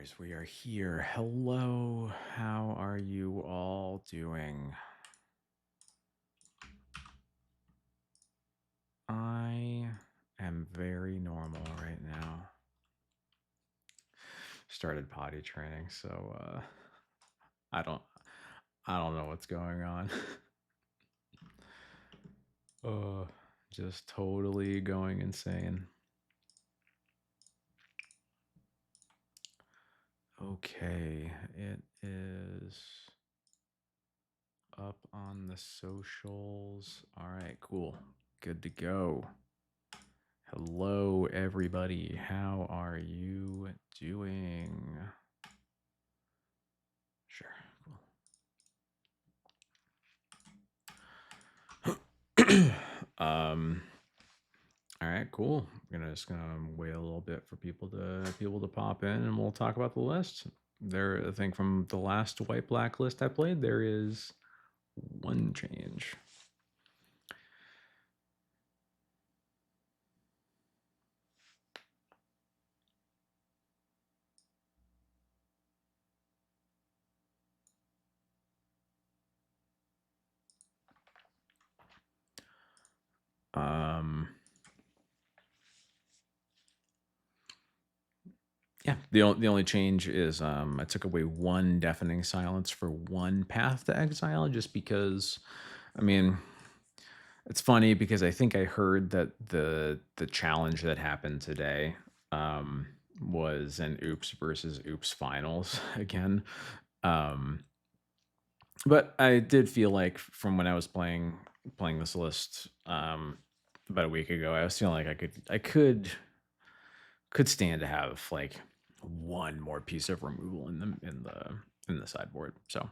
viewers, we are here. Hello, how are you all doing? I am very normal right now. Started potty training, so I don't know what's going on. Just totally going insane. Okay, it is up on the socials. All right, cool. Good to go. Hello, everybody. How are you doing? Sure. Cool. All right, cool. I'm just gonna wait a little bit for people to pop in, and we'll talk about the list. I think from the last white black list I played, there is one change. Yeah, the only change is I took away one deafening silence for one path to exile, just because. I mean, it's funny because I think I heard that the challenge that happened today was an oops versus oops finals again. But I did feel like from when I was playing this list about a week ago, I was feeling like I could stand to have like one more piece of removal in the sideboard. So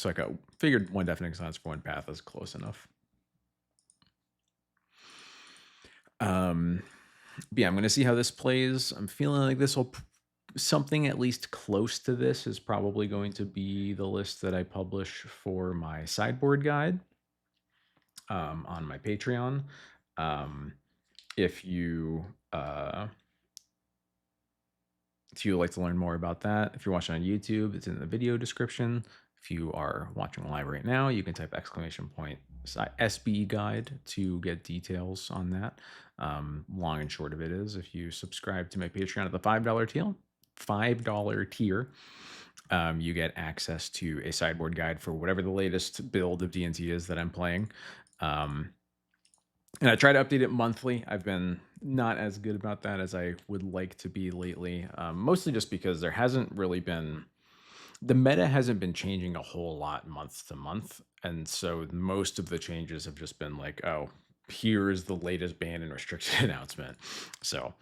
I figured one deafening silence for one path is close enough. But yeah, I'm going to see how this plays. I'm feeling like this will something at least close to this is probably going to be the list that I publish for my sideboard guide on my Patreon. If you like to learn more about that, if you're watching on YouTube, it's in the video description. If you are watching live right now, you can type !SB guide to get details on that. Long and short of it is, if you subscribe to my Patreon at the $5 tier, you get access to a sideboard guide for whatever the latest build of D&T is that I'm playing. And I try to update it monthly. I've been not as good about that as I would like to be lately, mostly just because there hasn't really been, the meta hasn't been changing a whole lot month to month. And so most of the changes have just been like, oh, here's the latest ban and restriction announcement. So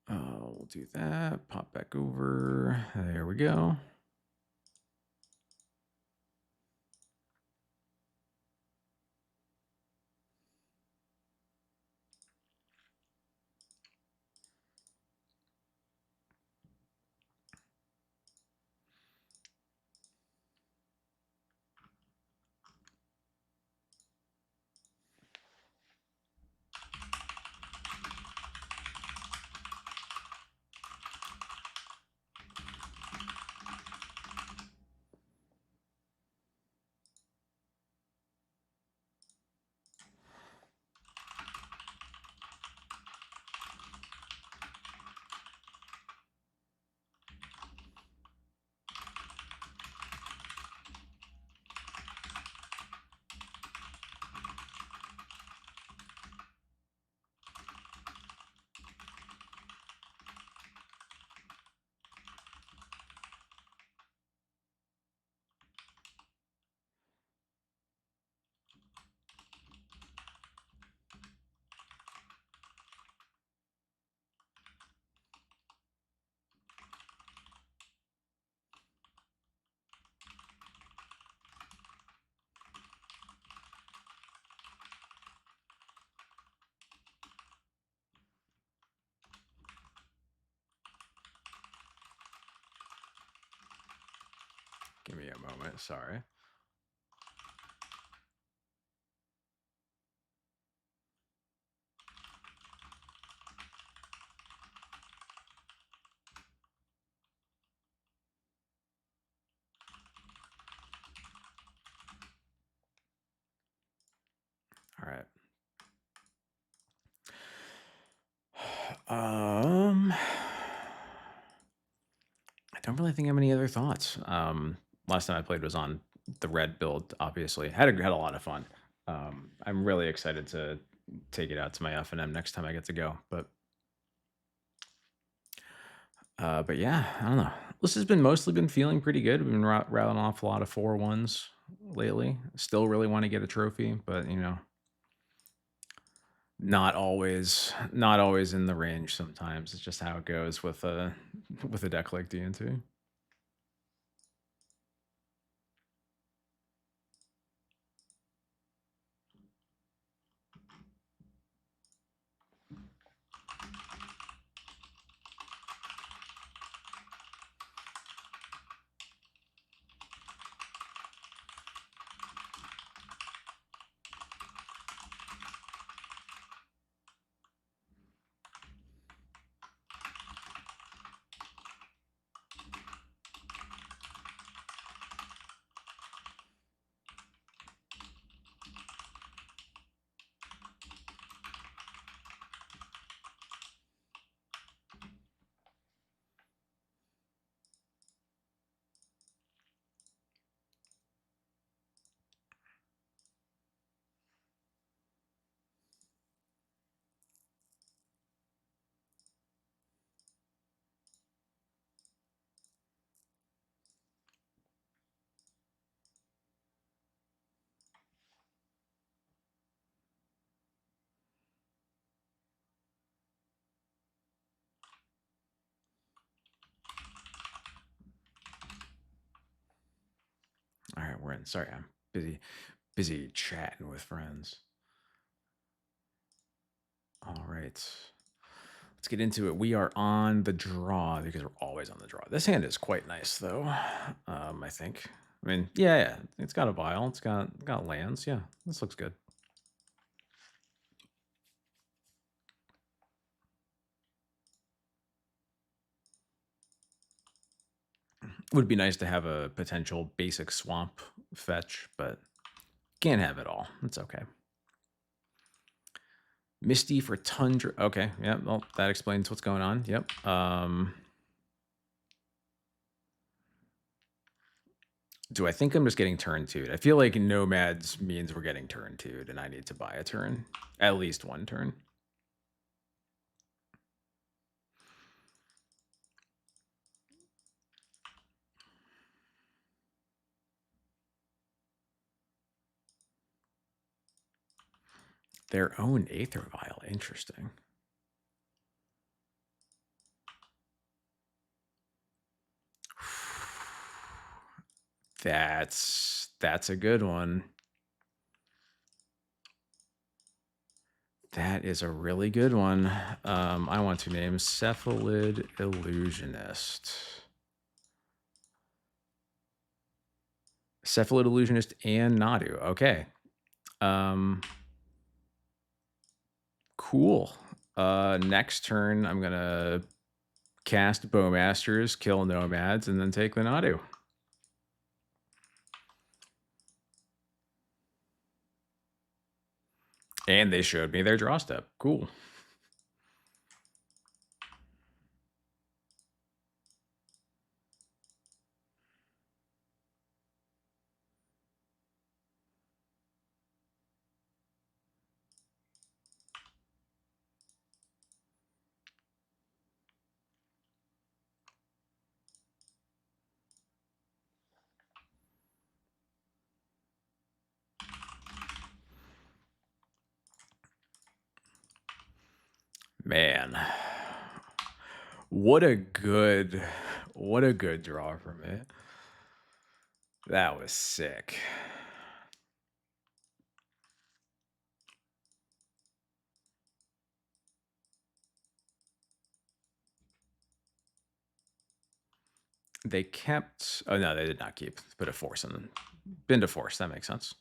we'll do that. Pop back over. There we go. Give me a moment. Sorry. All right. I don't really think I have any other thoughts. Last time I played was on the red build. Obviously, had a lot of fun. I'm really excited to take it out to my F&M next time I get to go. But yeah, I don't know. This has been mostly been feeling pretty good. We've been rattling off a lot of 4-1s lately. Still really want to get a trophy, but you know, not always in the range. Sometimes it's just how it goes with a deck like DNT. All right, we're in. Sorry, I'm busy chatting with friends. All right. Let's get into it. We are on the draw because we're always on the draw. This hand is quite nice though. I think. I mean, yeah. It's got a vial. It's got lands. Yeah, this looks good. Would be nice to have a potential basic swamp fetch, but can't have it all. It's okay. Misty for Tundra. Okay, yeah. Well, that explains what's going on. Yep. Do I think I'm just getting turn 2'd? I feel like Nomads means we're getting turn 2'd, and I need to buy a turn. At least one turn. Their own Aether Vial. Interesting. That's a good one. That is a really good one. I want to name Cephalid Illusionist. Cephalid Illusionist and Nadu. Okay. Cool. Next turn, I'm gonna cast Bowmasters, kill Nomads, and then take the Nadu. And they showed me their draw step. Cool. Man. What a good draw from it. That was sick. They kept. Oh no, they did not keep. Put a force in. Been to force. That makes sense.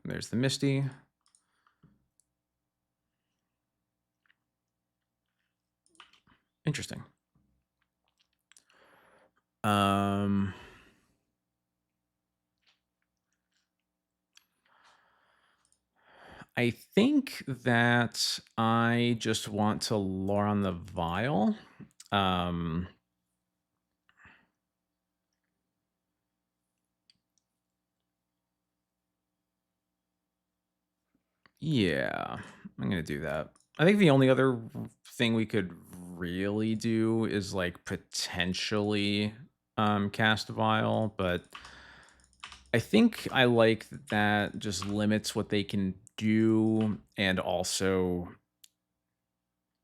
There's the Misty. Interesting. I think that I just want to lure on the vial. Um, yeah, I'm gonna do that. I think the only other thing we could really do is like potentially cast vial, but I think I like that just limits what they can do, and also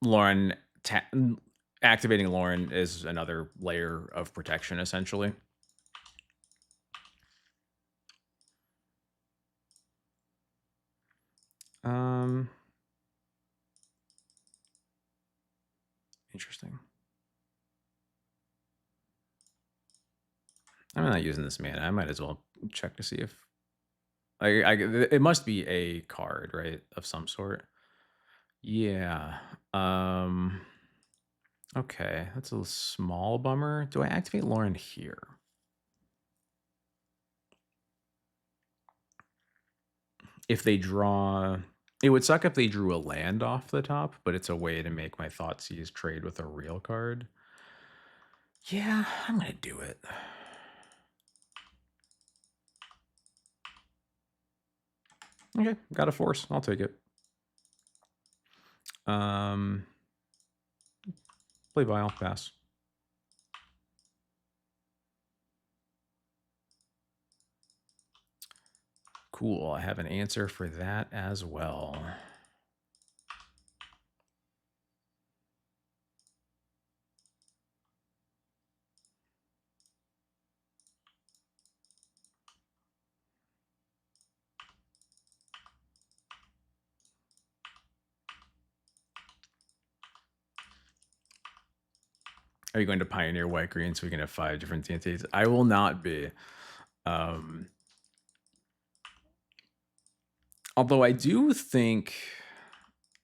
Lauren activating Lauren is another layer of protection, essentially. Um, Interesting. I'm not using this mana. I might as well check to see if it must be a card, right, of some sort. Yeah. Um. Okay, that's a small bummer. Do I activate Lauren here? If they draw, it would suck if they drew a land off the top, but it's a way to make my Thoughtseize trade with a real card. Yeah, I'm gonna do it. Okay, got a force. I'll take it. Play Vial, pass. Cool. I have an answer for that as well. Are you going to Pioneer White Green so we can have 5 different TNTs? I will not be. Although I do think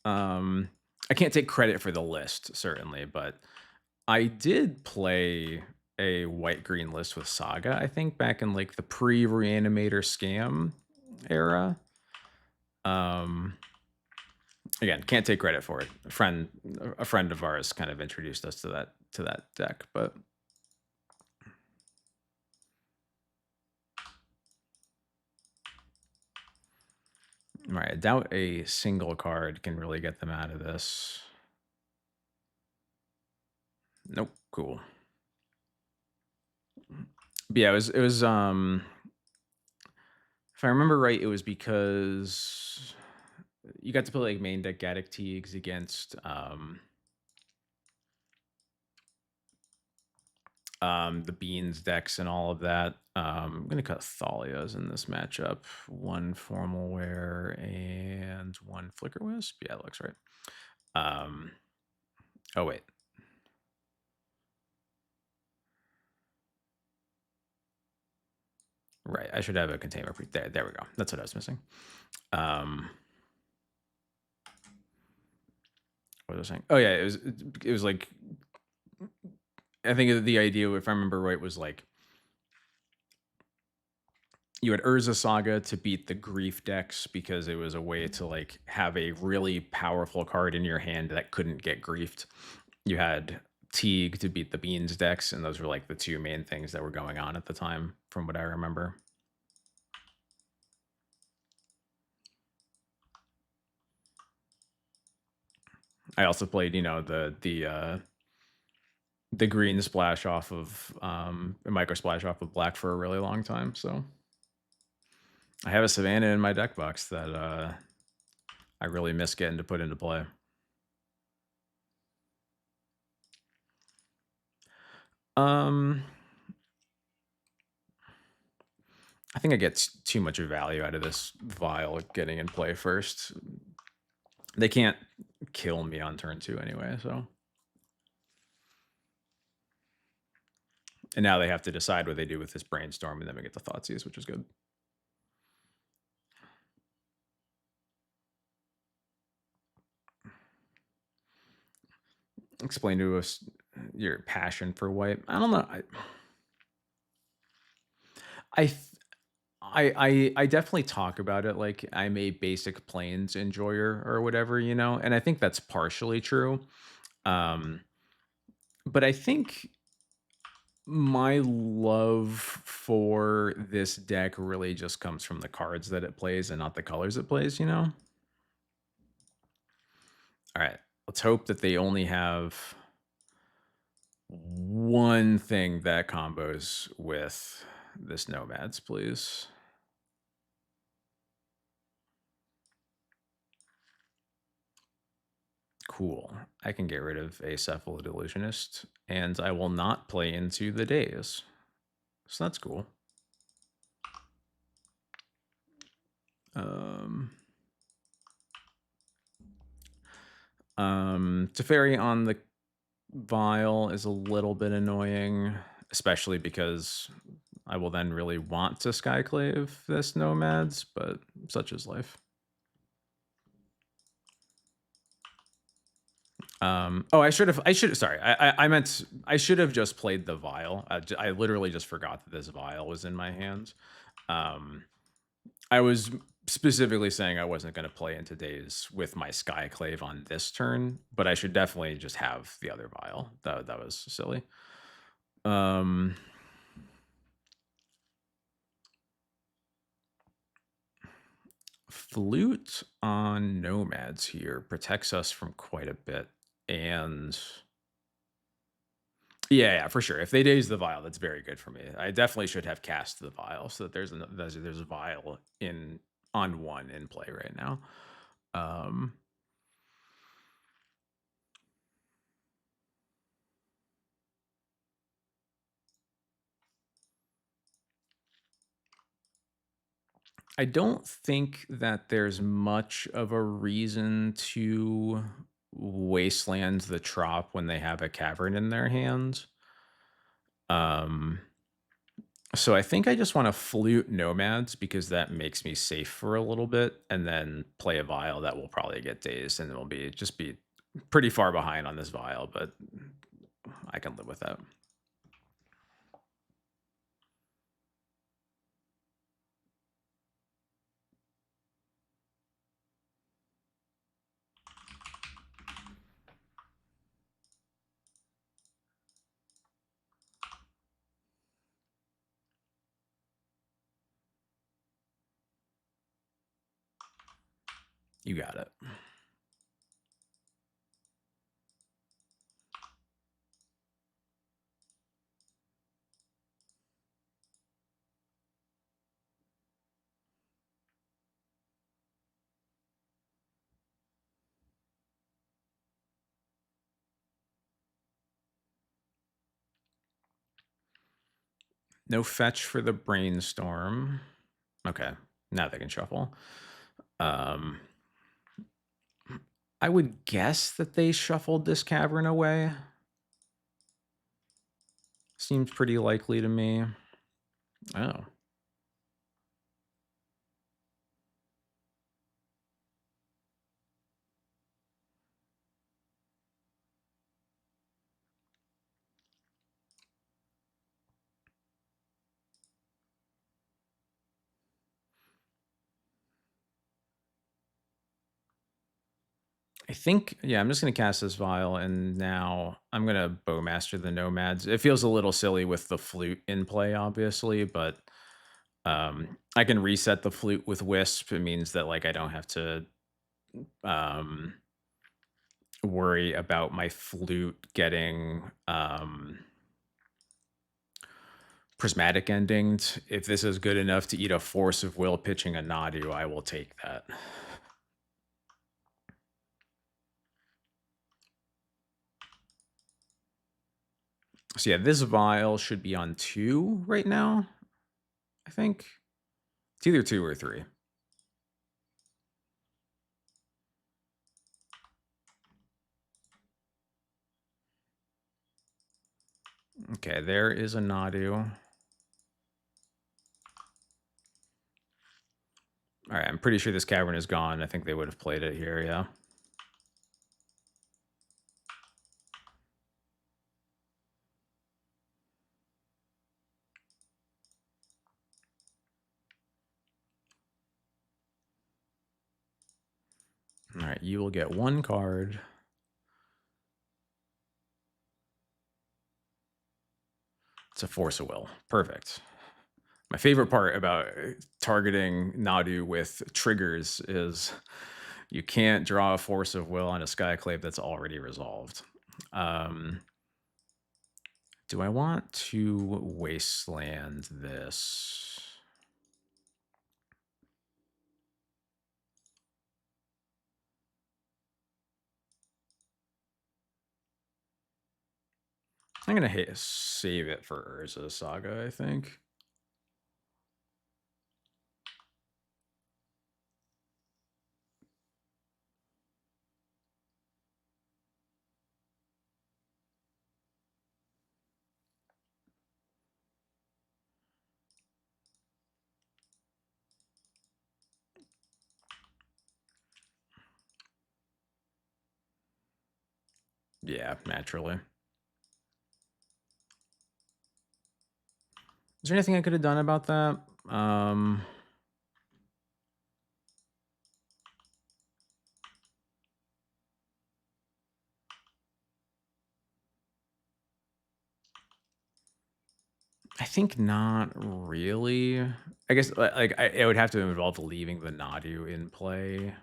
I can't take credit for the list, certainly, but I did play a white green list with Saga, I think, back in like the pre-reanimator scam era. Again, can't take credit for it. A friend of ours kind of introduced us to that deck, but right, I doubt a single card can really get them out of this. Nope, cool. But yeah, it was if I remember right, it was because you got to play like main deck Gaddock Teagues against the Beans decks and all of that. I'm gonna cut Thalia's in this matchup. One Formal Wear and one Flicker Wisp. Yeah, that looks right. Oh wait. Right, I should have a container there. There we go. That's what I was missing. What was I saying? Oh yeah, it was like I think the idea, if I remember right, was like you had Urza Saga to beat the Grief decks because it was a way to like have a really powerful card in your hand that couldn't get griefed. You had Teague to beat the Beans decks, and those were like the two main things that were going on at the time, from what I remember. I also played, the green splash off of a micro splash off of black for a really long time. So I have a Savannah in my deck box that I really miss getting to put into play. I think I get too much value out of this vial getting in play first. They can't kill me on turn 2 anyway, so And now they have to decide what they do with this brainstorm, and then we get the Thoughtseize, which is good. Explain to us your passion for white. I don't know. I th- I definitely talk about it like I'm a basic planes enjoyer or whatever, you know, and I think that's partially true. Um, but I think my love for this deck really just comes from the cards that it plays and not the colors it plays, you know? All right. Let's hope that they only have one thing that combos with this Nomads, please. Cool. I can get rid of a Cephalid Illusionist, and I will not play into the days. So that's cool. Teferi on the Vial is a little bit annoying, especially because I will then really want to Skyclave this Nomads, but such is life. Oh, I should, sorry, I meant, I should have just played the Vial. I literally just forgot that this Vial was in my hands. I was specifically saying I wasn't going to play into Days with my Skyclave on this turn, but I should definitely just have the other Vial. That was silly. Flute on Nomads here protects us from quite a bit, and yeah, for sure. If they daze the Vial, that's very good for me. I definitely should have cast the Vial so that there's a Vial in on one in play right now. I don't think that there's much of a reason to wasteland the Trop when they have a Cavern in their hands. So I think I just want to flute Nomads because that makes me safe for a little bit, and then play a Vial that will probably get dazed, and it will be pretty far behind on this Vial, but I can live with that. You got it. No fetch for the Brainstorm. Okay, now they can shuffle. I would guess that they shuffled this Cavern away. Seems pretty likely to me. Oh. I think, yeah, I'm just going to cast this Vial, and now I'm going to Bowmaster the Nomads. It feels a little silly with the Flute in play, obviously, but I can reset the Flute with Wisp. It means that, like, I don't have to worry about my Flute getting prismatic endings. If this is good enough to eat a Force of Will pitching a Nadu, I will take that. So yeah, this Vial should be on 2 right now, I think. It's either 2 or 3. Okay, there is a Nadu. All right, I'm pretty sure this cavern is gone. I think they would have played it here, yeah. All right, you will get one card. It's a Force of Will. Perfect. My favorite part about targeting Nadu with triggers is you can't draw a Force of Will on a Skyclave that's already resolved. Do I want to Wasteland this? I'm going to save it for Urza Saga, I think. Yeah, naturally. Is there anything I could have done about that? I think not really. I guess it would have to involve leaving the Nadu in play.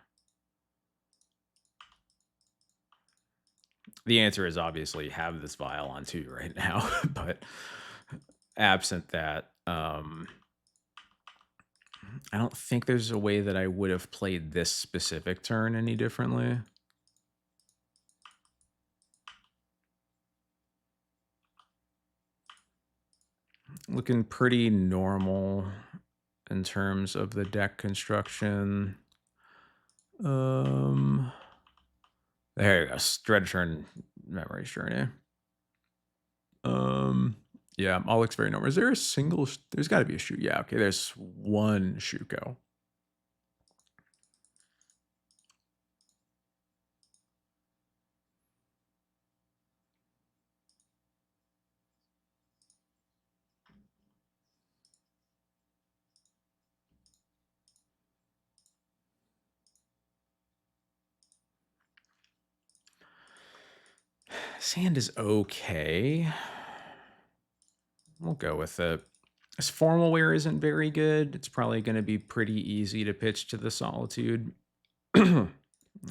The answer is obviously have this vial on 2 right now, but absent that, I don't think there's a way that I would have played this specific turn any differently. Looking pretty normal in terms of the deck construction. There you go. Dread Turn Memory Journey. Yeah, all looks very normal. Is there a single? There's got to be a shoot. Yeah, okay. There's one Shuko. Sand is okay. We'll go with it. This formal wear isn't very good. It's probably going to be pretty easy to pitch to the Solitude. I'm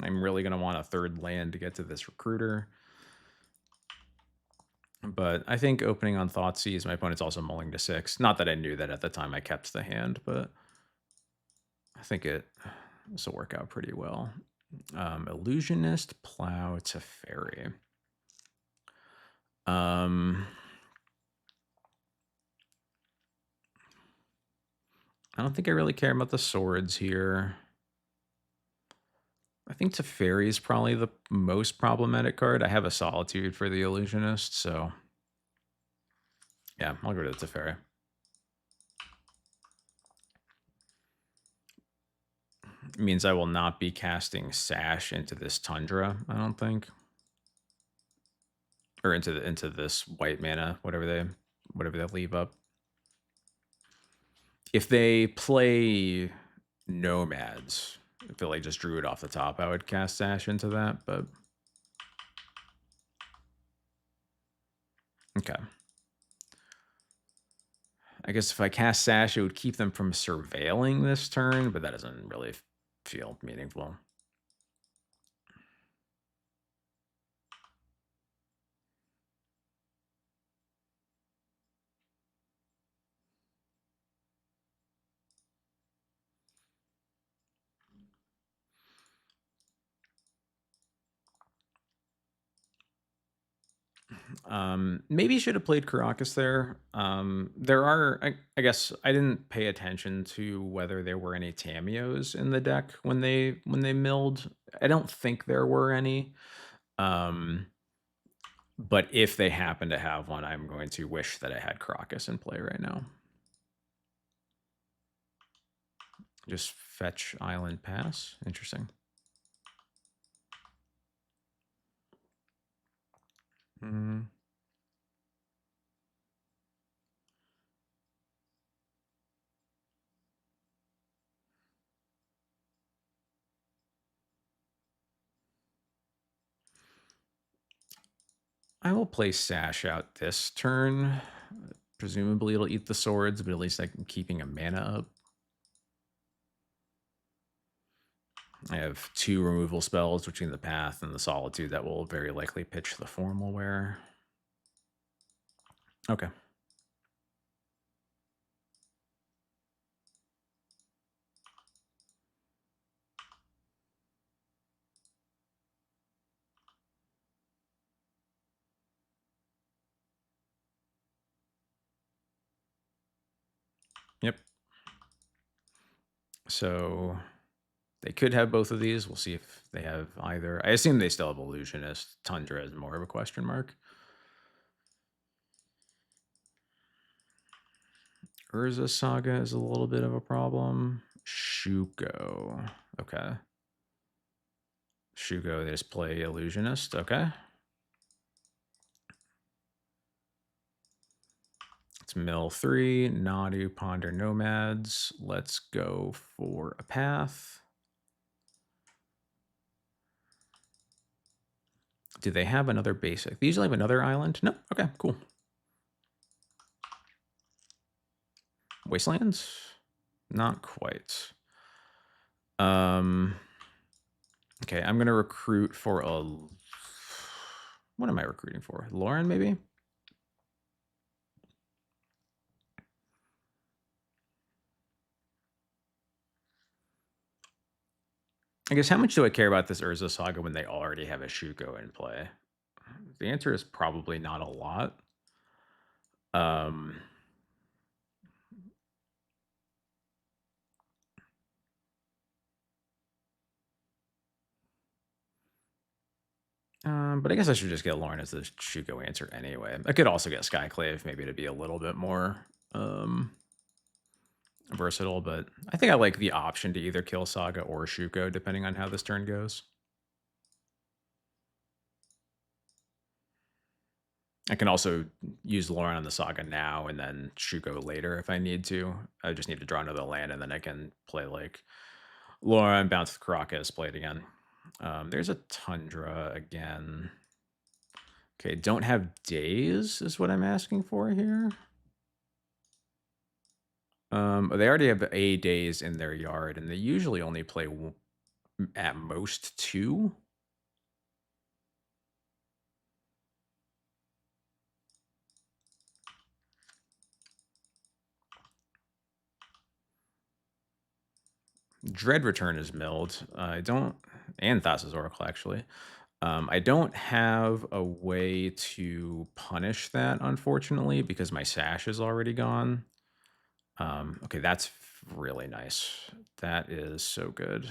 really going to want a 3rd land to get to this Recruiter. But I think opening on Thoughtseize, my opponent's also mulling to 6. Not that I knew that at the time I kept the hand, but I think this will work out pretty well. Illusionist, Plow, Teferi. I don't think I really care about the swords here. I think Teferi is probably the most problematic card. I have a Solitude for the Illusionist, so yeah, I'll go to the Teferi. It means I will not be casting Sash into this Tundra, I don't think. Or into this white mana, whatever they leave up. If they play Nomads, if they just drew it off the top, I would cast Sash into that, but okay. I guess if I cast Sash, it would keep them from surveilling this turn, but that doesn't really feel meaningful. Maybe should have played Caracas there. There are, I guess, I didn't pay attention to whether there were any Tamios in the deck when they milled. I don't think there were any. But if they happen to have one, I'm going to wish that I had Crocus in play right now. Just fetch island pass. Interesting. I will play Sash out this turn. Presumably it'll eat the swords, but at least I'm keeping a mana up. I have 2 removal spells between the Path and the Solitude that will very likely pitch the Formal Wear. Okay. Yep. So they could have both of these. We'll see if they have either. I assume they still have Illusionist. Tundra is more of a question mark. Urza Saga is a little bit of a problem. Shuko. Okay. Shuko, they just play Illusionist. Okay. It's mill 3, Nadu, Ponder, Nomads. Let's go for a Path. Do they have another basic? They usually have another island? No? Okay, cool. Wastelands? Not quite. Okay, I'm gonna recruit for a... What am I recruiting for? Lauren, maybe? I guess how much do I care about this Urza Saga when they already have a Shuko in play? The answer is probably not a lot. But I guess I should just get Lauren as the Shuko answer anyway. I could also get Skyclave maybe to be a little bit more versatile, but I think I like the option to either kill Saga or Shuko depending on how this turn goes. I can also use Lauren on the Saga now and then Shuko later if I need to. I just need to draw another land and then I can play like Lauren, bounce with Crocus, play it again. There's a Tundra again. Okay, don't have days is what I'm asking for here. They already have a days in their yard, and they usually only play at most 2. Dread Return is milled. I don't, and Thassa's Oracle actually. I don't have a way to punish that, unfortunately, because my Sash is already gone. Okay, that's really nice. That is so good.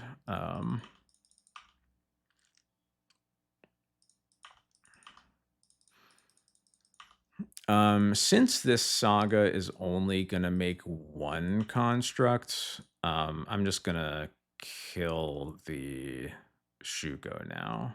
Since this saga is only gonna make 1 construct, I'm just gonna kill the Shuko now.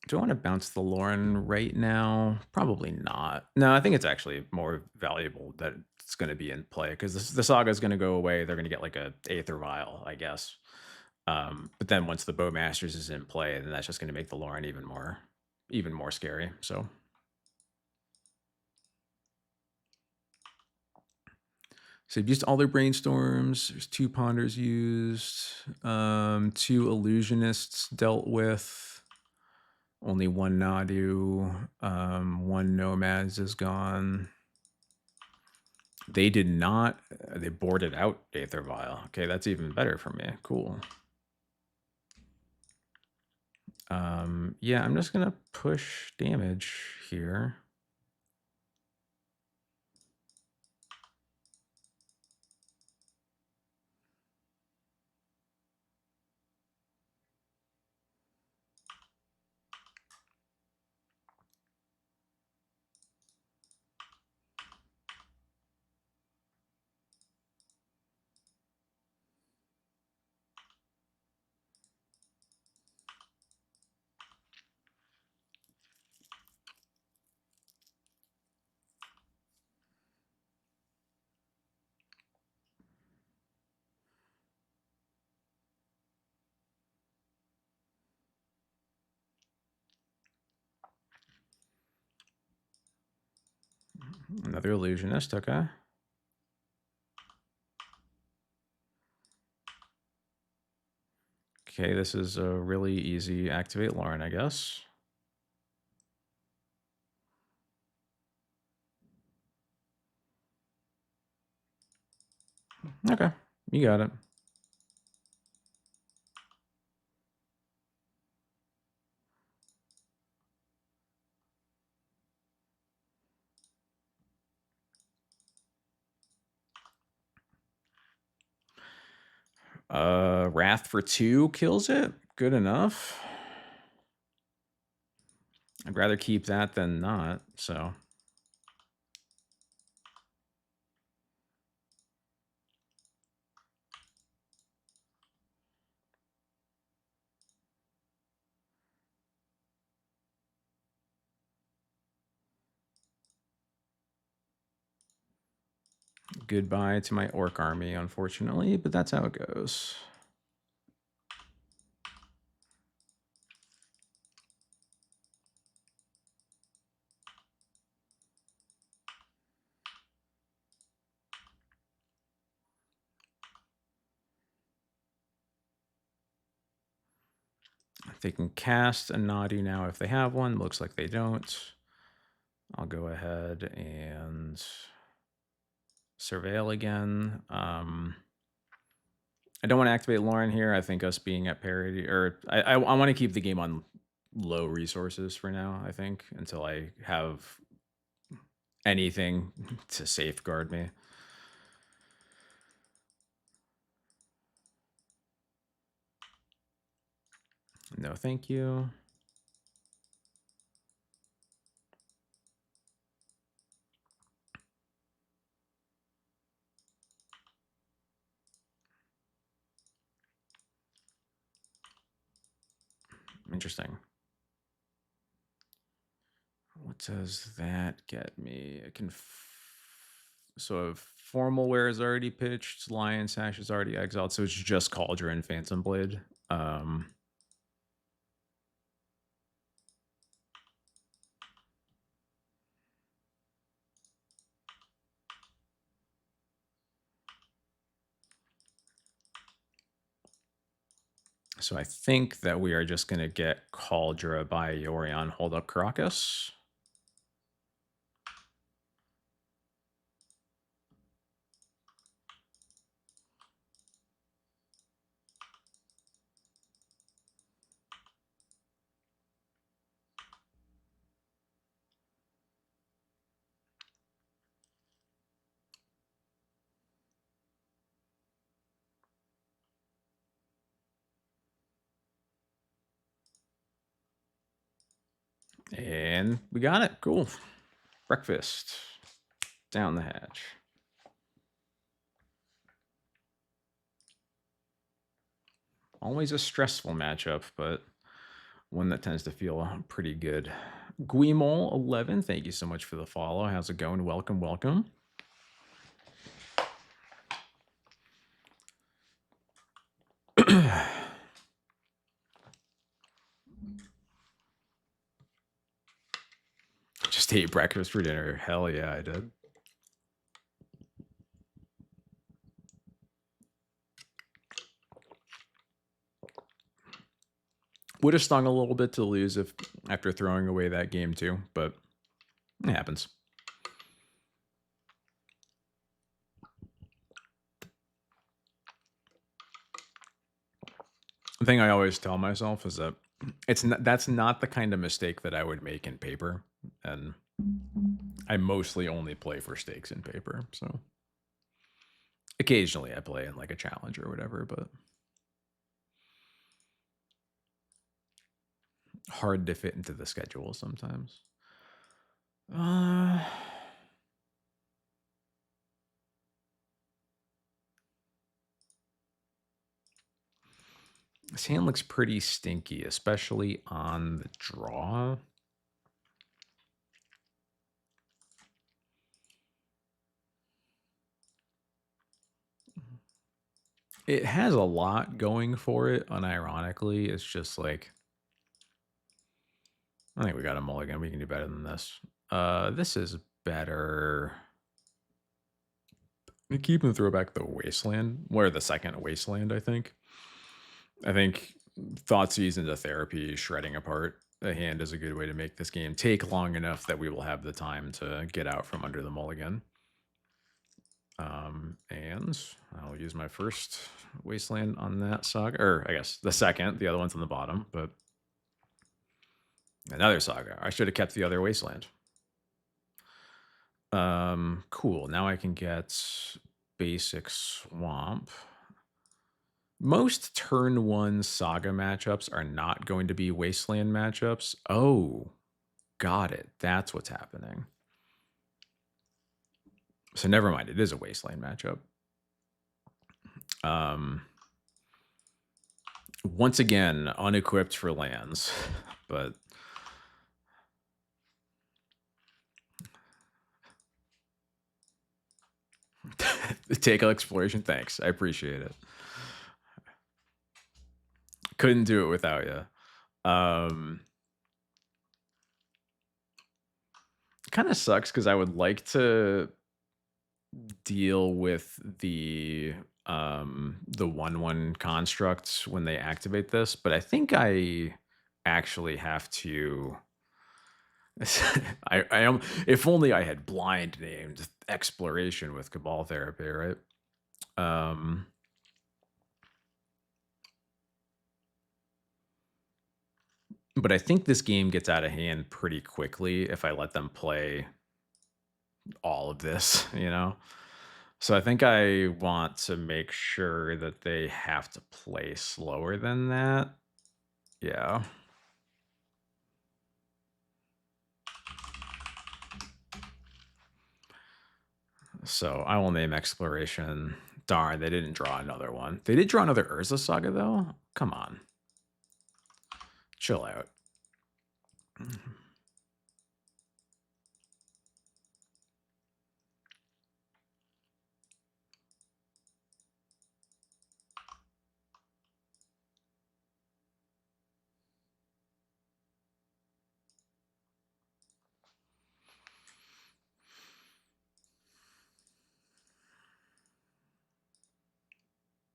Do I want to bounce the Lauren right now? Probably not. No, I think it's actually more valuable that it's going to be in play because the saga is going to go away. They're going to get like a Aether Vial, I guess. But then once the Bowmasters is in play, then that's just going to make the Lauren even more scary. So they've used all their brainstorms. There's 2 ponders used, 2 illusionists dealt with. Only 1 Nadu, 1 Nomads is gone. They did not, they boarded out Aether Vial. Okay, that's even better for me. Cool. Yeah, I'm just gonna push damage here. Another illusionist, okay. Okay, this is a really easy activate Lauren, I guess. Okay, you got it. Wrath for 2 kills it. Good enough. I'd rather keep that than not, so. Goodbye to my orc army, unfortunately, but that's how it goes. They can cast a Nadu now if they have one. Looks like they don't. I'll go ahead and surveil again. I don't want to activate Lauren here. I think us being at parity, or I want to keep the game on low resources for now, I think, until I have anything to safeguard me. No, thank you. Interesting. What does that get me? I can. So Formal Wear is already pitched. Lion Sash is already exiled. So it's just Cauldron, Phantom Blade. So I think that we are just going to get Cauldra by Yorion, hold up Caracas. And we got it. Cool. Breakfast. Down the hatch. Always a stressful matchup, but one that tends to feel pretty good. Guimol11, thank you so much for the follow. How's it going? Welcome, welcome. Just ate breakfast for dinner. Hell yeah, I did. Would have stung a little bit to lose if after throwing away that game too, but it happens. The thing I always tell myself is that that's not the kind of mistake that I would make in paper, and I mostly only play for stakes in paper. So occasionally I play in like a challenge or whatever, but hard to fit into the schedule sometimes. This hand looks pretty stinky, especially on the draw. It has a lot going for it, unironically. It's just like, I think we got a mulligan. We can do better than this. This is better keep and throw back the Wasteland, or the second Wasteland, I think. I think Thoughtseize into Therapy, shredding apart a hand is a good way to make this game take long enough that we will have the time to get out from under the mulligan. And I'll use my first Wasteland on that saga, or I guess the second. The other one's on the bottom, but another saga. I should have kept the other Wasteland. Cool. Now I can get basic Swamp. Most turn one saga matchups are not going to be Wasteland matchups. Oh, got it. That's what's happening. So never mind. It is a Wasteland matchup. Once again, unequipped for lands, but take exploration. Thanks. I appreciate it. Couldn't do it without you. Kind of sucks because I would like to deal with the 1/1 constructs when they activate this, but I think I actually have to. I am. If only I had blind named exploration with Cabal Therapy, right? But I think this game gets out of hand pretty quickly if I let them play all of this, you know? So I think I want to make sure that they have to play slower than that. Yeah. So I will name exploration. Darn, they didn't draw another one. They did draw another Urza Saga, though? Come on. Chill out.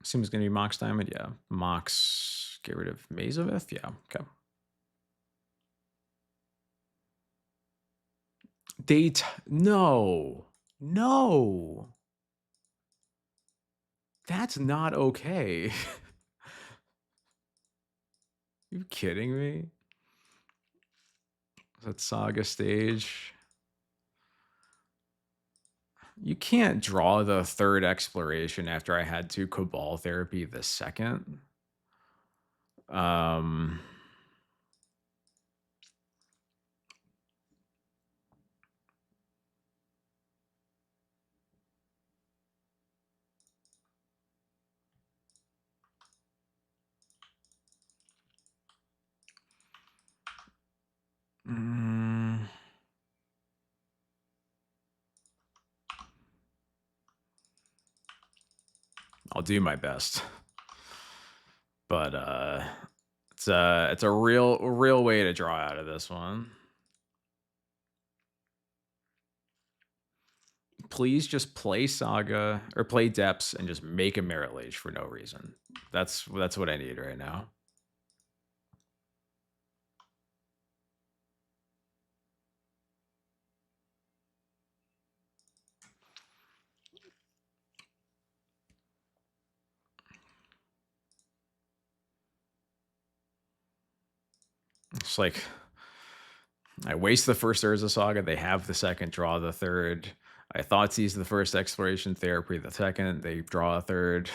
Seems going to be Mox Diamond. Yeah. Mox, get rid of Mazavith. Yeah. Okay. No. No. That's not okay. You kidding me? That Saga stage. You can't draw the third exploration after I had to Cabal Therapy the second. I'll do my best. But it's a real way to draw out of this one. Please just play Saga or play Depths and just make a Merit Lage for no reason. That's what I need right now. It's like I waste the first Urza Saga. They have the second, draw the third. I thought sees the first exploration therapy, the second, they draw a third.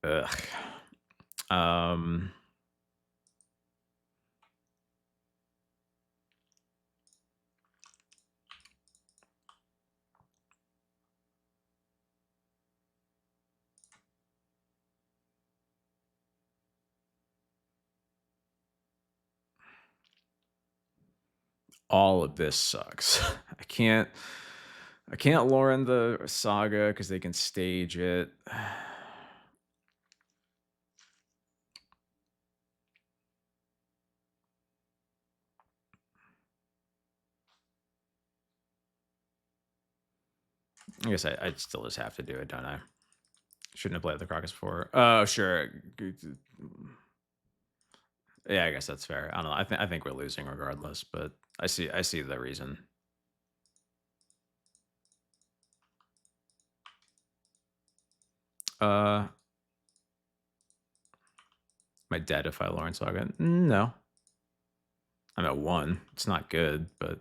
Ugh. All of this sucks. I can't Lauren the Saga because they can stage it. I guess I still just have to do it, don't I? Shouldn't have played the Crocus before. Oh, sure. Yeah, I guess that's fair. I don't know. I think we're losing regardless, but I see the reason. Am I dead if I Lawrence Saga? No. I'm at 1. It's not good, but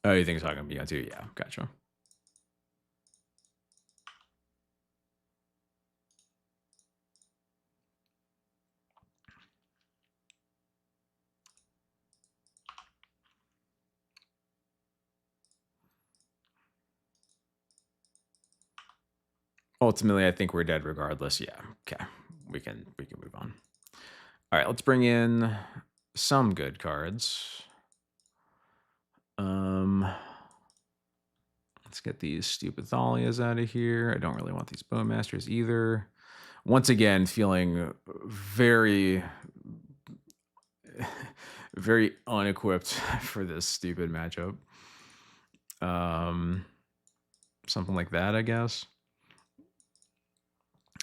oh, you think it's not gonna be on 2? Yeah, gotcha. Ultimately, I think we're dead regardless. Yeah. Okay. We can move on. All right, let's bring in some good cards. Let's get these stupid Thalias out of here. I don't really want these Bowmasters either. Once again, feeling very, very unequipped for this stupid matchup. Something like that, I guess.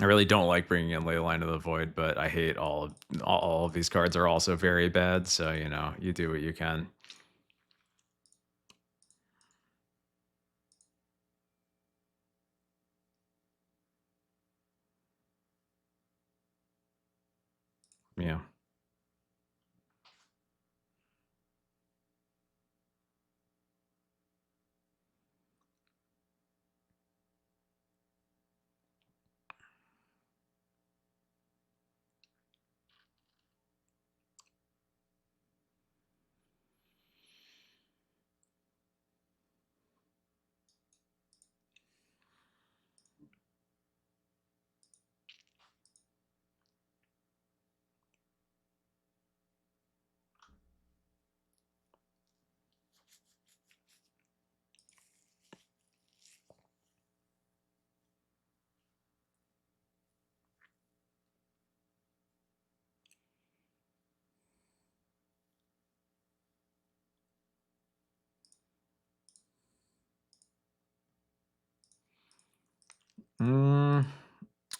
I really don't like bringing in Leyline of the Void, but I hate all of these cards are also very bad. So you know, you do what you can. Yeah.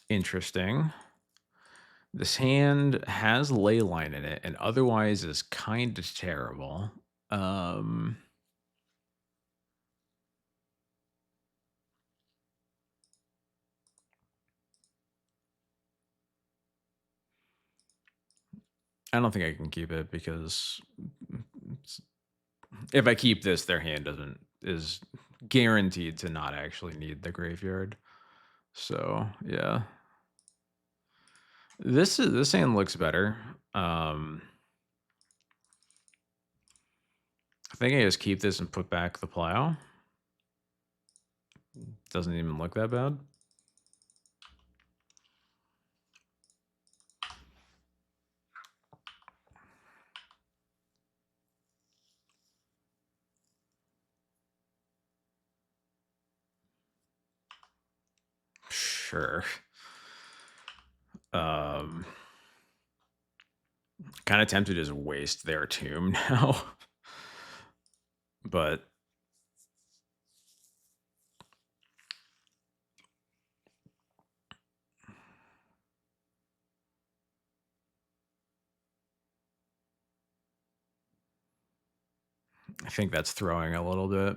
Interesting. This hand has Leyline in it, and otherwise is kind of terrible. I don't think I can keep it because if I keep this, their hand is guaranteed to not actually need the graveyard. So yeah, this hand looks better. I think I just keep this and put back the plow. Doesn't even look that bad. Sure. Kind of tempted to just waste their tomb now. But I think that's throwing a little bit.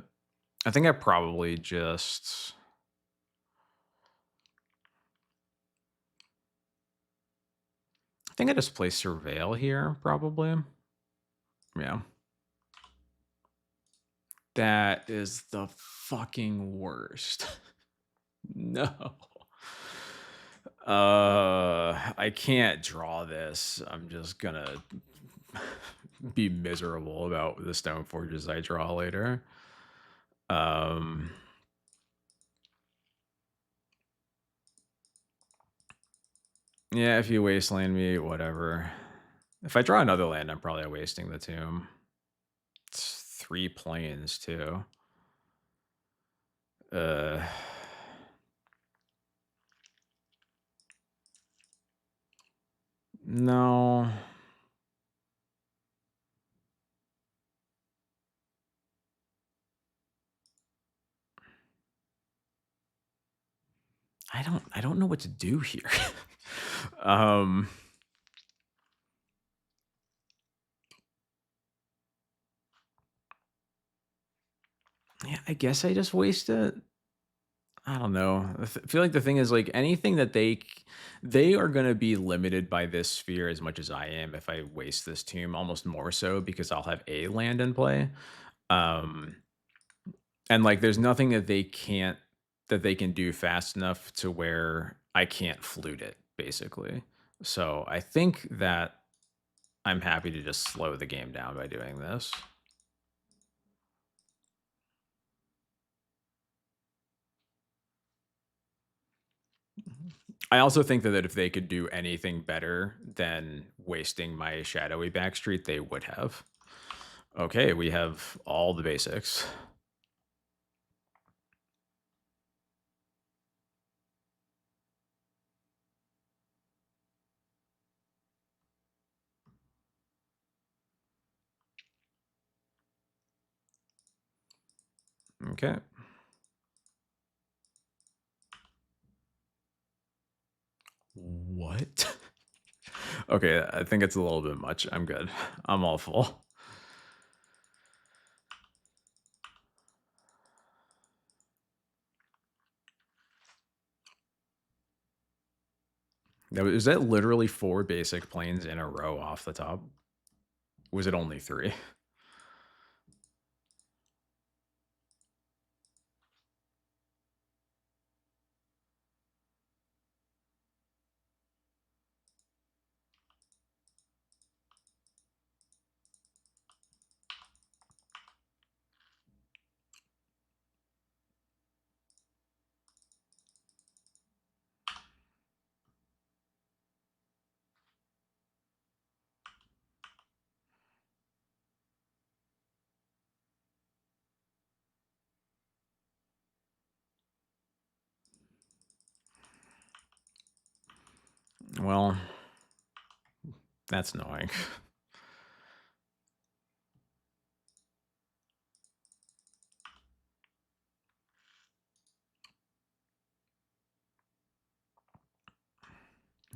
I think I probably just play Surveil here, probably. Yeah. That is the fucking worst. No. I can't draw this. I'm just gonna be miserable about the stone forges I draw later. Um, yeah, if you wasteland me, whatever. If I draw another land, I'm probably wasting the tomb. It's 3 planes too. Uh, no. I don't know what to do here. um, yeah, I guess I just waste it. I don't know. Feel like the thing is like anything that they are going to be limited by this sphere as much as I am if I waste this tomb, almost more so because I'll have a land in play. Um and like there's nothing that they can do fast enough to where I can't flute it basically. So I think that I'm happy to just slow the game down by doing this. I also think that if they could do anything better than wasting my shadowy backstreet, they would have. Okay, we have all the basics. Okay. What? Okay, I think it's a little bit much. I'm good. I'm all full. Now, is that literally 4 basic planes in a row off the top? Was it only 3? Well, that's annoying.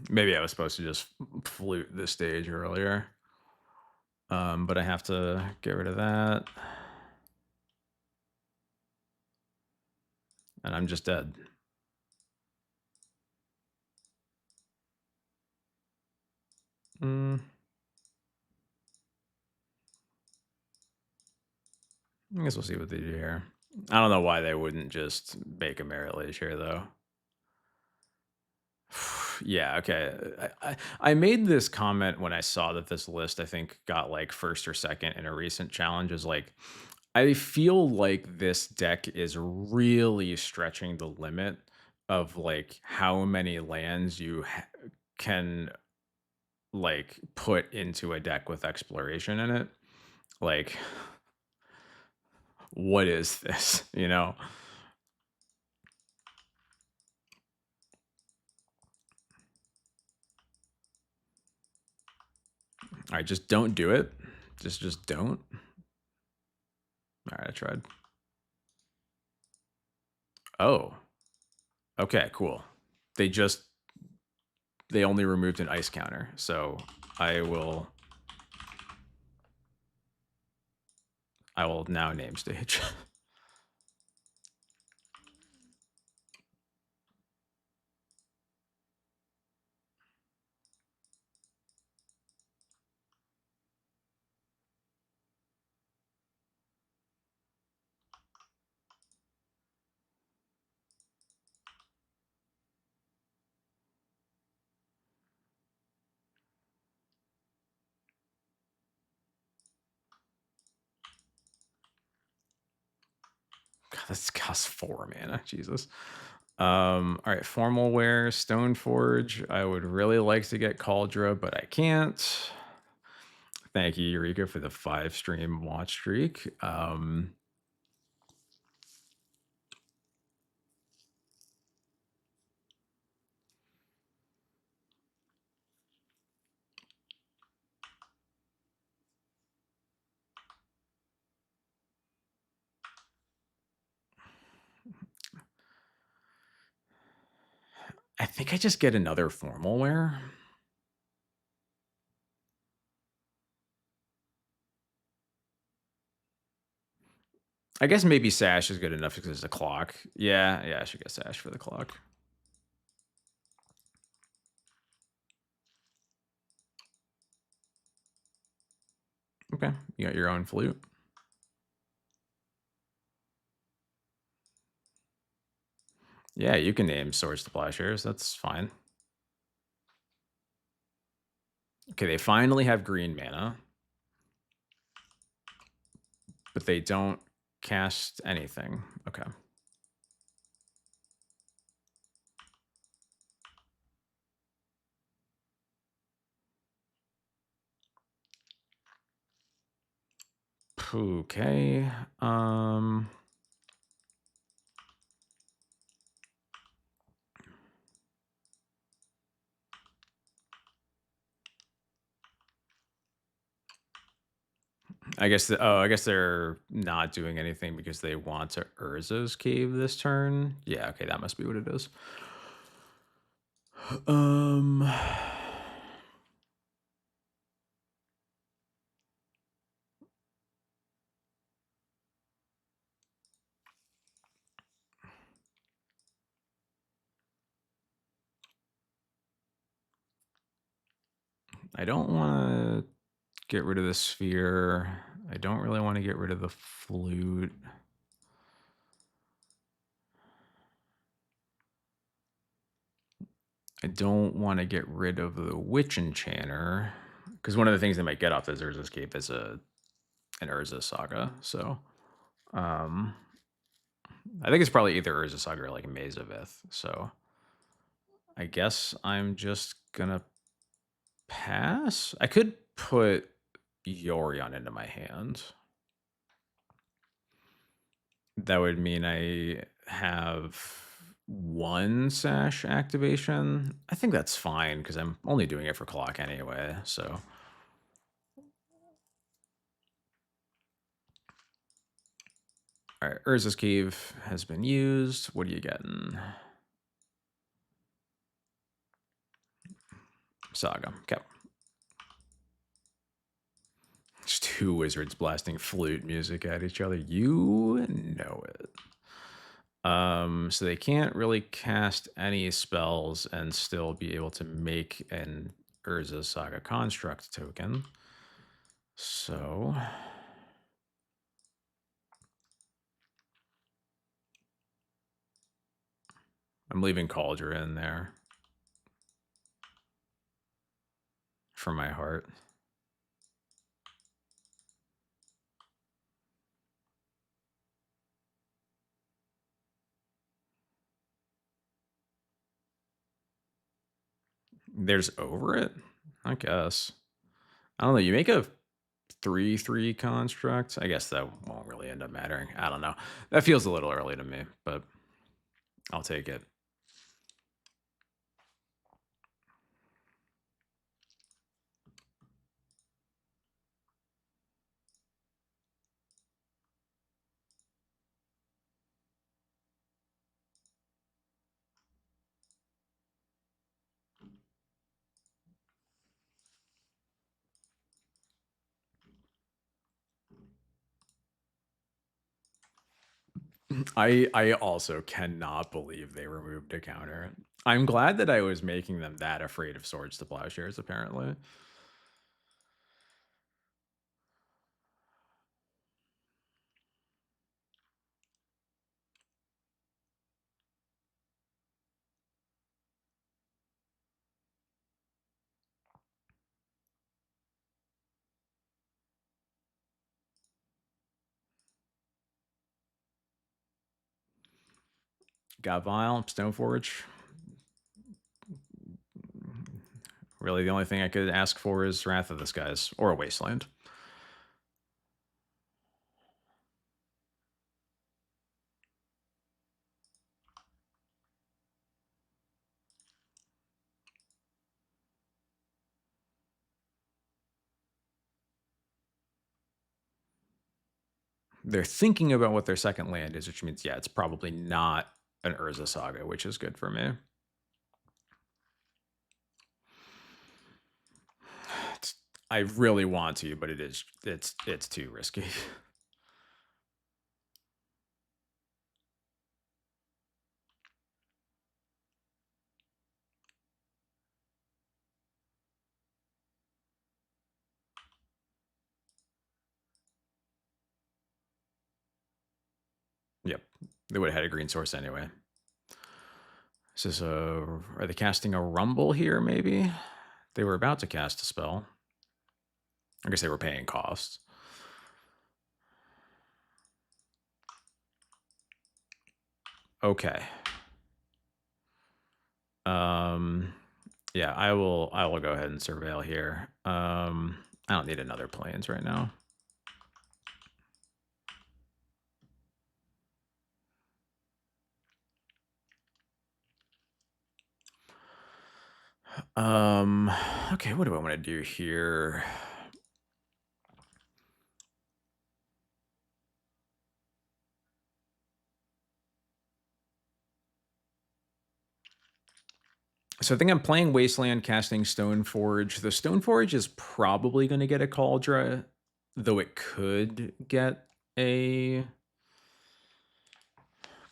Maybe I was supposed to just flute this stage earlier. But I have to get rid of that. And I'm just dead. Mm, I guess we'll see what they do here. I don't know why they wouldn't just make a Merit Lage here, though. Yeah, okay. I made this comment when I saw that this list, I think, got like first or second in a recent challenge. Is like, I feel like this deck is really stretching the limit of like how many lands can like put into a deck with exploration in it. Like, what is this? You know? All right, just don't do it. Just don't. All right, I tried. Oh, okay, cool. They just they only removed an ice counter, so I will I will now name stage. This costs 4 mana. Jesus. All right, formal wear, Stoneforge. I would really like to get Cauldra, but I can't. Thank you, Eureka, for the 5 stream watch streak. I think I just get another formal wear. I guess maybe Sash is good enough because it's a clock. Yeah, I should get Sash for the clock. Okay, you got your own flute. Yeah, you can name Swords to Plowshares. That's fine. Okay, they finally have green mana, but they don't cast anything. Okay. Okay. I guess I guess they're not doing anything because they want to Urza's Cave this turn. Yeah, okay, that must be what it is. Um I don't want to get rid of the sphere. I don't really want to get rid of the flute. I don't want to get rid of the Witch Enchanter because one of the things they might get off this Urza's Cave is an Urza Saga. So, I think it's probably either Urza Saga or like Maze of Ith. So, I guess I'm just gonna pass. I could put Yorion into my hand. That would mean I have 1 Sash activation. I think that's fine because I'm only doing it for clock anyway. So. All right, Urza's Cave has been used. What are you getting? Saga. Okay. Just 2 wizards blasting flute music at each other. You know it. So they can't really cast any spells and still be able to make an Urza Saga construct token. So I'm leaving Cauldra in there for my heart. There's over it, I guess. I don't know. You make a 3/3 construct. I guess that won't really end up mattering. I don't know. That feels a little early to me, but I'll take it. I also cannot believe they removed a counter. I'm glad that I was making them that afraid of Swords to Plowshares, apparently. Got Vile, Stoneforge. Really, the only thing I could ask for is Wrath of the Skies or a Wasteland. They're thinking about what their second land is, which means, yeah, it's probably not an Urza Saga, which is good for me. I really want to, but it's too risky. Yep, they would have had a green source anyway. Is this are they casting a Rumble here, maybe? They were about to cast a spell. I guess they were paying costs. Okay. Yeah, I will go ahead and surveil here. I don't need another planes right now. Okay, what do I want to do here? So I think I'm playing Wasteland, casting Stoneforge. The Stoneforge is probably going to get a Cauldra, though it could get a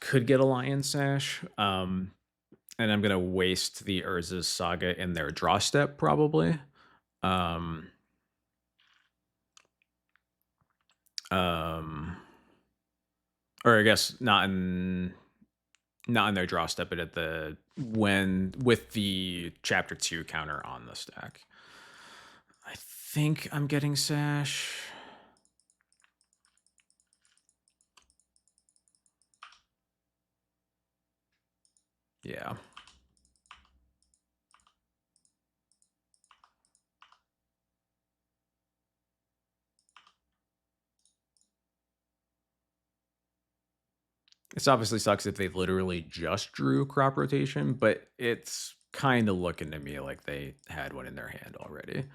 Lion Sash. And I'm going to waste the Urza's Saga in their draw step, probably. Or I guess not in their draw step, but at the with the chapter 2 counter on the stack. I think I'm getting Sash. Yeah. This obviously sucks if they literally just drew crop rotation, but it's kind of looking to me like they had one in their hand already.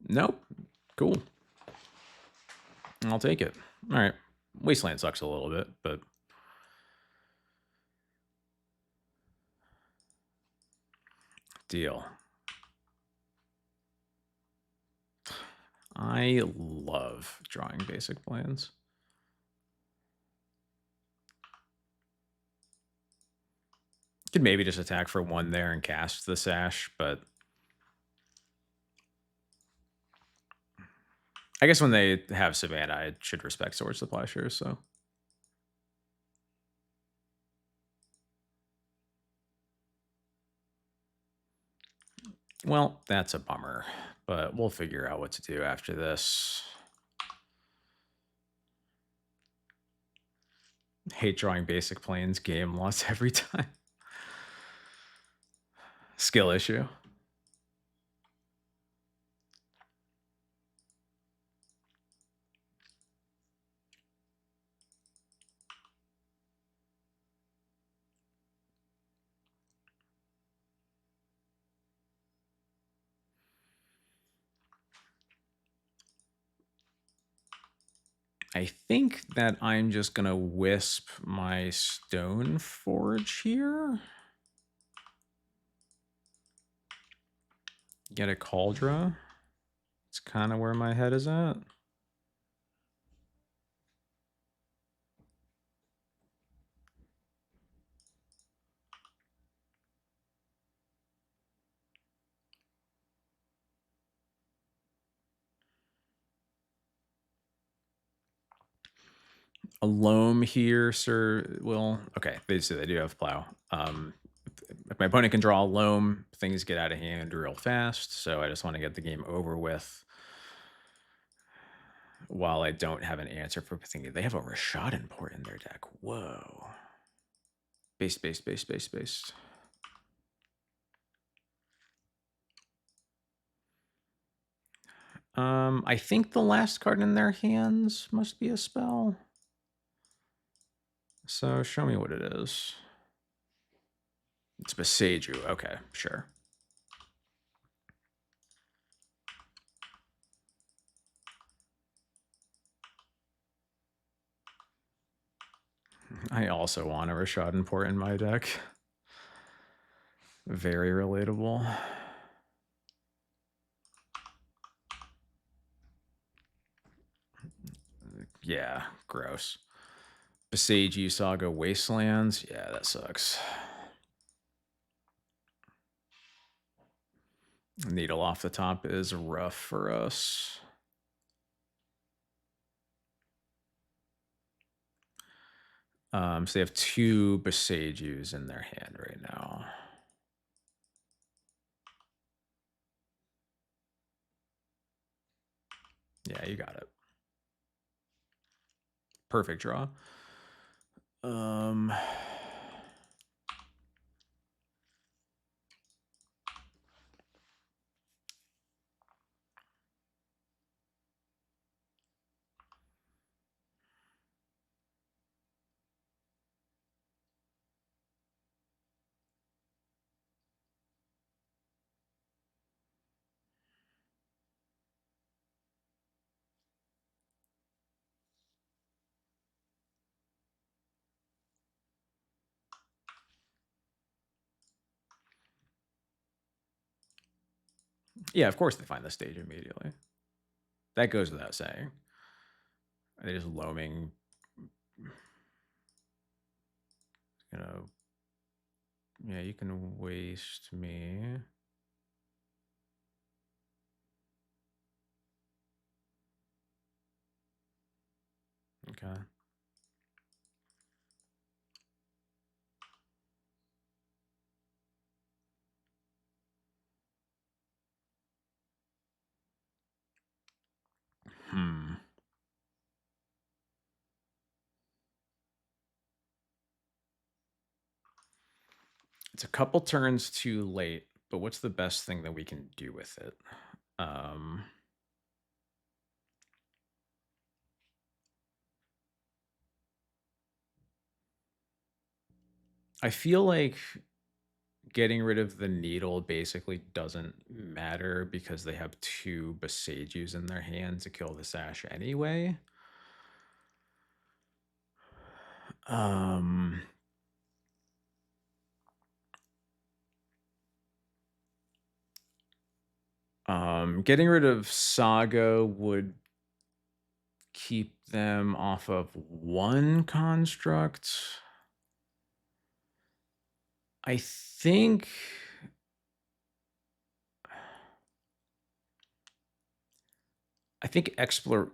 Nope. Cool. I'll take it. All right. Wasteland sucks a little bit, but deal. I love drawing basic plans. Could maybe just attack for 1 there and cast the Sash, but I guess when they have Savannah, I should respect Sword Supply shares, so. Well, that's a bummer, but we'll figure out what to do after this. Hate drawing basic planes, game loss every time. Skill issue. I think that I'm just going to wisp my Stoneforge here. Get a Cauldra. It's kind of where my head is at. A loam here, sir. Will okay. They say they do have plow. If my opponent can draw a loam, things get out of hand real fast. So I just want to get the game over with while I don't have an answer for thinking they have a Rashad import in their deck. Whoa. Based, based, based, based, based. I think the last card in their hands must be a spell. So show me what it is. It's Beseju. Okay, sure. I also want a Rashad import in my deck. Very relatable. Yeah, gross. Beseju Saga Wastelands. Yeah, that sucks. Needle off the top is rough for us. So they have 2 Besejus in their hand right now. Yeah, you got it. Perfect draw. Yeah, of course they find the stage immediately. That goes without saying. They just loaming, you know. Yeah, you can waste me. Okay. It's a couple turns too late, but what's the best thing that we can do with it? I feel like getting rid of the needle basically doesn't matter because they have 2 Besejus in their hand to kill the Sash anyway. Getting rid of Saga would keep them off of 1 construct. I think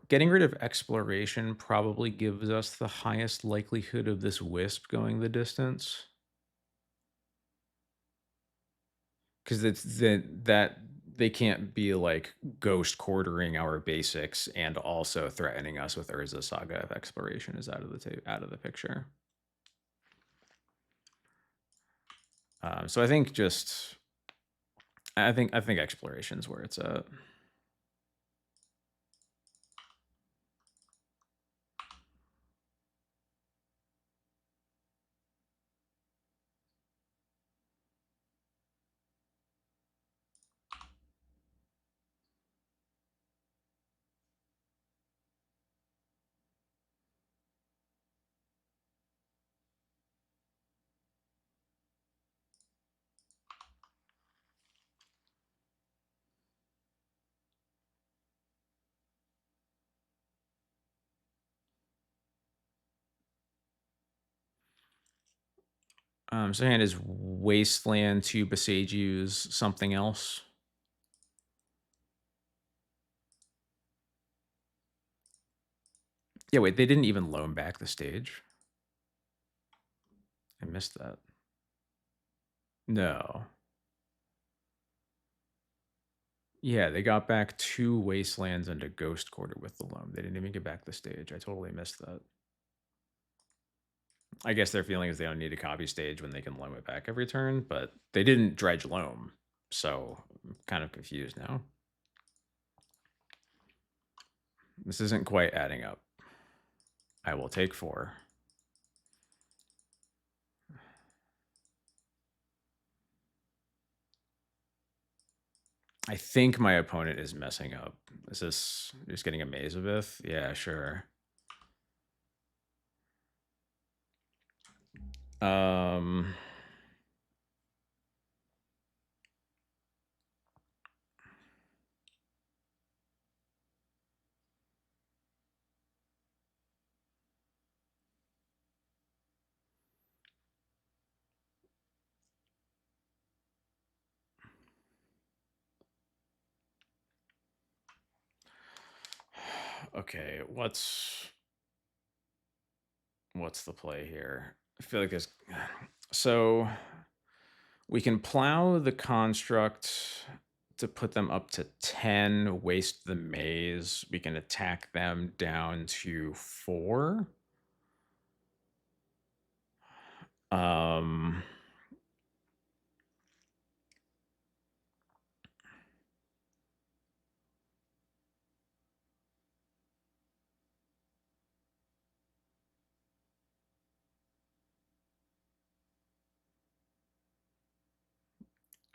getting rid of exploration probably gives us the highest likelihood of this wisp going the distance. Because it's that they can't be like ghost quartering our basics and also threatening us with Urza Saga if exploration is out of the picture. So I think I think exploration's where it's at. So hand is Wasteland to Beseju's something else. Yeah, wait, they didn't even loan back the stage? I missed that. No. Yeah, they got back 2 Wastelands and a Ghost Quarter with the loan. They didn't even get back the stage. I totally missed that. I guess their feeling is they don't need a copy stage when they can loam it back every turn, but they didn't dredge loam, so I'm kind of confused now. This isn't quite adding up. I will take 4. I think my opponent is messing up. Is this just getting a Maze of Ith? Yeah, sure. Um, okay, what's the play here? I feel like there's so we can plow the construct to put them up to 10, waste the maze. We can attack them down to 4. Um,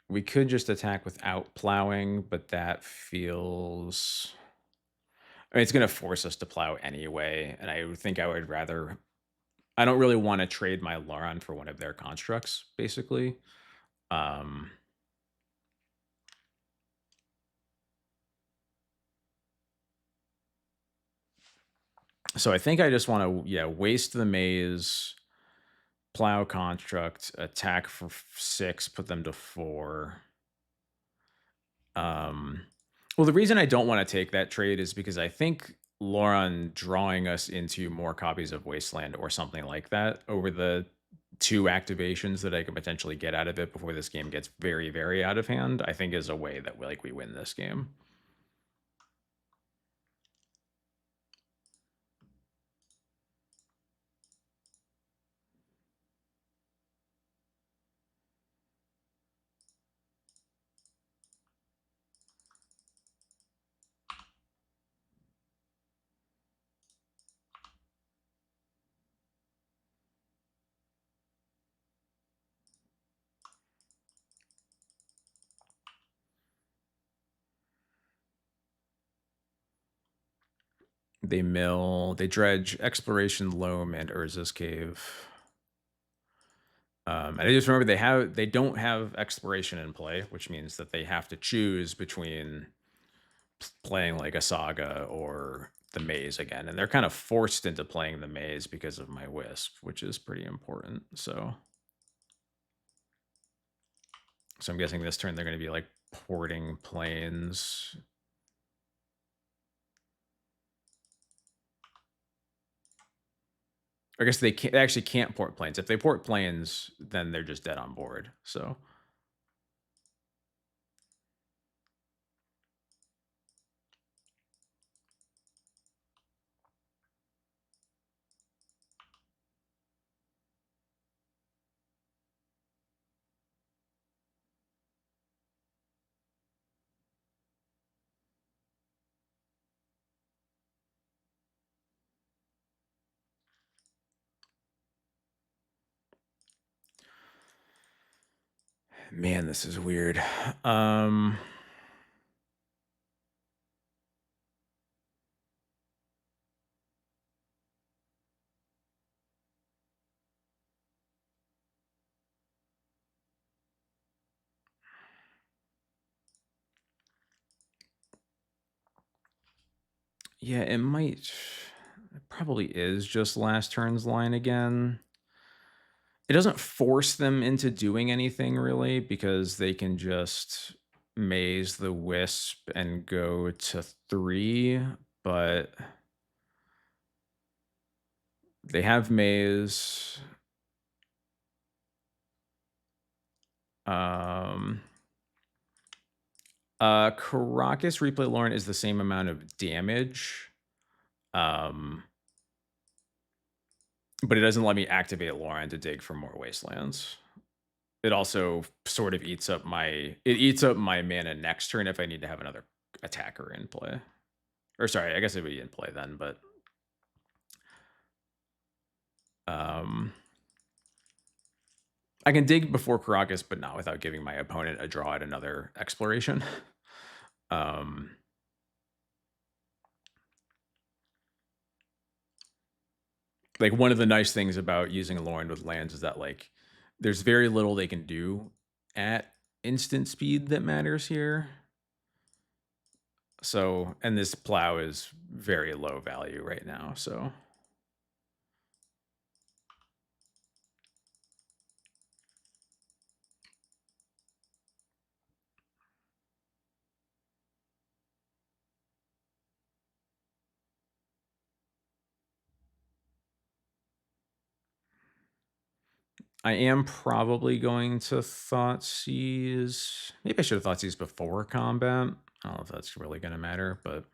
we could just attack without plowing, but that feels. I mean, it's going to force us to plow anyway, and I think I would rather. I don't really want to trade my Lauron for one of their constructs, basically. Um, so I think I just want to, yeah, waste the maze, plow construct, attack for 6, put them to 4. Um, well, the reason I don't want to take that trade is because I think Lauron drawing us into more copies of Wasteland or something like that over the 2 activations that I could potentially get out of it before this game gets very, very out of hand, I think is a way that we win this game. They dredge Exploration, Loam, and Urza's Cave. And I just remember they don't have Exploration in play, which means that they have to choose between playing like a Saga or the Maze again, and they're kind of forced into playing the Maze because of my Wisp, which is pretty important. So I'm guessing this turn they're going to be like porting planes. I guess they actually can't port planes. If they port planes, then they're just dead on board. So man, this is weird. Yeah, it probably is just last turn's line again. It doesn't force them into doing anything really because they can just maze the Wisp and go to 3, but They have Maze. Caracas Replay Lauren is the same amount of damage. But it doesn't let me activate Lauren to dig for more wastelands. It also sort of eats up my mana next turn if I need to have another attacker in play. Or sorry, I guess it would be in play then, but I can dig before Caracas, but not without giving my opponent a draw at another exploration. Like one of the nice things about using Lauren with lands is that like there's very little they can do at instant speed that matters here. So, and this plow is very low value right now, so. I am probably going to Thoughtseize. Maybe I should have Thoughtseize before combat. I don't know if that's really going to matter, but.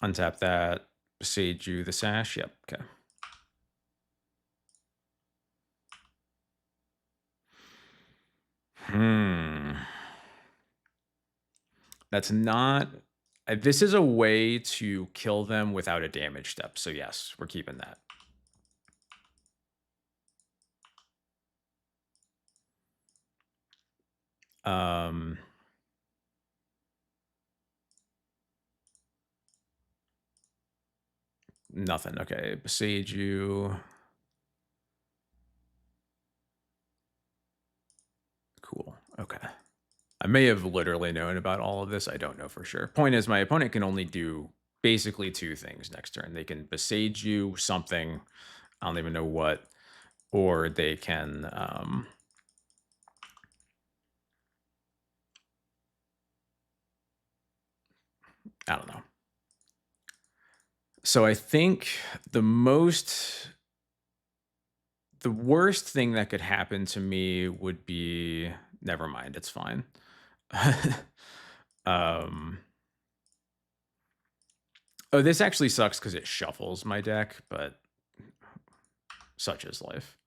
Untap that. Sage you the Sash. Yep. Okay. That's not. This is a way to kill them without a damage step. So yes, we're keeping that. Nothing. Okay. Besiege you. Cool. Okay. I may have literally known about all of this. I don't know for sure. Point is, my opponent can only do basically two things next turn. They can besiege you something, I don't even know what, or they can I don't know. So I think the worst thing that could happen to me would be, never mind, it's fine. Oh, this actually sucks because it shuffles my deck, but such is life.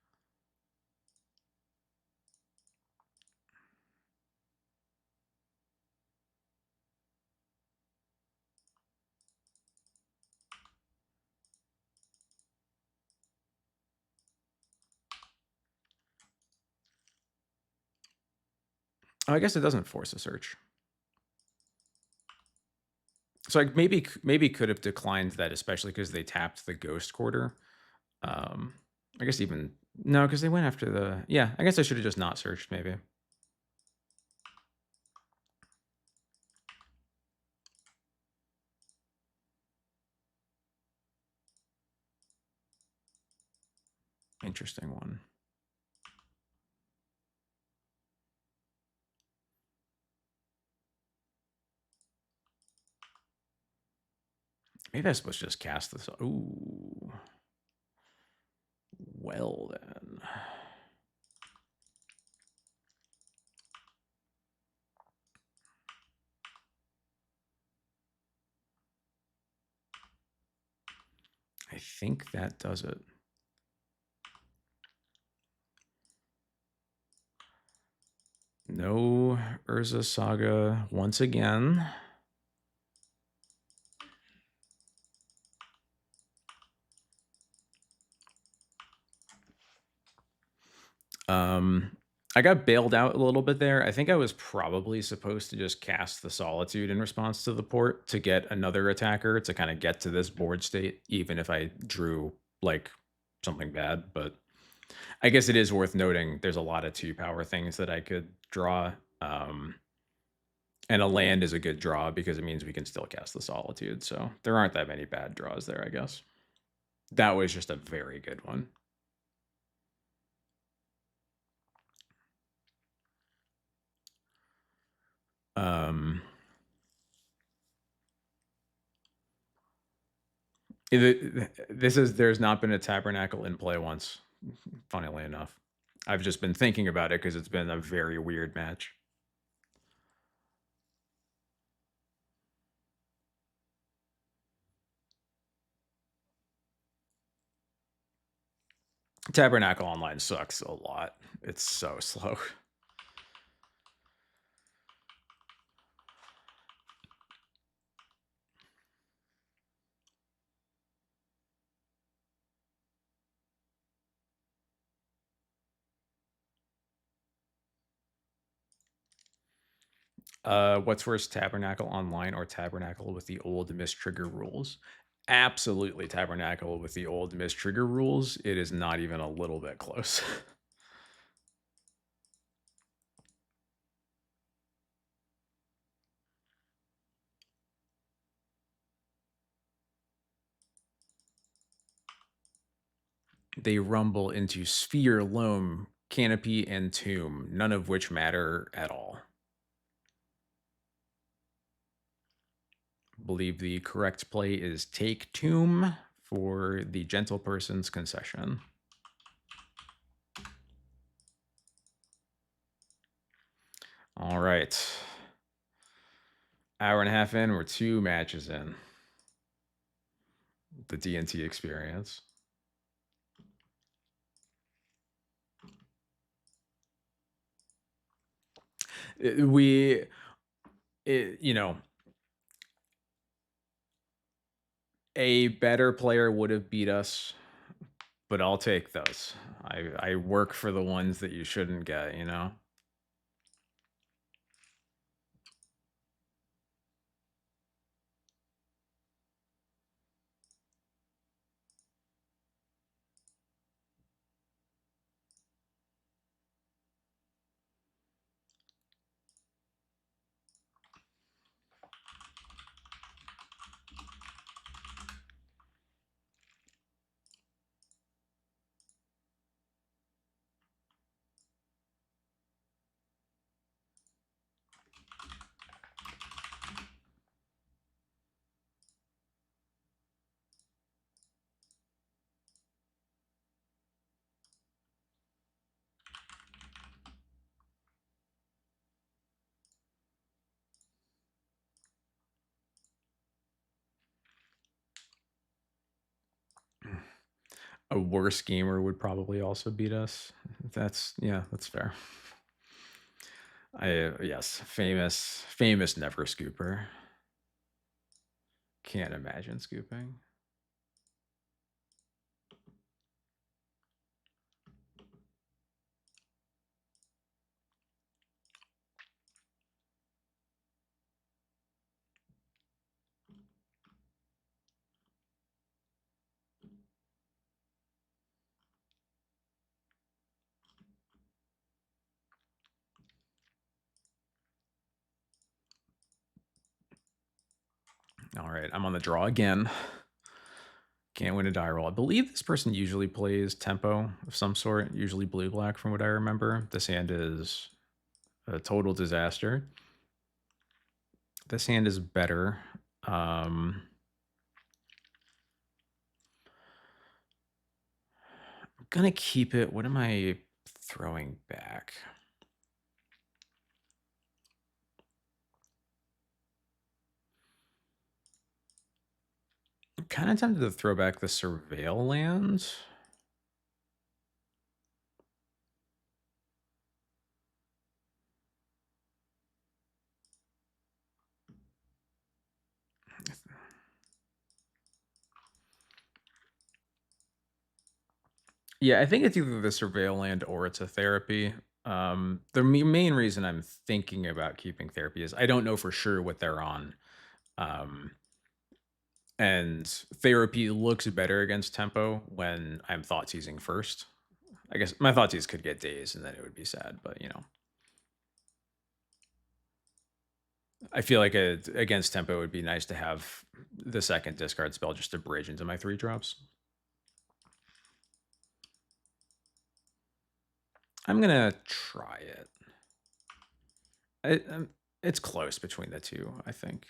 Oh, I guess it doesn't force a search. So I maybe could have declined that, especially because they tapped the Ghost Quarter. I guess even no, because they went after the I guess I should have just not searched maybe. Interesting one. Maybe I'm supposed to just cast this. Ooh. Well then. I think that does it. No Urza Saga once again. I got bailed out a little bit there. I think I was probably supposed to just cast the Solitude in response to the port to get another attacker to kind of get to this board state, even if I drew like something bad. But I guess it is worth noting there's a lot of 2-power things that I could draw. And a land is a good draw because it means we can still cast the Solitude. So there aren't that many bad draws there, I guess. That was just a very good one. There's not been a Tabernacle in play once, funnily enough. I've just been thinking about it because it's been a very weird match. Tabernacle Online sucks a lot. It's so slow. What's worse, Tabernacle Online or Tabernacle with the old mistrigger rules? Absolutely Tabernacle with the old mistrigger rules. It is not even a little bit close. They rumble into Sphere, Loam, Canopy, and Tomb, none of which matter at all. Believe the correct play is take Tomb for the Gentle Person's concession. All right. Hour and a half in, we're 2 matches in. The D&T experience. You know, a better player would have beat us, but I'll take those. I work for the ones that you shouldn't get, you know? A worse gamer would probably also beat us. That's fair. Yes, famous never scooper. Can't imagine scooping. All right, I'm on the draw again. Can't win a die roll. I believe this person usually plays tempo of some sort, usually blue-black from what I remember. This hand is a total disaster. This hand is better. I'm gonna keep it. What am I throwing back? I'm kind of tempted to throw back the Surveil land. Yeah, I think it's either the surveil land or it's a therapy. The main reason I'm thinking about keeping therapy is I don't know for sure what they're on. Um, and therapy looks better against tempo when I'm thought seizing first. I guess my thought seize could get days and then it would be sad, but I feel like against tempo it would be nice to have the second discard spell just to bridge into my 3 drops. I'm gonna try it. It's close between the two, I think.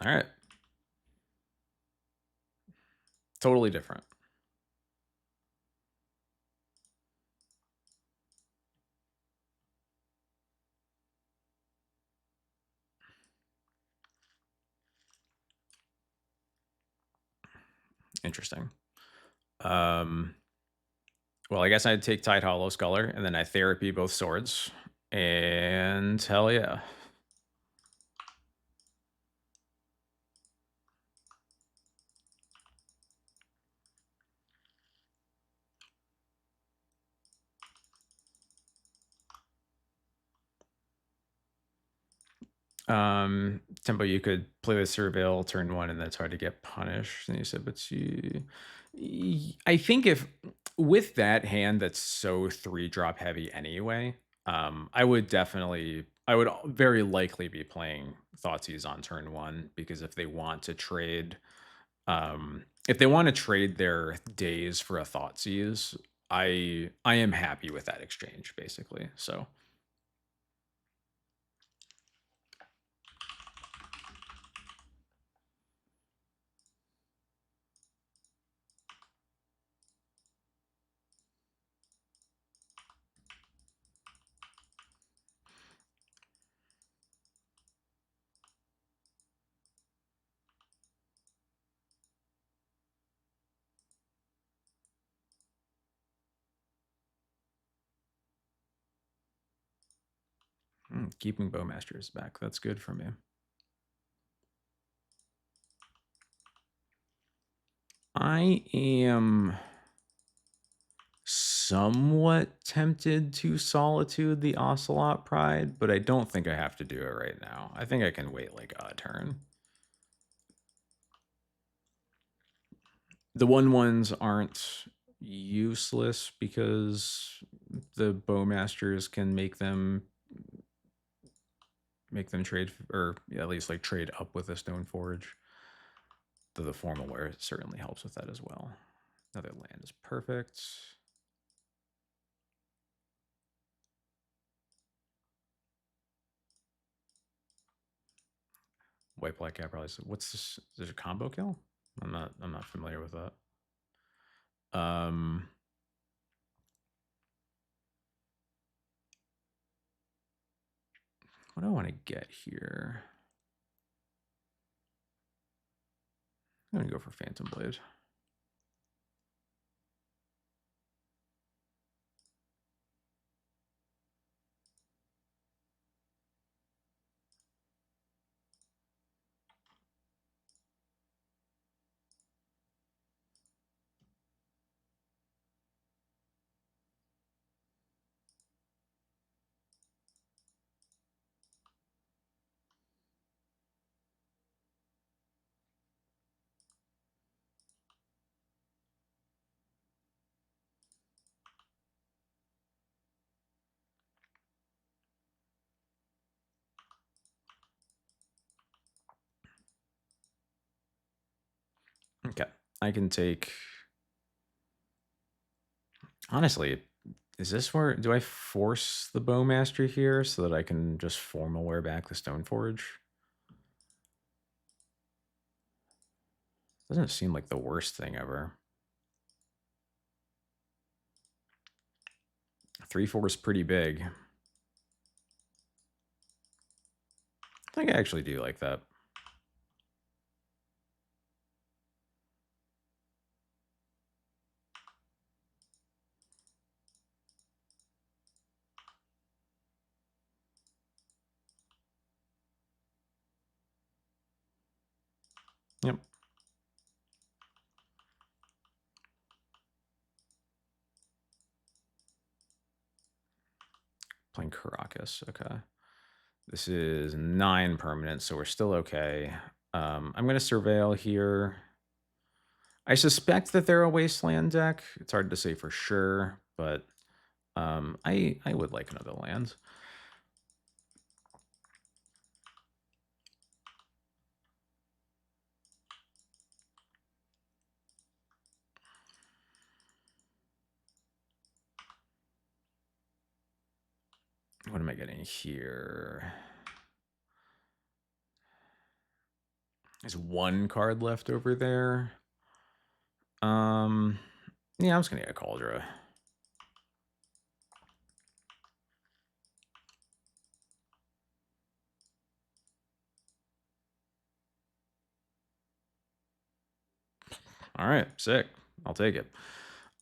All right. Totally different. Interesting. Um, well, I guess I'd take Tide Hollow Scholar and then I therapy both swords. And hell yeah. Tempo, you could play the Surveil turn 1 and then try to get punished. And you said, but I think if with that hand that's so 3-drop heavy anyway, I would very likely be playing Thoughtseize on turn 1 because if they want to trade their days for a Thoughtseize, I am happy with that exchange basically. So keeping Bowmasters back, that's good for me. I am somewhat tempted to Solitude the Ocelot Pride, but I don't think I have to do it right now. I think I can wait like a turn. The 1/1s aren't useless because the Bowmasters can make them trade, or at least like trade up with a Stone Forge. Though the Formal Wear certainly helps with that as well. Another land is perfect. White Black Cat probably. What's this? Is there a combo kill? I'm not familiar with that. What do I want to get here? I'm gonna go for Phantom Blade. Okay, I can take. Honestly, is this where do I force the Bowmaster here so that I can just Formal Wear back the Stoneforge? Doesn't seem like the worst thing ever. 3/4 is pretty big. I think I actually do like that. Yep. Playing Caracas. Okay. This is 9 permanent, so we're still okay. I'm going to surveil here. I suspect that they're a wasteland deck. It's hard to say for sure, but I would like another land. What am I getting here? There's 1 card left over there. Yeah, I'm just gonna get a Cauldra. All right, sick. I'll take it.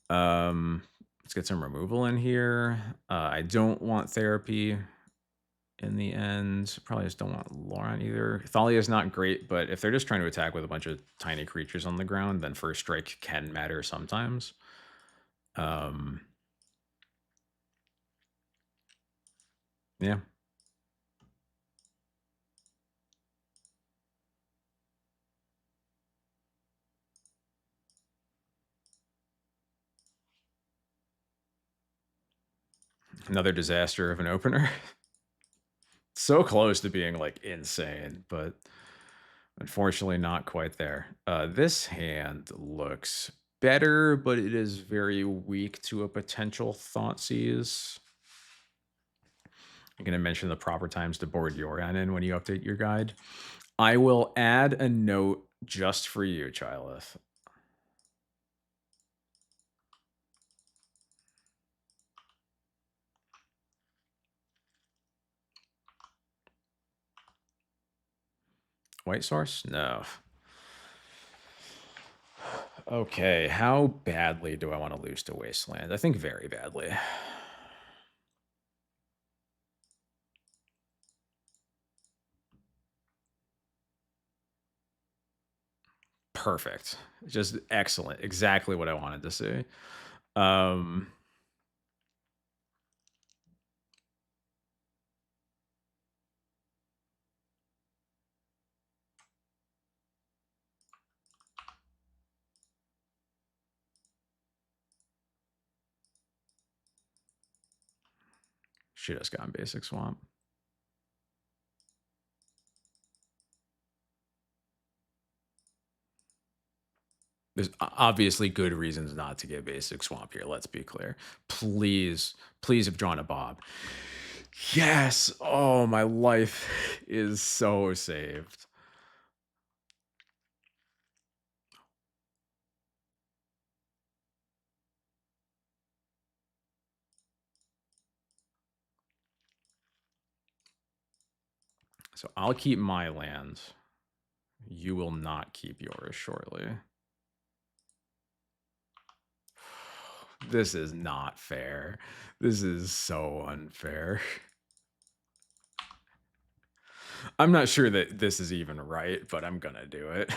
Let's get some removal in here. I don't want therapy in the end. Probably just don't want Lauren either. Thalia is not great, but if they're just trying to attack with a bunch of tiny creatures on the ground, then first strike can matter sometimes. Yeah. Another disaster of an opener. So close to being like insane, but unfortunately not quite there. This hand looks better, but it is very weak to a potential Thoughtseize. I'm going to mention the proper times to board Yoran in when you update your guide. I will add a note just for you, Chylith. White source? No. Okay, how badly do I want to lose to Wasteland? I think very badly. Perfect. Just excellent. Exactly what I wanted to see. Should have gone basic swamp. There's obviously good reasons not to get basic swamp here. Let's be clear. Please, please have drawn a Bob. Yes. Oh, my life is so saved. So I'll keep my land. You will not keep yours shortly. This is not fair. This is so unfair. I'm not sure that this is even right, but I'm gonna do it.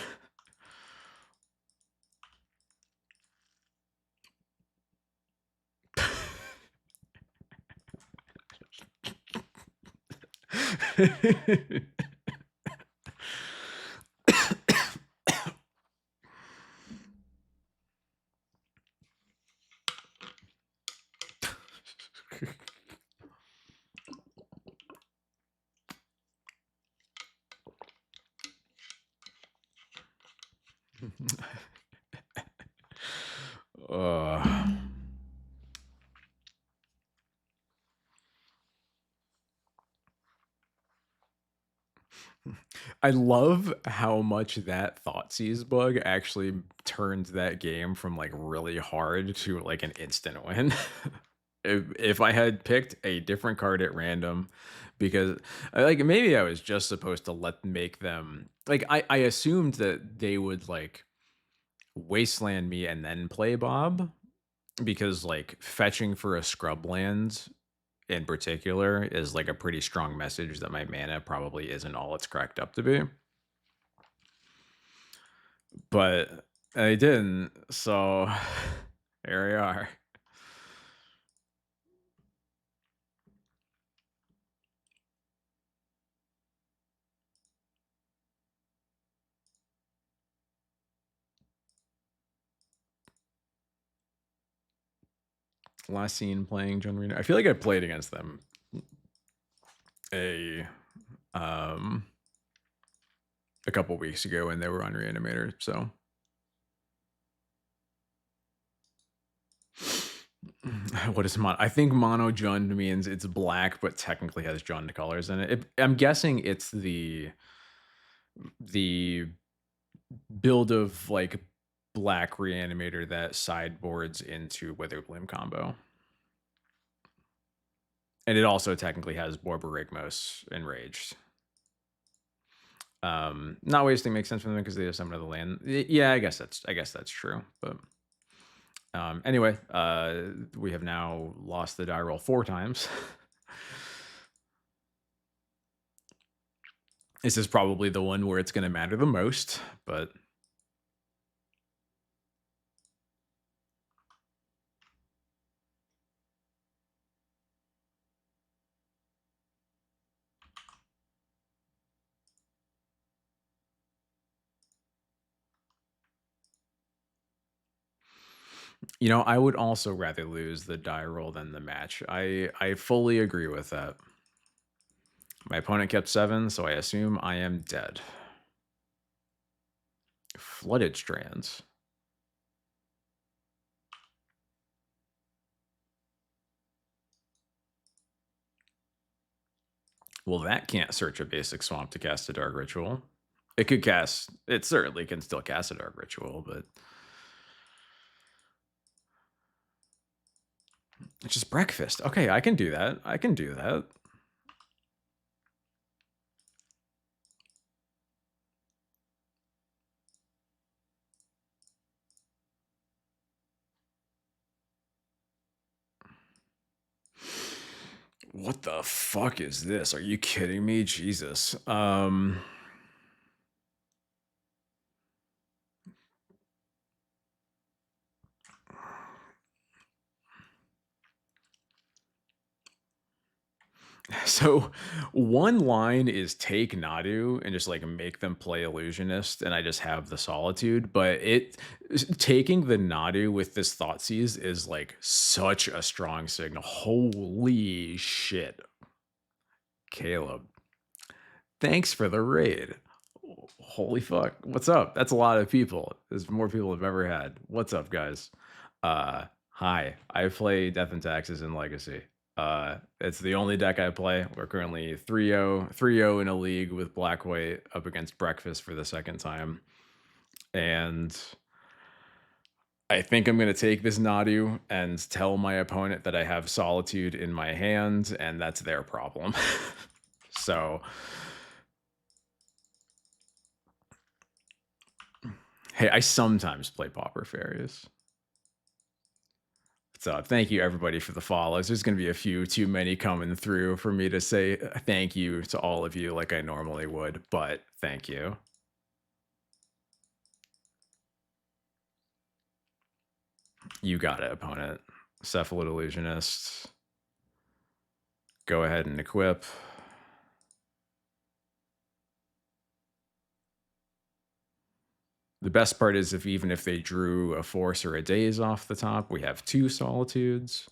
I love how much that Thoughtseize bug actually turned that game from like really hard to like an instant win. If I had picked a different card at random, because like maybe I was just supposed to make them like I assumed that they would like wasteland me and then play Bob, because like fetching for a scrub land in particular is like a pretty strong message that my mana probably isn't all it's cracked up to be. but I didn't. So here we are. Last seen playing John Reno. I feel like I played against them a um a couple weeks ago when they were on Reanimator. So what is mono? I think mono Jund means it's black, but technically has Jund colors in it. I'm guessing it's the build of like black Reanimator that sideboards into Witherbloom combo. And it also technically has Borborygmos enraged. Not wasting makes sense for them because they have some of the land. Yeah, I guess that's true. But anyway, we have now lost the die roll 4 times. This is probably the one where it's going to matter the most, but you know, I would also rather lose the die roll than the match. I fully agree with that. My opponent kept 7, so I assume I am dead. Flooded Strands. Well, that can't search a basic swamp to cast a Dark Ritual. It could cast, it certainly can still cast a Dark Ritual, but it's just breakfast. Okay, I can do that. I can do that. What the fuck is this? Are you kidding me? Jesus. So one line is take Nadu and just like make them play illusionist, and I just have the solitude. But taking the Nadu with this Thoughtseize is like such a strong signal. Holy shit, Caleb! Thanks for the raid. Holy fuck, what's up? That's a lot of people. There's more people I've ever had. What's up, guys? Hi. I play Death and Taxes in Legacy. It's the only deck I play. We're currently 3-0 in a league with Black White up against Breakfast for the second time. And I think I'm going to take this Nadu and tell my opponent that I have Solitude in my hand, and that's their problem. So, hey, I sometimes play Pauper Fairies. So thank you everybody for the follows. There's going to be a few too many coming through for me to say thank you to all of you like I normally would, but thank you. You got it, opponent. Cephalid Illusionist. Go ahead and equip. The best part is even if they drew a Force or a Daze off the top, we have 2 Solitudes.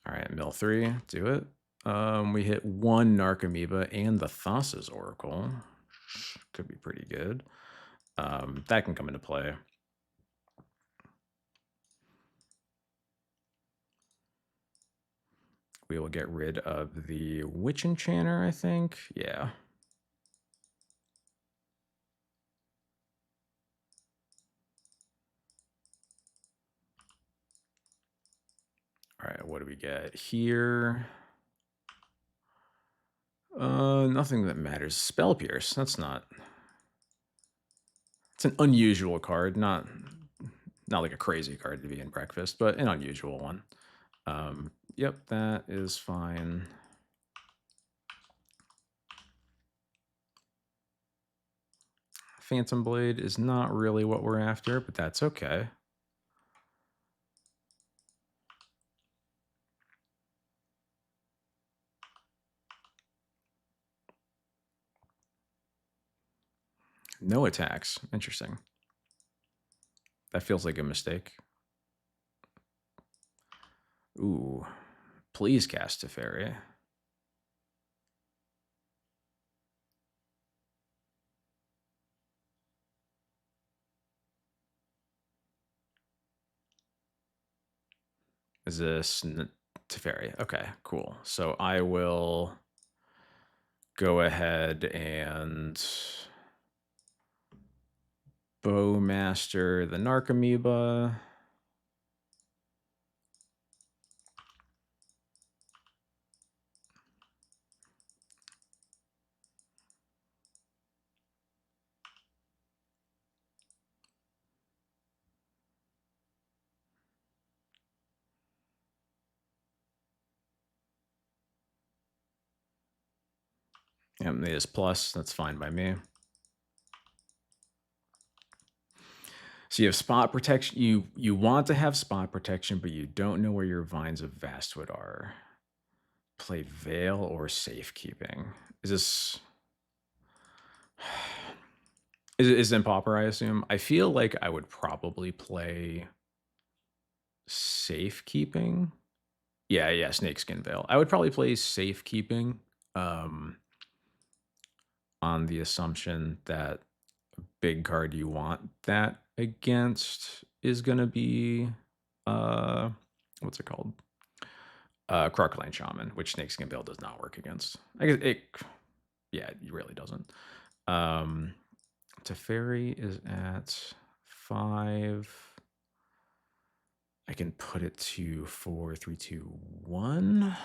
All right, mill 3, do it. We hit 1 Narcomoeba and the Thassa's Oracle. Could be pretty good. That can come into play. We will get rid of the Witch Enchanter, I think. Yeah. All right, what do we get here? Nothing that matters. Spell Pierce. That's not. It's an unusual card, not like a crazy card to be in Breakfast, but an unusual one. Yep, that is fine. Phantom Blade is not really what we're after, but that's okay. No attacks. Interesting. That feels like a mistake. Ooh. Please cast Teferi. Is this Teferi? Okay, cool. So I will go ahead and Bowmaster the Narcomoeba. And it is plus. That's fine by me. So you have spot protection. You want to have spot protection, but you don't know where your Vines of Vastwood are. Play Veil or Safekeeping. Is this is in Pauper, I assume? I feel like I would probably play Safekeeping. Yeah, Snakeskin Veil. I would probably play Safekeeping on the assumption that big card you want that against is gonna be what's it called? Crocodile Shaman, which Snakeskin Veil does not work against. I guess yeah, it really doesn't. Teferi is at 5. I can put it to 4, 3, 2, 1.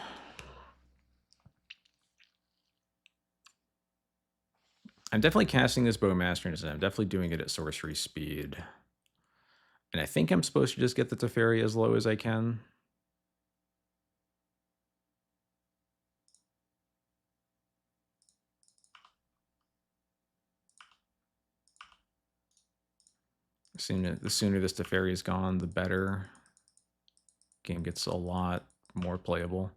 I'm definitely casting this Bowmaster, and I'm definitely doing it at sorcery speed. And I think I'm supposed to just get the Teferi as low as I can. The sooner this Teferi is gone, the better. Game gets a lot more playable.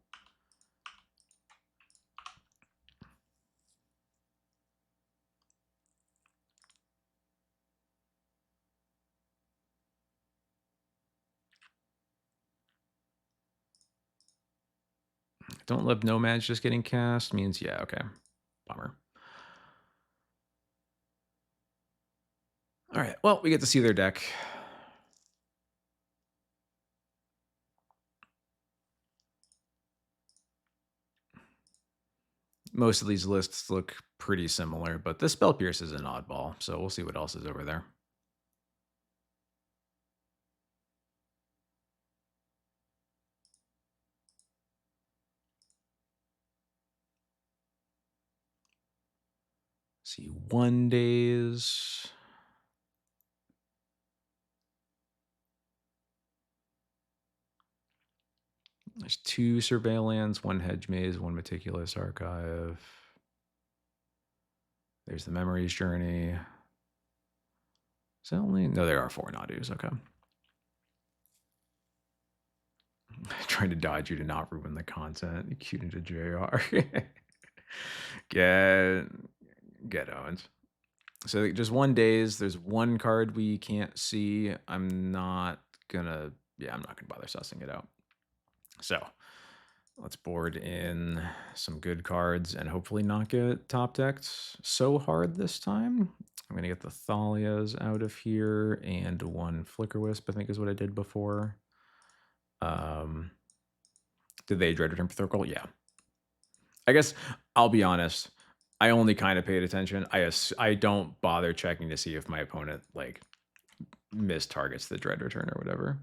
Don't love Nomads just getting cast means, yeah, okay. Bummer. All right, well, we get to see their deck. Most of these lists look pretty similar, but this Spell Pierce is an oddball, so we'll see what else is over there. See, 1 days. There's 2 Surveillance, 1 Hedge Maze, 1 Meticulous Archive. There's the Memories Journey. Is that only? No, there are 4 Nadus. Okay. Trying to dodge you to not ruin the content. Cute into JR. Get owned. So just 1 days. There's 1 card we can't see. I'm not gonna bother sussing it out. So let's board in some good cards and hopefully not get top decked so hard this time. I'm gonna get the Thalias out of here and 1 Flicker Wisp, I think is what I did before. Did they Dread Return Thurkle? Yeah. I guess I'll be honest. I only kind of paid attention. I don't bother checking to see if my opponent like mistargets the Dread Return or whatever.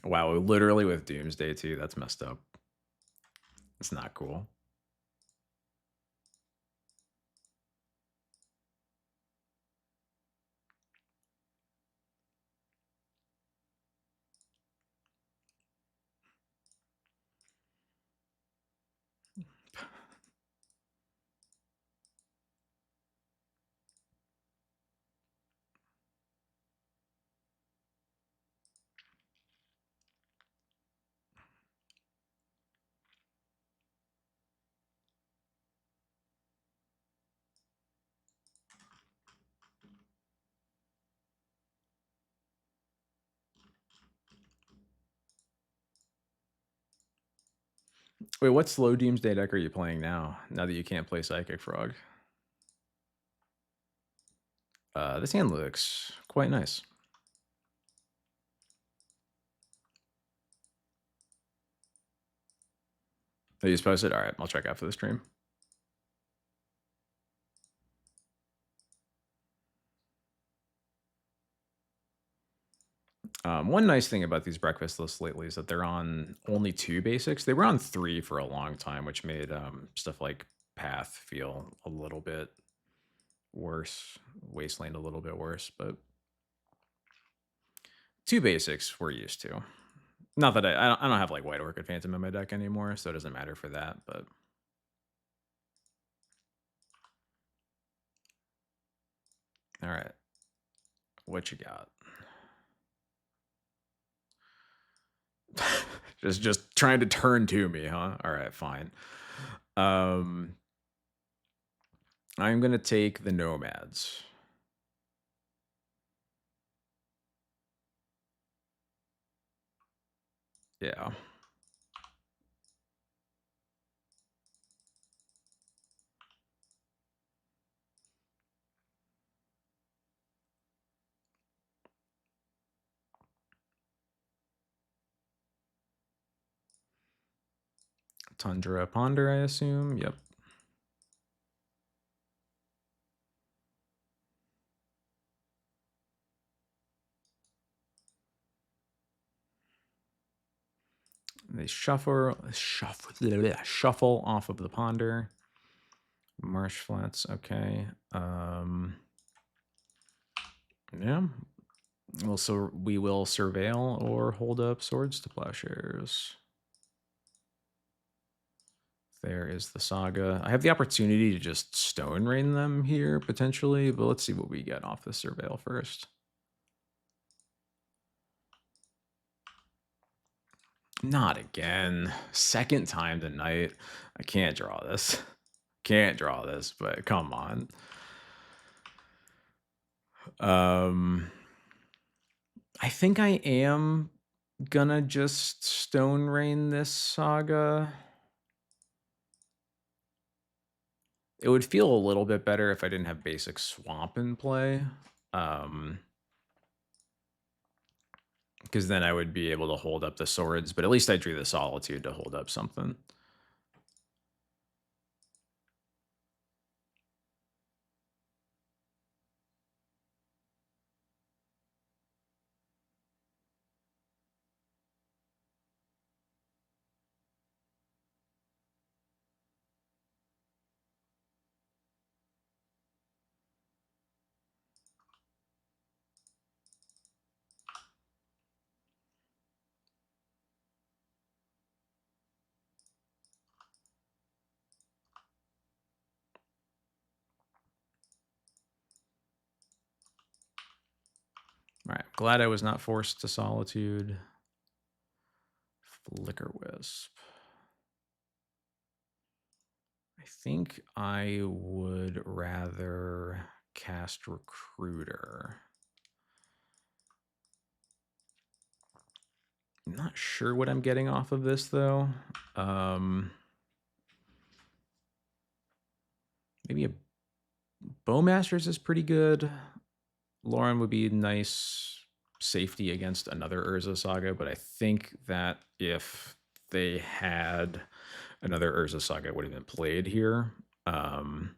Wow, literally with Doomsday too. That's messed up. It's not cool. Wait, what slow Doomsday deck are you playing now? Now that you can't play Psychic Frog? This hand looks quite nice. Are you posted? All right, I'll check after the stream. One nice thing about these breakfast lists lately is that they're on only 2 basics. They were on 3 for a long time, which made stuff like Path feel a little bit worse, Wasteland a little bit worse, but 2 basics we're used to. Not that I don't have like White Orchid Phantom in my deck anymore, so it doesn't matter for that, but all right. What you got? just trying to turn to me, huh? All right, fine. I'm gonna take the Nomads. Yeah. Tundra Ponder, I assume. Yep. They shuffle off of the Ponder. Marsh Flats, okay. Yeah. We will surveil or hold up Swords to Plowshares. There is the Saga. I have the opportunity to just Stone Rain them here, potentially, but let's see what we get off the Surveil first. Not again. Second time tonight. I can't draw this. Can't draw this, but come on. I think I am gonna just Stone Rain this Saga. It would feel a little bit better if I didn't have basic Swamp in play. Because then I would be able to hold up the Swords, but at least I drew the Solitude to hold up something. All right, glad I was not forced to Solitude. Flicker Wisp. I think I would rather cast Recruiter. I'm not sure what I'm getting off of this, though. Maybe a Bowmasters is pretty good. Lauren would be nice safety against another Urza Saga, but I think that if they had another Urza Saga, it would have been played here. So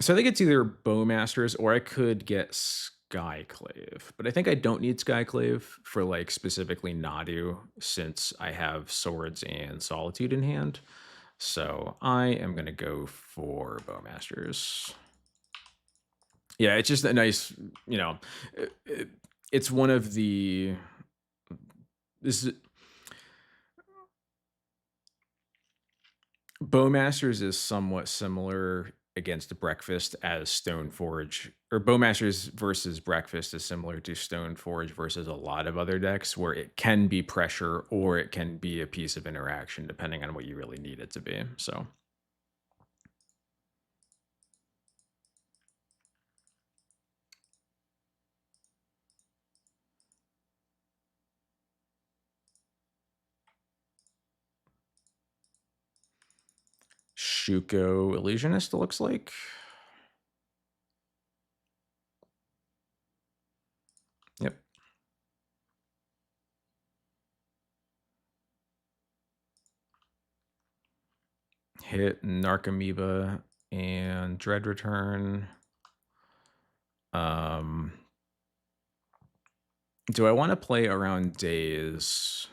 I think it's either Bowmasters or I could get Skyclave, but I think I don't need Skyclave for like specifically Nadu since I have Swords and Solitude in hand. So I am going to go for Bowmasters. Yeah, it's just a nice, it's one of the, Bowmasters is somewhat similar against Breakfast as Stoneforge, or Bowmasters versus Breakfast is similar to Stoneforge versus a lot of other decks where it can be pressure or it can be a piece of interaction depending on what you really need it to be. So. Shuko Illusionist, it looks like. Yep. Hit Narcomoeba and Dread Return. Do I want to play around days?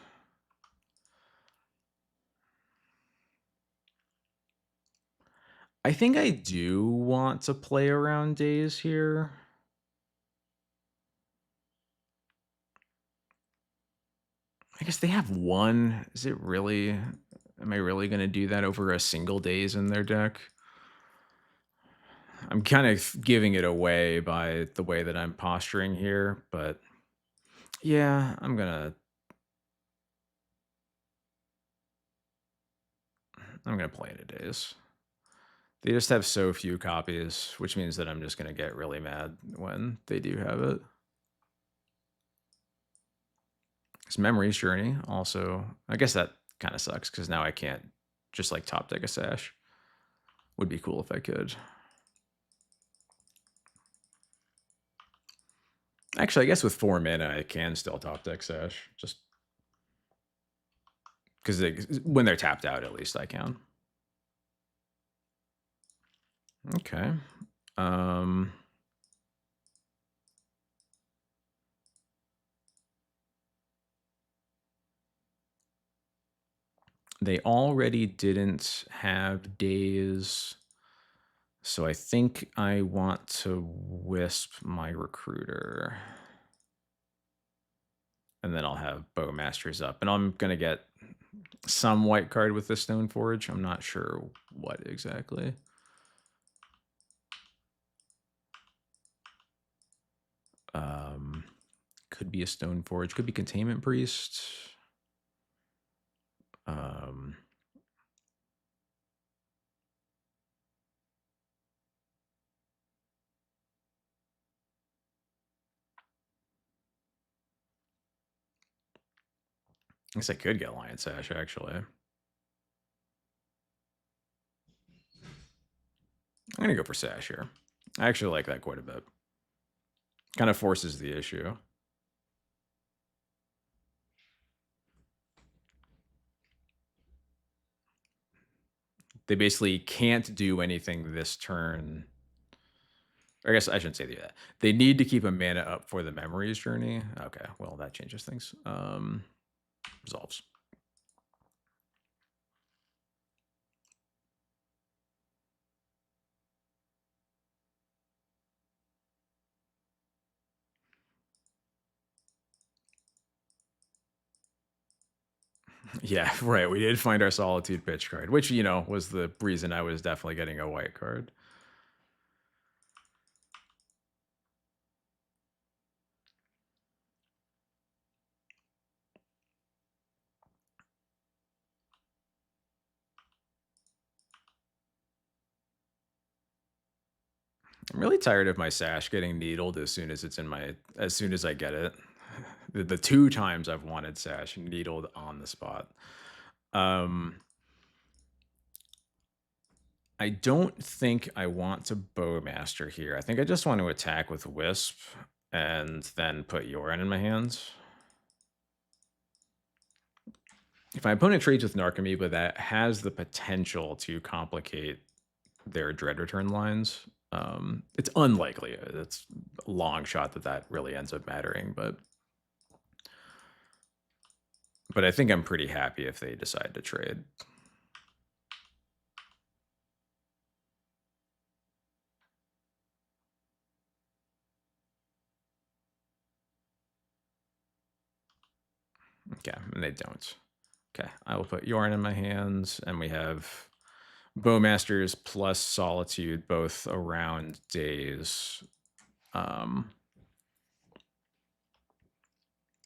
I think I do want to play around days here. I guess they have one. Is it really? Am I really going to do that over a single days in their deck? I'm kind of giving it away by the way that I'm posturing here, but yeah, I'm gonna play it a days. They just have so few copies, which means that I'm just gonna get really mad when they do have it. It's Memory's Journey also. I guess that kind of sucks because now I can't just like top deck a Sash. Would be cool if I could. Actually, I guess with 4 mana, I can still top deck Sash. Just because when they're tapped out, at least I can. Okay. They already didn't have days, so I think I want to Wisp my Recruiter. And then I'll have Bowmasters up. And I'm going to get some white card with the Stoneforge. I'm not sure what exactly. Could be a Stoneforge. Could be Containment Priest. I guess I could get Lion Sash, actually. I'm going to go for Sash here. I actually like that quite a bit. Kind of forces the issue. They basically can't do anything this turn. I guess I shouldn't say that. They need to keep a mana up for the Memories Journey. Okay, well, that changes things. Resolves. Yeah, right. We did find our Solitude pitch card, which, you know, was the reason I was definitely getting a white card. I'm really tired of my Sash getting needled as soon as it's in my, as soon as I get it. The 2 times I've wanted Sash needled on the spot. I don't think I want to Bowmaster here. I think I just want to attack with Wisp and then put Yorin in my hands. If my opponent trades with Narcomoeba, that has the potential to complicate their Dread Return lines. It's unlikely. It's a long shot that really ends up mattering, but I think I'm pretty happy if they decide to trade. Okay, and they don't. Okay, I will put Yorin in my hands, and we have Bowmasters plus Solitude, both around days,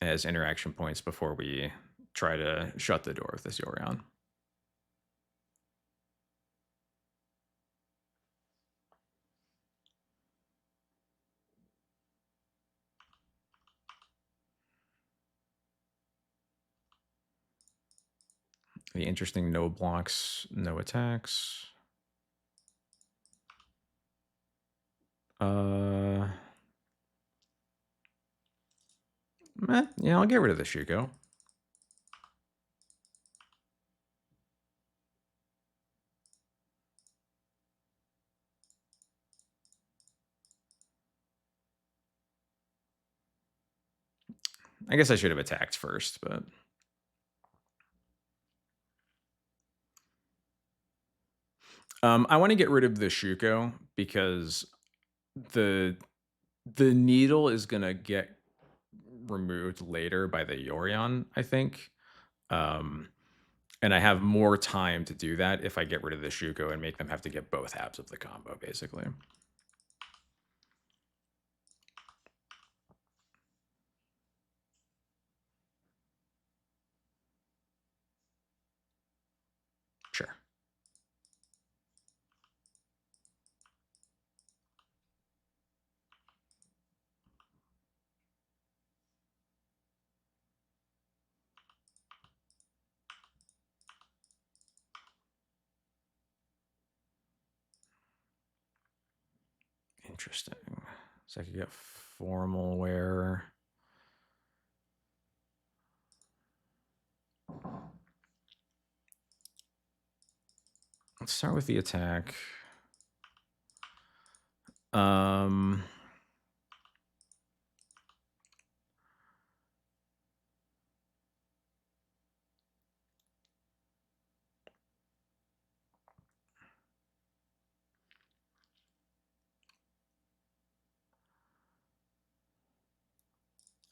as interaction points before we try to shut the door with this Yorion. The interesting no blocks, no attacks. Yeah, I'll get rid of the Shuko. I guess I should have attacked first, but I want to get rid of the Shuko because the the needle is gonna get removed later by the Yorion, I think. Um, and I have more time to do that if I get rid of the Shuko and make them have to get both halves of the combo, basically. Sure. Interesting. So I could get formal wear. Let's start with the attack. Um,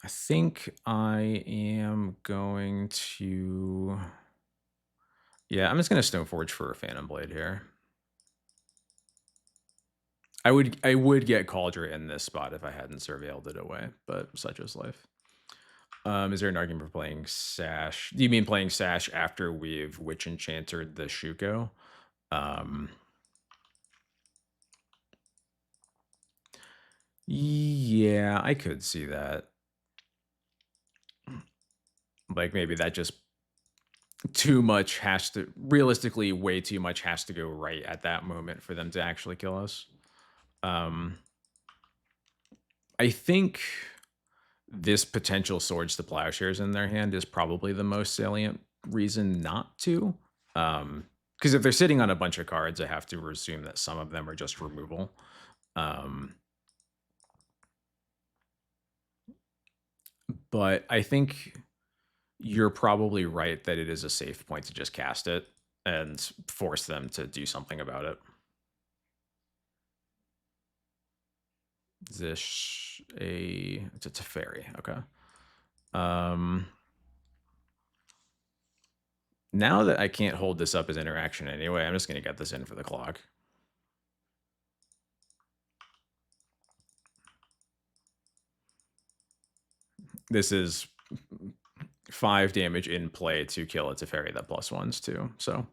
I think I am going to. Yeah, I'm just gonna Stoneforge for a Phantom Blade here. I would get Cauldron in this spot if I hadn't surveilled it away, but such is life. Is there an argument for playing Sash? Do you mean playing Sash after we've Witch Enchanted the Shuko? Yeah, I could see that. Like maybe that just too much has to realistically way too much has to go right at that moment for them to actually kill us. I think this potential Swords to Plowshares in their hand is probably the most salient reason not to. Because if they're sitting on a bunch of cards, I have to assume that some of them are just removal. But I think you're probably right that it is a safe point to just cast it and force them to do something about it. Is this it's a Teferi, okay. Now that I can't hold this up as interaction anyway, I'm just gonna get this in for the clock. This is 5 damage in play to kill a Teferi that +1s too, so.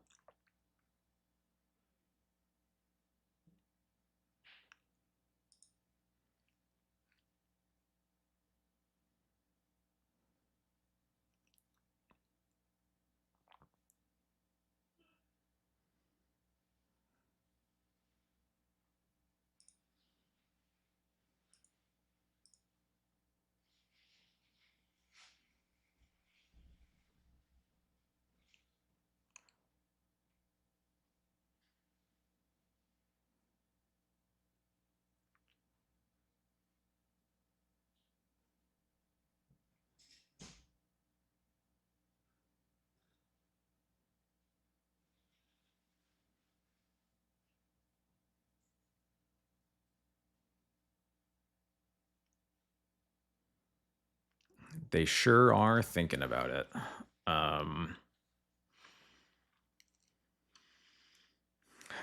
They sure are thinking about it.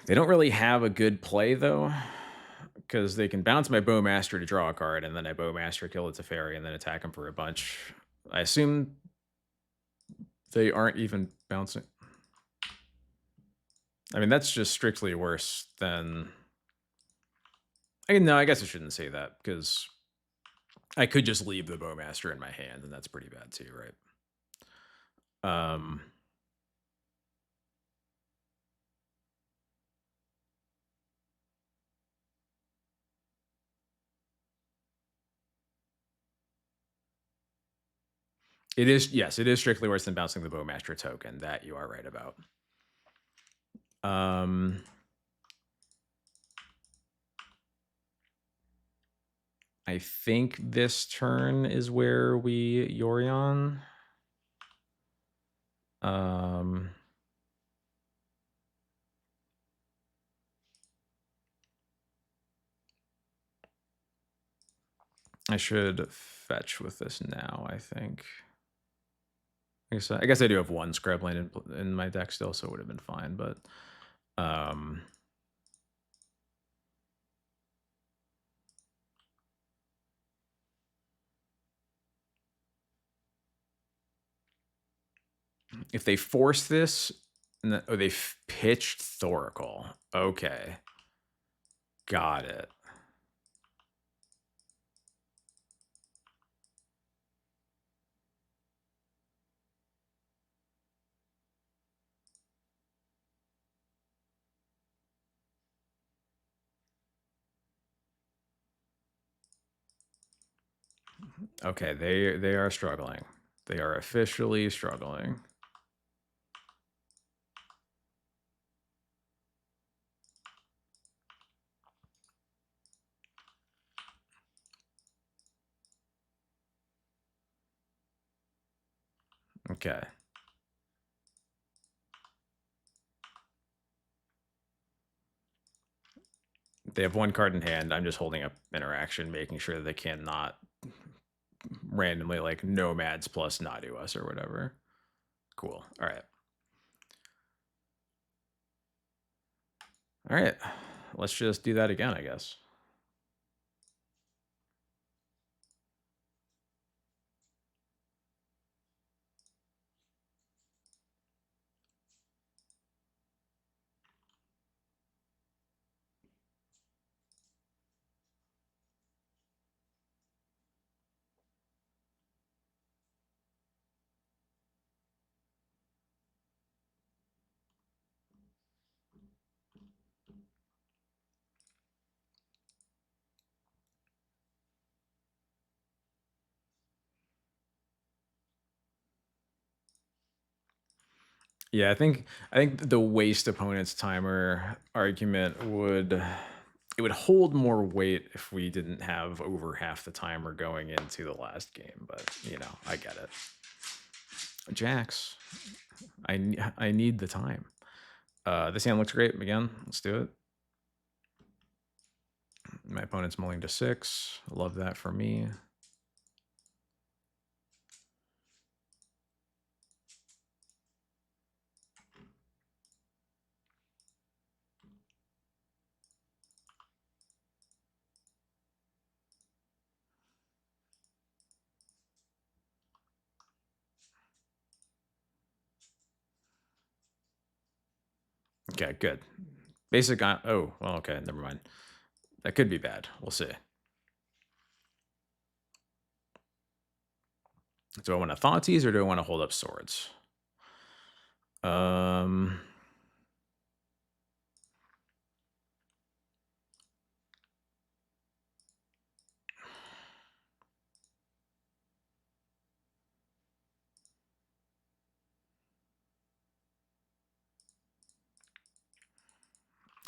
They don't really have a good play though, because they can bounce my Bowmaster to draw a card, and then I Bowmaster kill a Teferi, and then attack him for a bunch. I assume they aren't even bouncing. I mean, that's just strictly worse than. No, I guess I shouldn't say that because I could just leave the Bowmaster in my hand, and that's pretty bad too, right? It is, yes, it is strictly worse than bouncing the Bowmaster token. That you are right about. I think this turn is where we Yorion. I should fetch with this now, I think. I guess I do have one Scrubland in my deck still, so it would have been fine, but if they force this, oh, they pitched Thoracle. Okay. Got it. Okay, they are struggling. They are officially struggling. Okay. They have one card in hand. I'm just holding up interaction, making sure that they cannot randomly like nomads plus Nadu us or whatever. Cool. All right. All right. Let's just do that again, I guess. Yeah, I think the waste opponent's timer argument would hold more weight if we didn't have over half the timer going into the last game, but you know, I get it. Jax, I need the time. This hand looks great again. Let's do it. My opponent's mulling to 6. Love that for me. Okay, good. Basic. Oh, well, okay, never mind. That could be bad. We'll see. Do I want to Thoughtseize or do I want to hold up swords?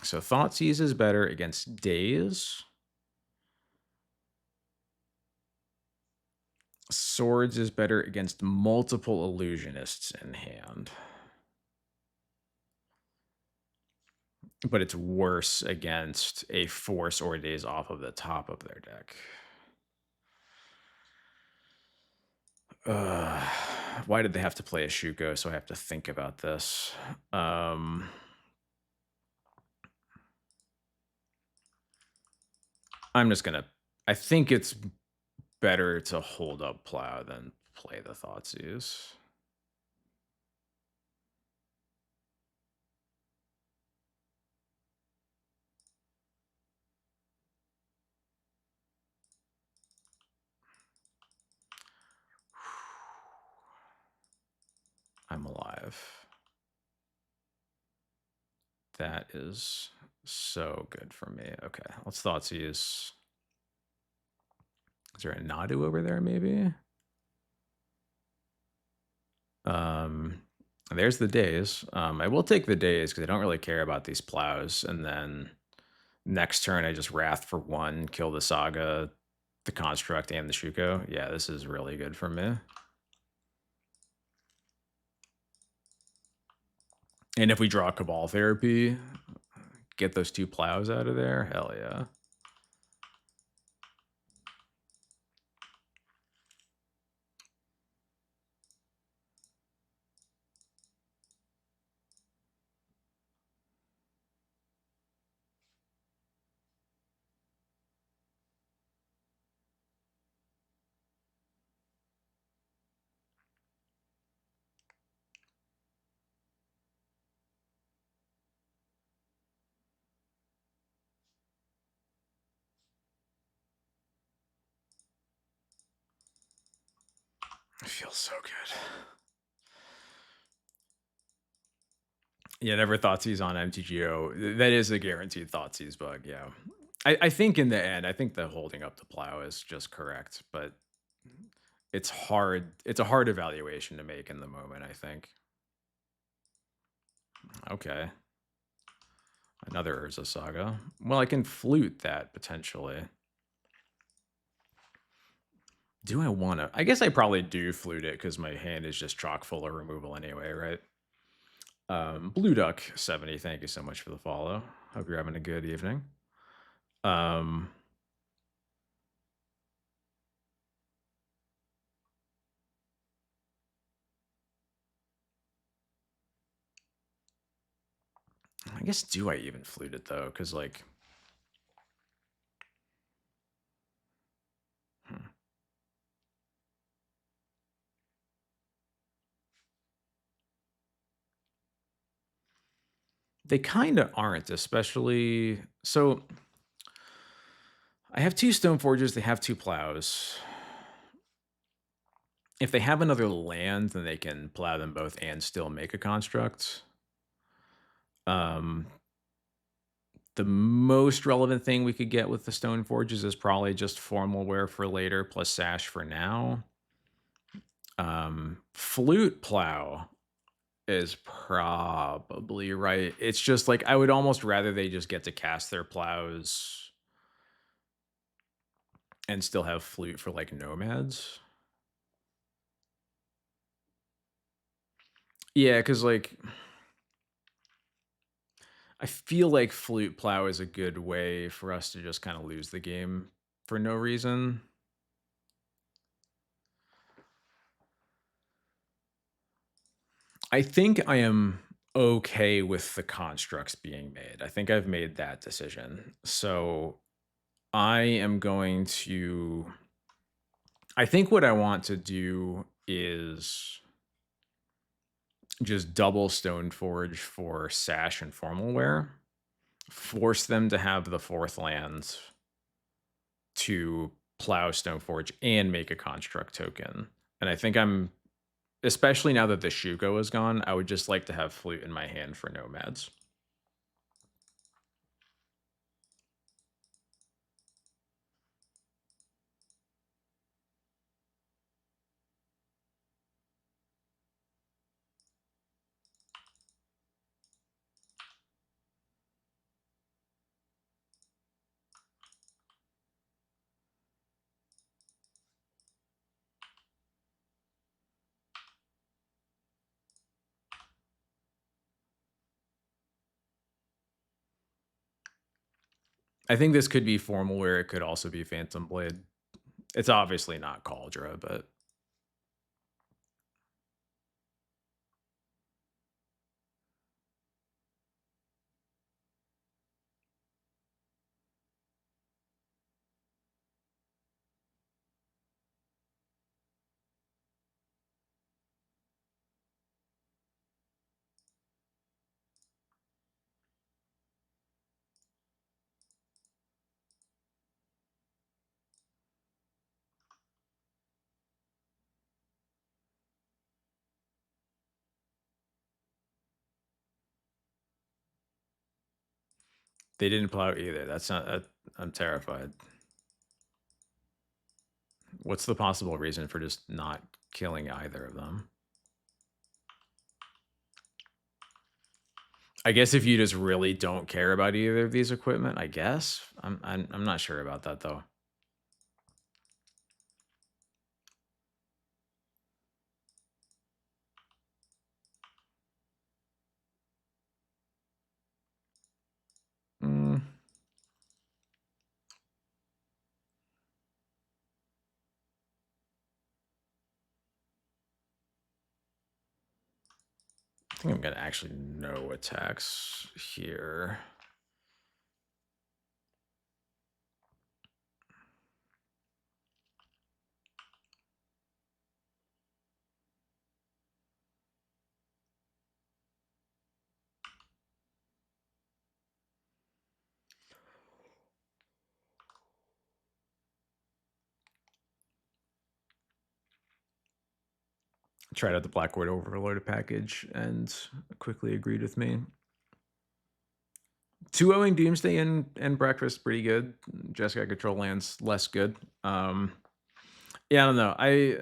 So Thoughtseize is better against Daze. Swords is better against multiple illusionists in hand. But it's worse against a force or Daze off of the top of their deck. Why did they have to play a Shuko? So I have to think about this. I'm just gonna. I think it's better to hold up Plow than play the Thoughtseize. I'm alive. That is so good for me. Okay, let's Thoughtseize. Is there a Nadu over there, maybe? Um, there's the days. I will take the days because I don't really care about these plows. And then next turn, I just Wrath for 1, kill the Saga, the Construct, and the Shuko. Yeah, this is really good for me. And if we draw Cabal Therapy, get those 2 plows out of there, hell yeah. It feels so good. Yeah, never Thoughtseize on MTGO. That is a guaranteed Thoughtseize bug, yeah. I think in the end, I think the holding up the plow is just correct, but it's hard. It's a hard evaluation to make in the moment, I think. Okay. Another Urza Saga. Well, I can flute that potentially. Do I want to? I guess I probably do flute it because my hand is just chock full of removal anyway, right? Blue Duck 70, thank you so much for the follow. Hope you're having a good evening. Um, I guess do I even flute it though? Because like, hmm. They kind of aren't, especially so. I have 2 Stone Forges. They have 2 plows. If they have another land, then they can plow them both and still make a construct. Um, the most relevant thing we could get with the Stone Forges is probably just formal wear for later plus sash for now. Flute plow is probably right. It's just like I would almost rather they just get to cast their plows and still have flute for like nomads. Yeah, because like I feel like flute plow is a good way for us to just kind of lose the game for no reason. I think I am okay with the constructs being made. I think I've made that decision. So I am going to. I think what I want to do is just double Stoneforge for Sash and Formalware. Force them to have the 4th land to plow Stoneforge and make a construct token. And I think I'm, especially now that the Shuko is gone, I would just like to have Flute in my hand for nomads. I think this could be Formalware. It could also be Phantom Blade. It's obviously not Cauldra, but they didn't plow either. That's not. I'm terrified. What's the possible reason for just not killing either of them? I guess if you just really don't care about either of these equipment, I guess. I'm not sure about that though. Mm, I think I'm gonna actually no attacks here. Tried out the Blackwood Overlord package and quickly agreed with me. 2-0ing Doomsday and Breakfast pretty good. Jessica Control lands less good. Yeah, I don't know. I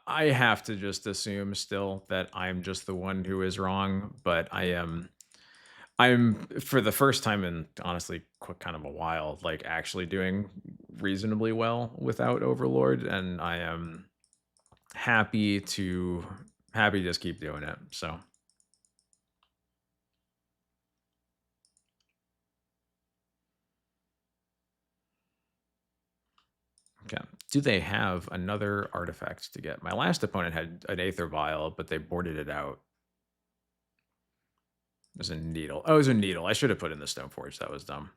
I have to just assume still that I'm just the one who is wrong, but I'm for the first time in honestly kind of a while, like actually doing reasonably well without Overlord, and I am happy to just keep doing it. So okay. Do they have another artifact to get? My last opponent had an Aether Vial, but they boarded it out. It was a needle. Oh, it was a needle. I should have put in the Stoneforge. That was dumb.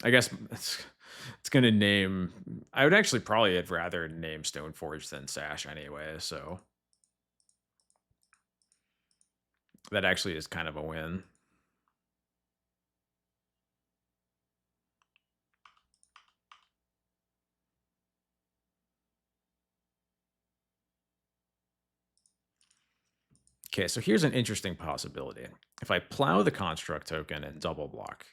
I guess it's gonna name. I would actually probably have rather name Stoneforge than Sash anyway. So that actually is kind of a win. Okay, so here's an interesting possibility. If I plow the construct token and double block,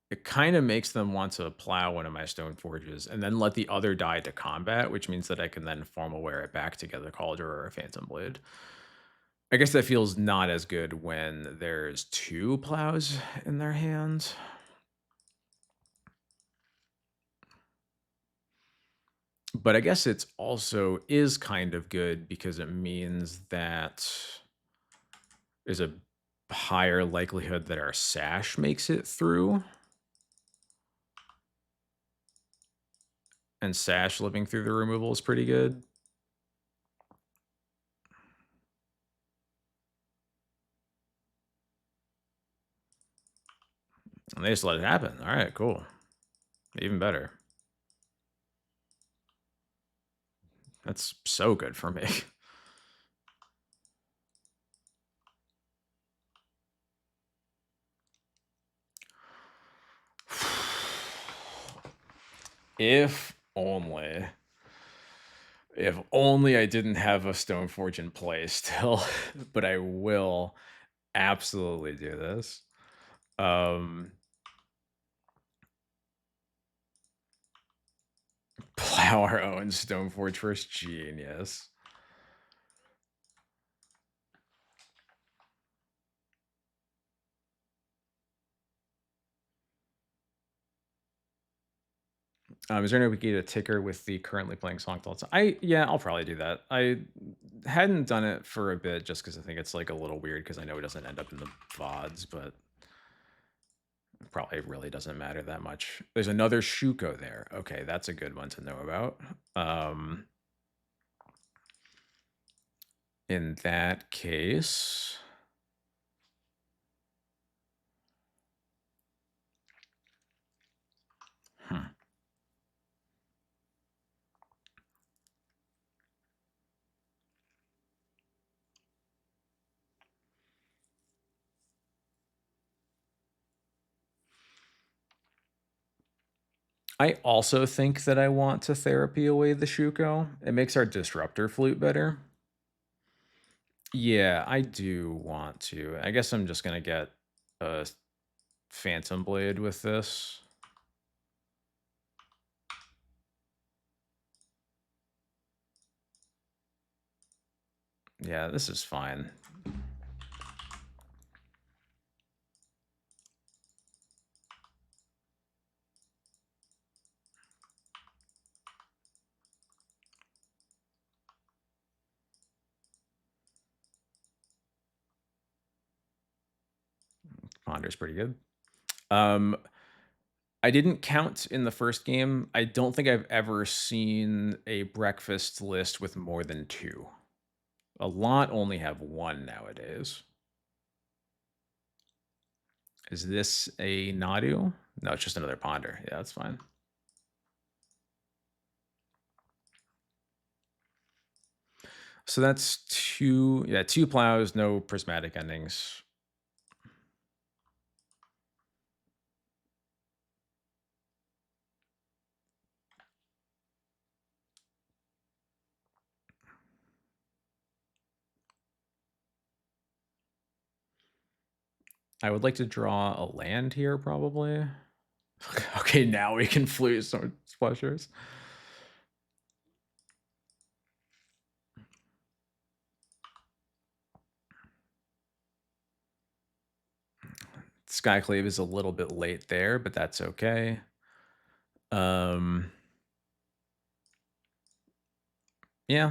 it kind of makes them want to plow one of my stone forges and then let the other die to combat, which means that I can then formal wear it back together, Cauldron or a Phantom Blade. I guess that feels not as good when there's two plows in their hands. But I guess it's also is kind of good because it means that there's a higher likelihood that our sash makes it through. And Sash living through the removal is pretty good. And they just let it happen. All right, cool. Even better. That's so good for me. If only. If only I didn't have a Stoneforge in play still, but I will absolutely do this. Plow our own Stoneforge first, genius. Is there any way we get a ticker with the currently playing song thoughts? Yeah, I'll probably do that. I hadn't done it for a bit just because I think it's like a little weird because I know it doesn't end up in the VODs, but it probably really doesn't matter that much. There's another Shuko there. Okay, that's a good one to know about. In that case, I also think that I want to therapy away the Shuko. It makes our disruptor flute better. Yeah, I do want to. I guess I'm just gonna get a Phantom Blade with this. Yeah, this is fine. Ponder's pretty good. Um, I didn't count in the first game. I don't think I've ever seen a breakfast list with more than 2. A lot only have 1 nowadays. Is this a Nadu? No, it's just another Ponder. Yeah, that's fine. So that's 2, yeah, 2 plows, no prismatic endings. I would like to draw a land here, probably. Okay, now we can flute sword splashers. Skyclave is a little bit late there, but that's okay. Yeah,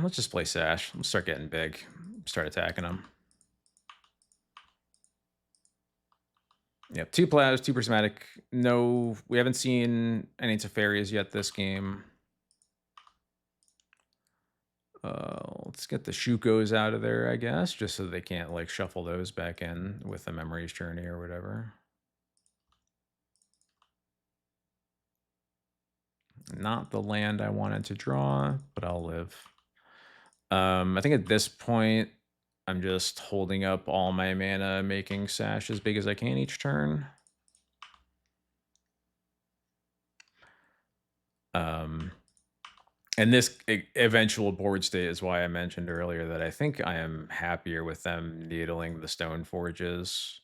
let's just play Sash. Let's start getting big. Start attacking them. Yep, 2 plows, 2 prismatic. No, we haven't seen any Teferias yet this game. Let's get the Shukos out of there, I guess, just so they can't like shuffle those back in with the Memories Journey or whatever. Not the land I wanted to draw, but I'll live. I think at this point, I'm just holding up all my mana, making Sash as big as I can each turn. And this eventual board state is why I mentioned earlier that I think I am happier with them needling the Stone Forges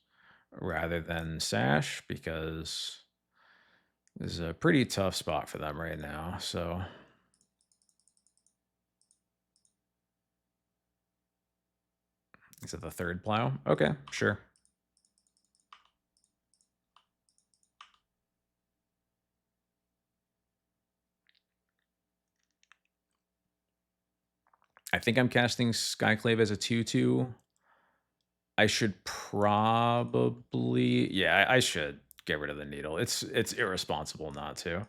rather than Sash, because this is a pretty tough spot for them right now. So is it the 3rd plow? Okay, sure. I think I'm casting Skyclave as a 2/2. I should probably, yeah, I should get rid of the needle. It's irresponsible not to.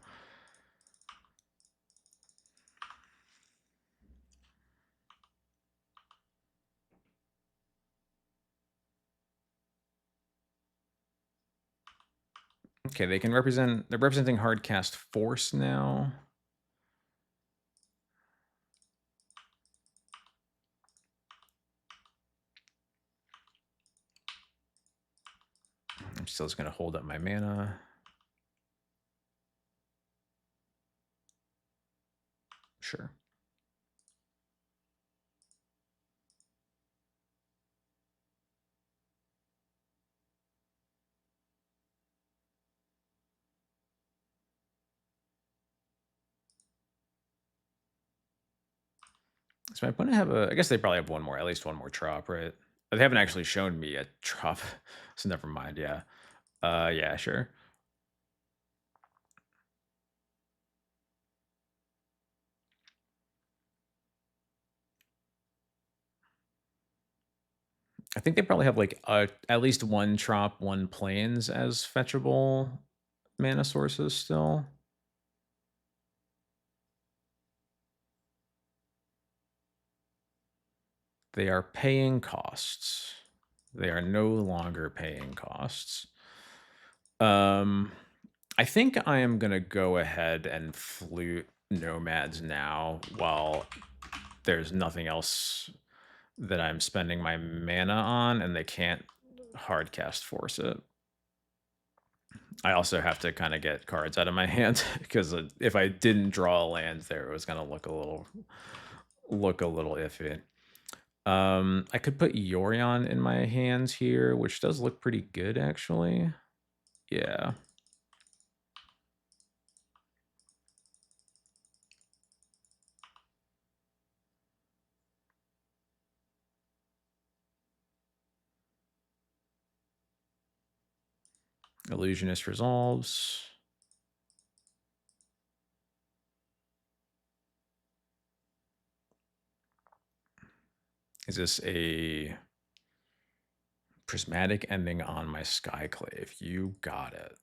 Okay, they're representing hardcast force now. I'm still just gonna hold up my mana. Sure. So my opponent have I guess they probably have one more, at least one more trop, right? They haven't actually shown me a trop, so never mind. Yeah. Yeah, sure. I think they probably have like at least one trop, one planes as fetchable mana sources still. They are paying costs. They are no longer paying costs. I think I am gonna go ahead and flute nomads now while there's nothing else that I'm spending my mana on, and they can't hardcast force it. I also have to kind of get cards out of my hand because if I didn't draw a land there, it was gonna look a little iffy. I could put Yorion in my hands here, which does look pretty good actually. Yeah. Illusionist resolves. Is this a Prismatic ending on my Skyclave. You got it.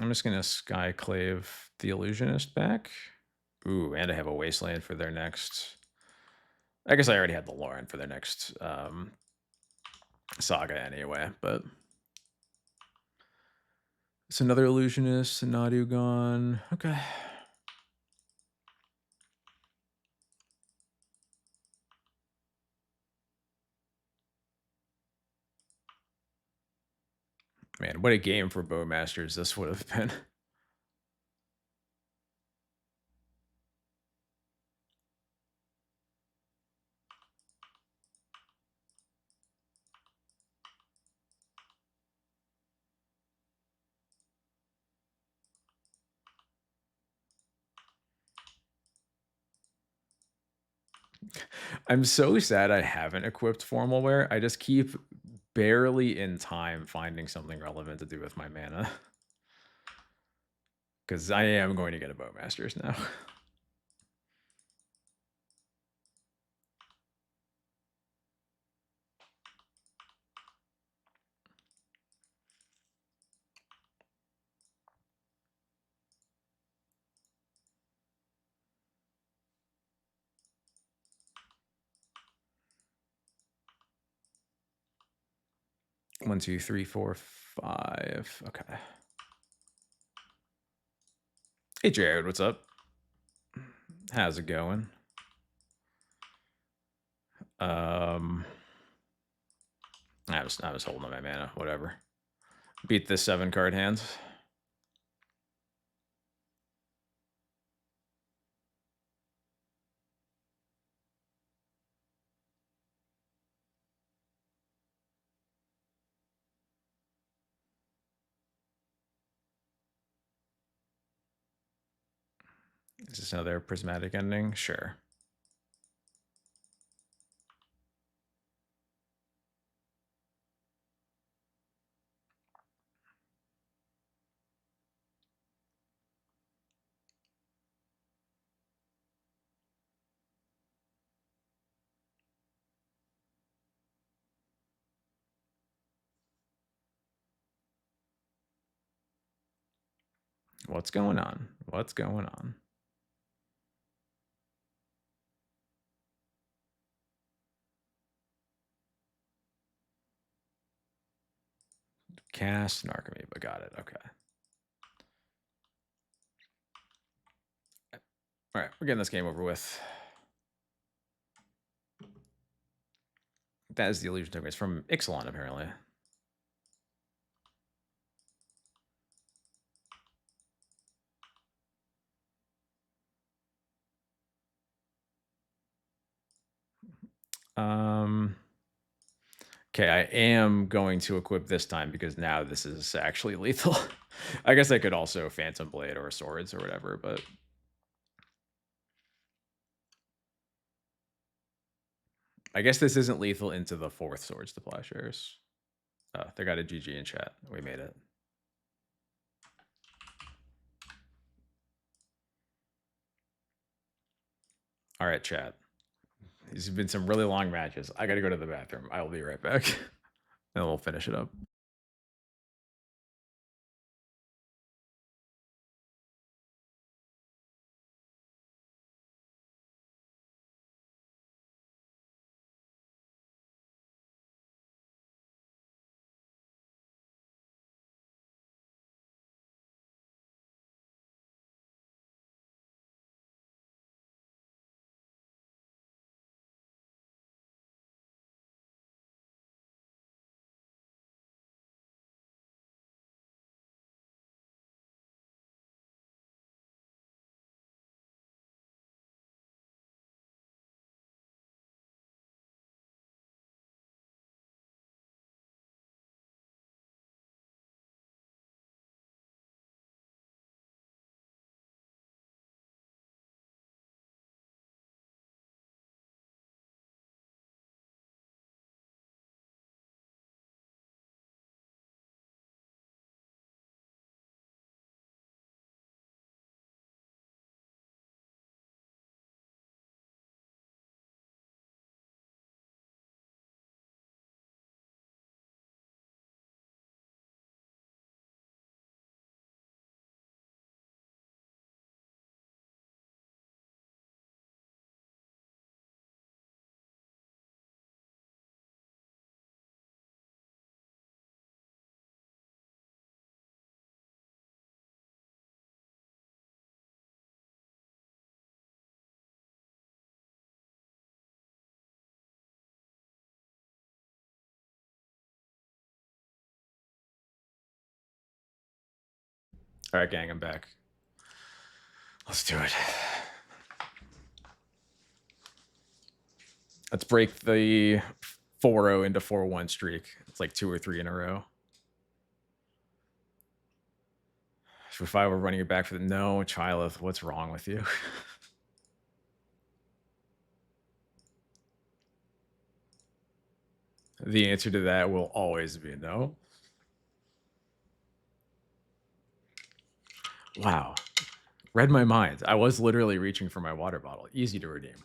I'm just going to Skyclave the Illusionist back. Ooh, and I have a Wasteland for their next... I guess I already had the Lauren for their next saga anyway, but... It's another Illusionist, Nadu gone. Okay. Man, what a game for Bowmasters this would have been. I'm so sad I haven't equipped Formal Wear. I just keep barely in time finding something relevant to do with my mana. Because I am going to get a Bowmasters now. One, two, three, four, five. Okay. Hey, Jared, what's up? How's it going? I was holding my mana. Whatever. Beat this 7-card hand. Is this another prismatic ending? Sure. What's going on? What's going on? Cast Narcomoeba. Got it. Okay. All right, we're getting this game over with. That is the illusion token. It's from Ixalan, apparently. Okay, I am going to equip this time because now this is actually lethal. I guess I could also Phantom Blade or Swords or whatever, but... I guess this isn't lethal into the 4th Swords to Plowshares. They got a GG in chat. We made it. All right, chat. These have been some really long matches. I got to go to the bathroom. I will be right back. And we'll finish it up. All right, gang, I'm back. Let's do it. Let's break the 4-0 into 4-1 streak. It's like 2 or 3 in a row. So if I were running it back for the no, Chileth, what's wrong with you? The answer to that will always be no. Wow. Read my mind. I was literally reaching for my water bottle. Easy to redeem.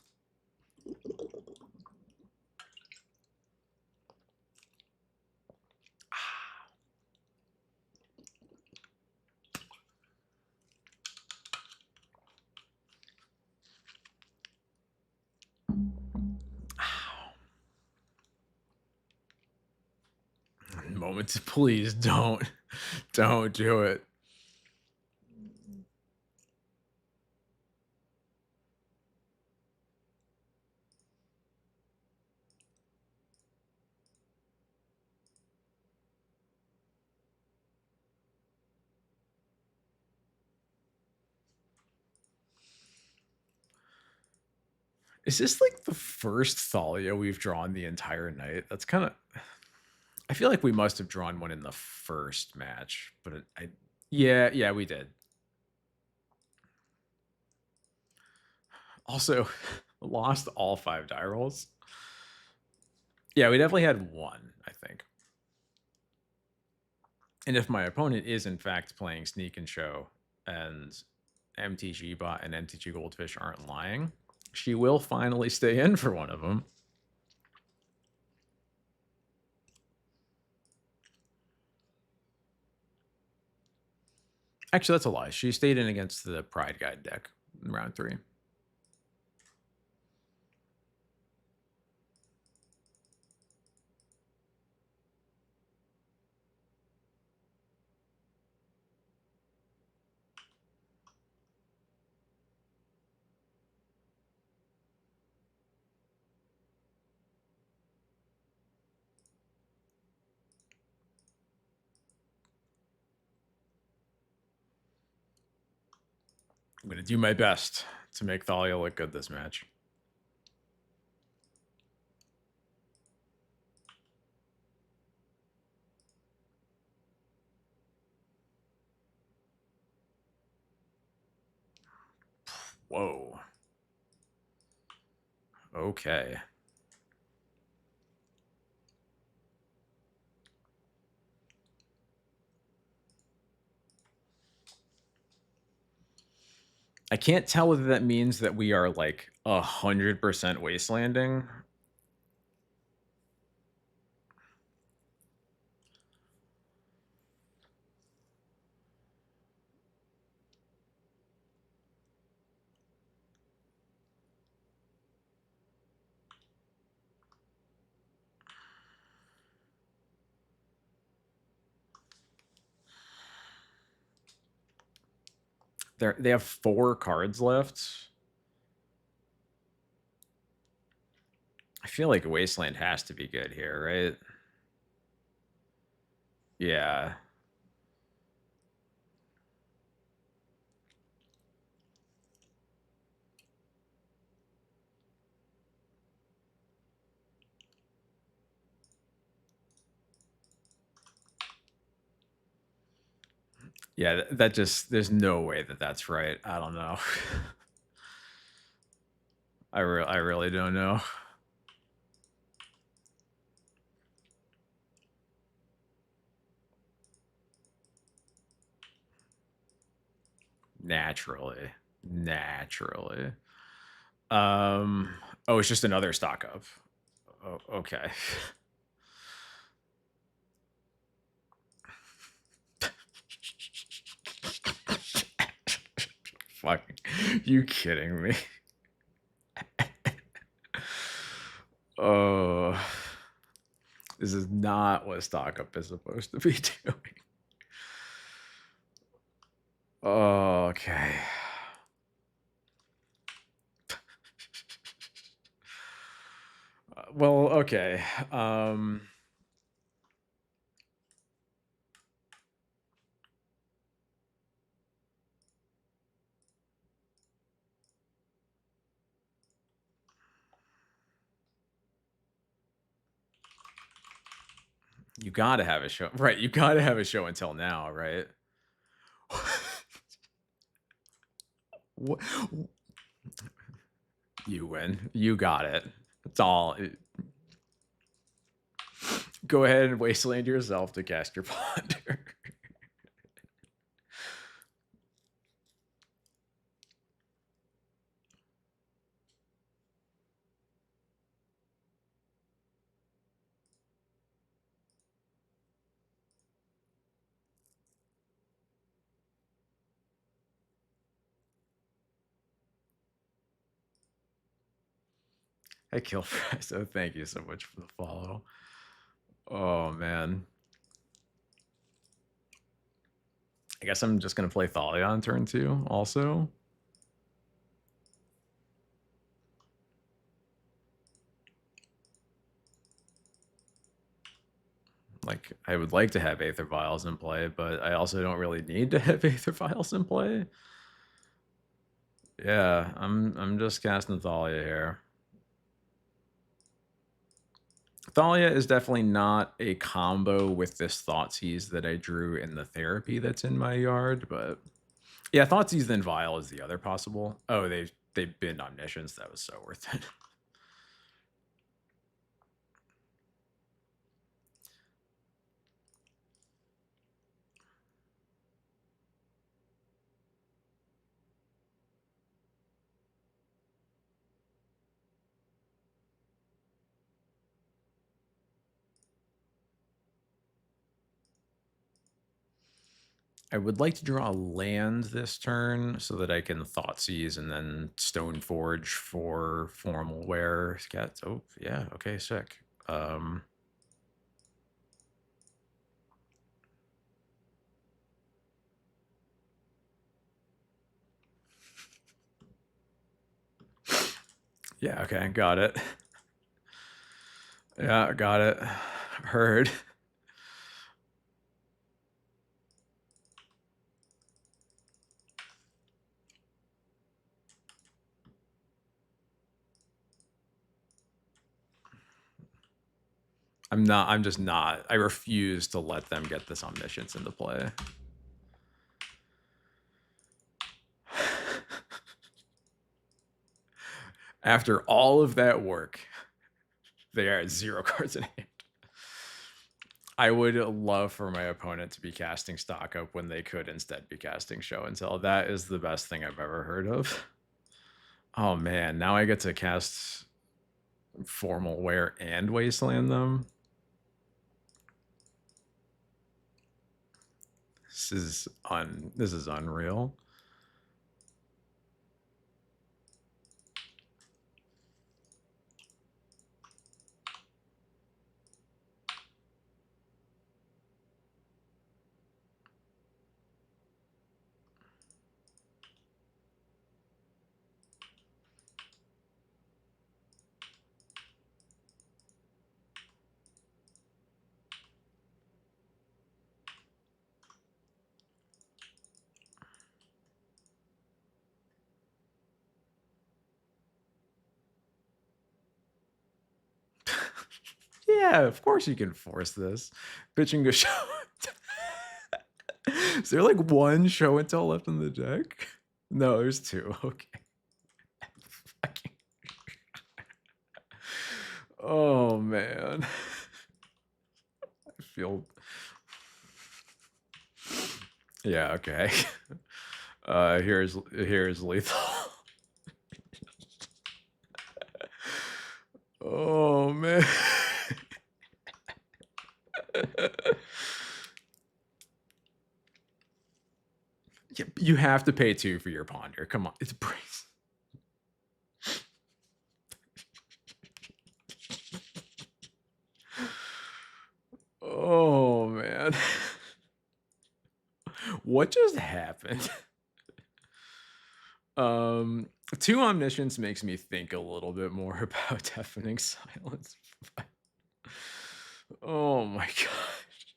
Moments, please don't do it. Is this like the first Thalia we've drawn the entire night? That's kind of. I feel like we must have drawn one in the first match, but yeah, we did. Also, lost all 5 die rolls. Yeah, we definitely had one, I think. And if my opponent is in fact playing Sneak and Show, and MTG Bot and MTG Goldfish aren't lying, she will finally stay in for one of them. Actually, that's a lie. She stayed in against the Pride Guide deck in round 3. I'm going to do my best to make Thalia look good this match. Whoa. Okay. I can't tell whether that means that we are like 100% wastelanding. They have 4 cards left. I feel like Wasteland has to be good here, right? Yeah. Yeah, that just, there's no way that that's right. I don't know. I really don't know. Naturally. Oh, it's just another stock up. Oh, okay. Fucking, you kidding me? Oh, this is not what stock up is supposed to be doing. Okay. Well, okay. You gotta have a show. Right, you gotta have a show until now, right? Wha You win. You got it. It's all go ahead and wasteland yourself to cast your ponder. I kill so thank you so much for the follow. Oh man. I guess I'm just gonna play Thalia on turn 2 also. Like, I would like to have Aether Vials in play, but I also don't really need to have Aether Vials in play. Yeah, I'm just casting Thalia here. Thalia is definitely not a combo with this Thoughtseize that I drew in the therapy that's in my yard, but yeah, Thoughtseize then Vial is the other possible. Oh, they binned Omniscience. That was so worth it. I would like to draw a land this turn so that I can Thoughtseize and then Stoneforge for Formal Wear. Oh, yeah, okay, sick. Yeah, okay, got it. Yeah, got it. Heard. I'm just not. I refuse to let them get this Omniscience into play. After all of that work, they are at 0 cards in hand. I would love for my opponent to be casting Stock Up when they could instead be casting Show and Tell. That is the best thing I've ever heard of. Oh man, now I get to cast Formal Wear and Wasteland them. This is unreal. Yeah, of course you can force this. Pitching go Show. Is there like one Show and Tell left in the deck? No, there's 2. Okay. Oh man. I feel. Yeah, okay. Here's lethal. Oh man. You have to pay 2 for your ponder. Come on, it's brace. Oh man. What just happened? 2 Omniscience makes me think a little bit more about Deafening Silence. Oh my gosh.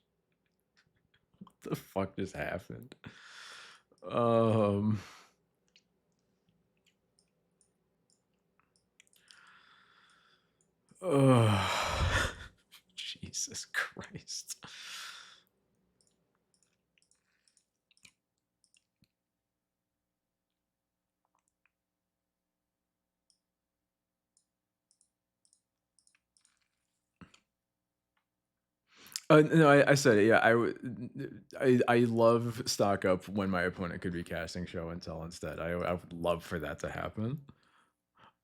What the fuck just happened? Oh, Jesus Christ. No, I said it. Yeah, I love stock up when my opponent could be casting show and tell instead. I would love for that to happen.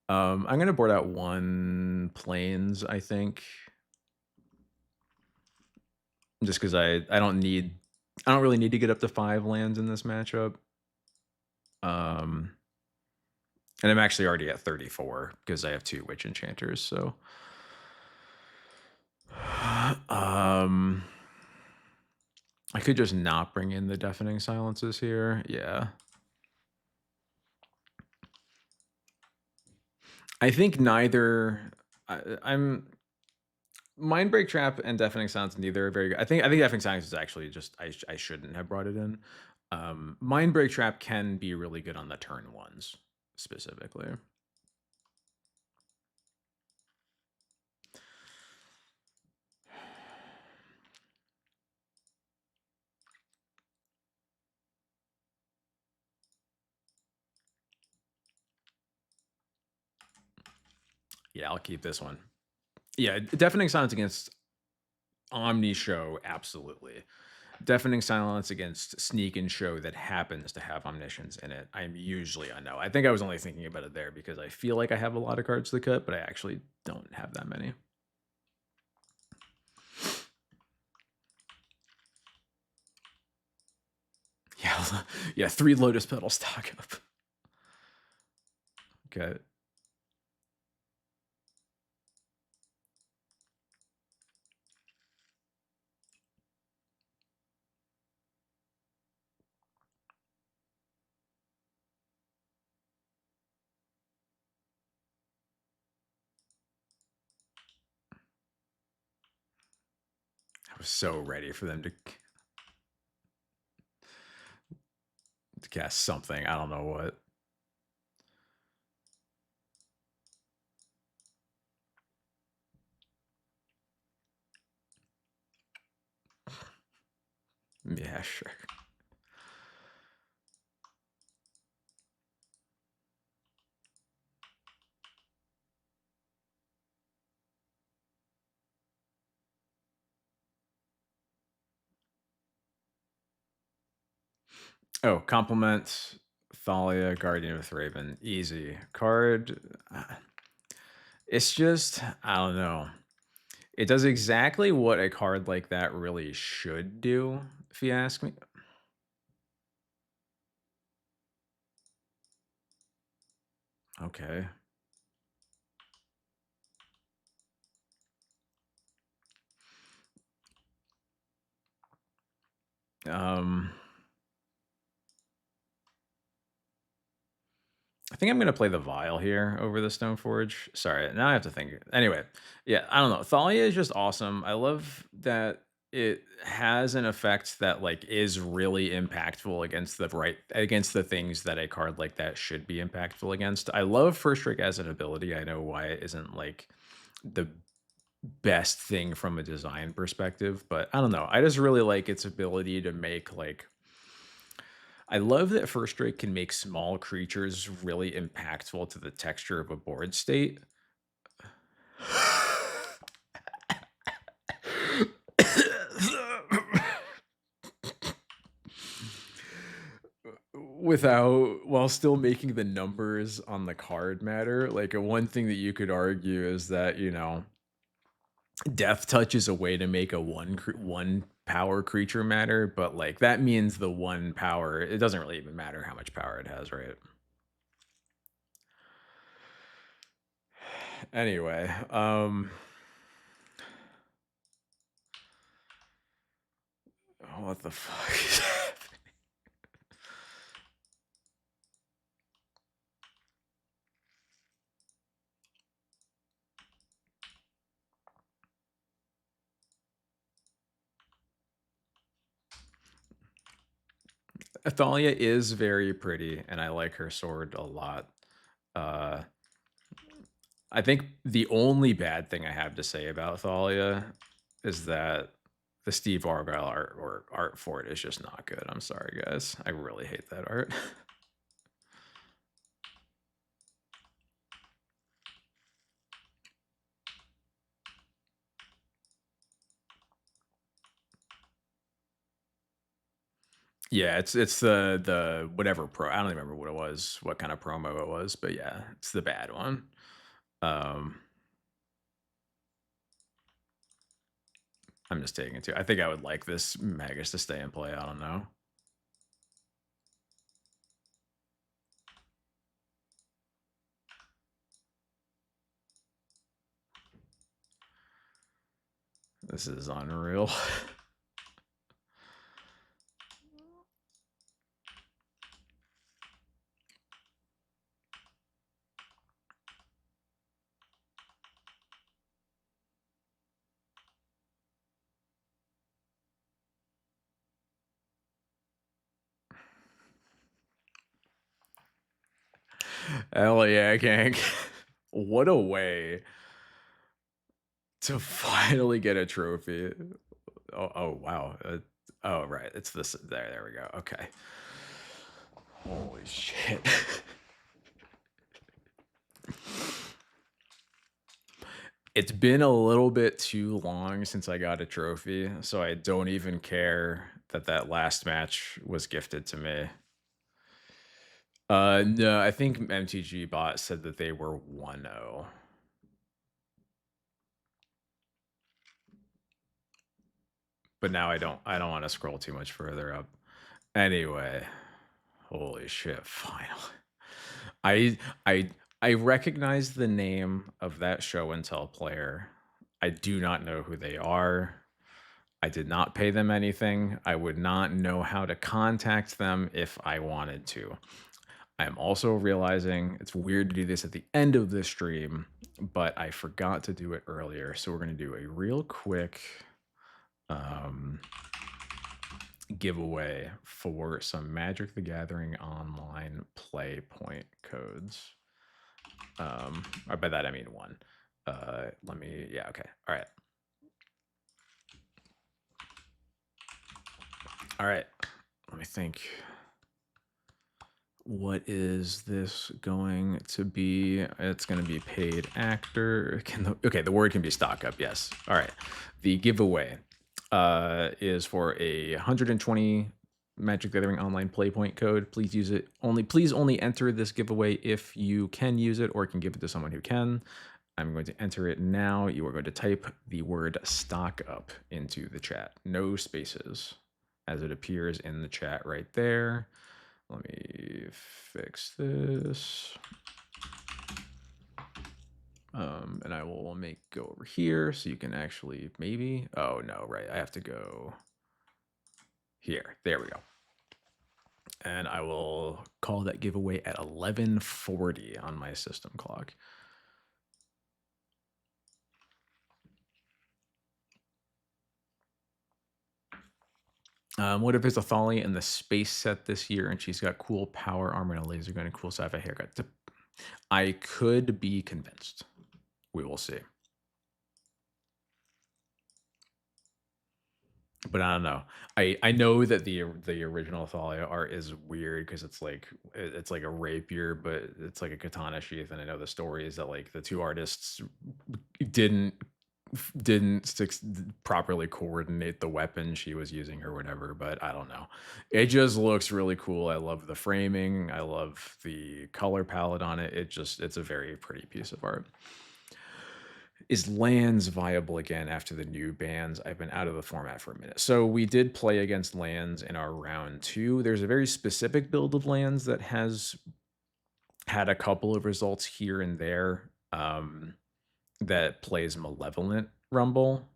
I'm gonna board out 1 planes, I think, just because I don't really need to get up to 5 lands in this matchup. Um, and I'm actually already at 34 because I have 2 Witch Enchanters, so um, I could just not bring in the Deafening Silences here. Yeah. I think neither. I'm Mindbreak Trap and Deafening Silence neither are very good. I think Deafening Silence is actually just I shouldn't have brought it in. Mindbreak Trap can be really good on the turn ones specifically. Yeah, I'll keep this one. Yeah, Deafening Silence against Omni Show, absolutely. Deafening Silence against Sneak and Show that happens to have Omniscience in it, I'm usually a no. I think I was only thinking about it there because I feel like I have a lot of cards to cut, but I actually don't have that many. Yeah, yeah, 3 Lotus Petal stock up. Okay. I was so ready for them to cast something. I don't know what. Yeah, sure. Oh, compliment Thalia, Guardian of Thraben. Easy. Card. It's just, I don't know. It does exactly what a card like that really should do, if you ask me. Okay. Um, I think I'm gonna play the Vial here over the Stoneforge. Sorry, now I have to think. Anyway, yeah, I don't know. Thalia is just awesome. I love that it has an effect that like is really impactful against the things that a card like that should be impactful against. I love First Strike as an ability. I know why it isn't like the best thing from a design perspective, but I don't know. I just really like its ability to make like I love that First Strike can make small creatures really impactful to the texture of a board state. Without while still making the numbers on the card matter. Like one thing that you could argue is that, Death Touch is a way to make a one power creature matter, but like that means the one power, it doesn't really even matter how much power it has, right? Anyway, what the fuck is happening? Athalia is very pretty, and I like her sword a lot. Uh, I think the only bad thing I have to say about Thalia is that the Steve Argyle art or art for it is just not good. I'm sorry, guys. I really hate that art. Yeah, it's the whatever pro I don't even remember what it was, what kind of promo it was, but yeah, it's the bad one. Um, I'm just taking it too. I think I would like this Magus to stay and play. I don't know. This is unreal. Hell yeah, gang. What a way to finally get a trophy. Oh wow. Oh right, it's this. There we go. Okay. Holy shit. It's been a little bit too long since I got a trophy, so I don't even care that that last match was gifted to me. No, I think MTG bot said that they were 1-0. But now I don't want to scroll too much further up. Anyway, holy shit, final. I I I recognize the name of that show and tell player. I do not know who they are. I did not pay them anything. I would not know how to contact them if I wanted to. I'm also realizing it's weird to do this at the end of the stream, but I forgot to do it earlier. So we're going to do a real quick um, giveaway for some Magic the Gathering online play point codes. Or by that I mean one. Let me, yeah, okay. All right. All right. Let me think. What is this going to be? It's going to be paid actor. Okay, the word can be stock up. Yes. All right. The giveaway is for a 120 Magic the Gathering online playpoint code. Please use it only. Please only enter this giveaway if you can use it or can give it to someone who can. I'm going to enter it now. You are going to type the word stock up into the chat. No spaces as it appears in the chat right there. Let me fix this. And I will go over here so you can actually maybe, oh no, right. I have to go here. There we go. And I will call that giveaway at 11:40 on my system clock. What if it's a Thalia in the space set this year and she's got cool power armor and a laser gun and cool sci-fi haircut? I could be convinced. We will see. But I don't know. I know that the original Thalia art is weird because it's like a rapier, but it's like a katana sheath. And I know the story is that like the two artists didn't properly coordinate the weapon she was using or whatever. But I don't know. It just looks really cool. I love the framing. I love the color palette on it. It's a very pretty piece of art. Is lands viable again after the new bans? I've been out of the format for a minute. So we did play against lands in our round 2. There's a very specific build of lands that has had a couple of results here and there that plays Malevolent Rumble.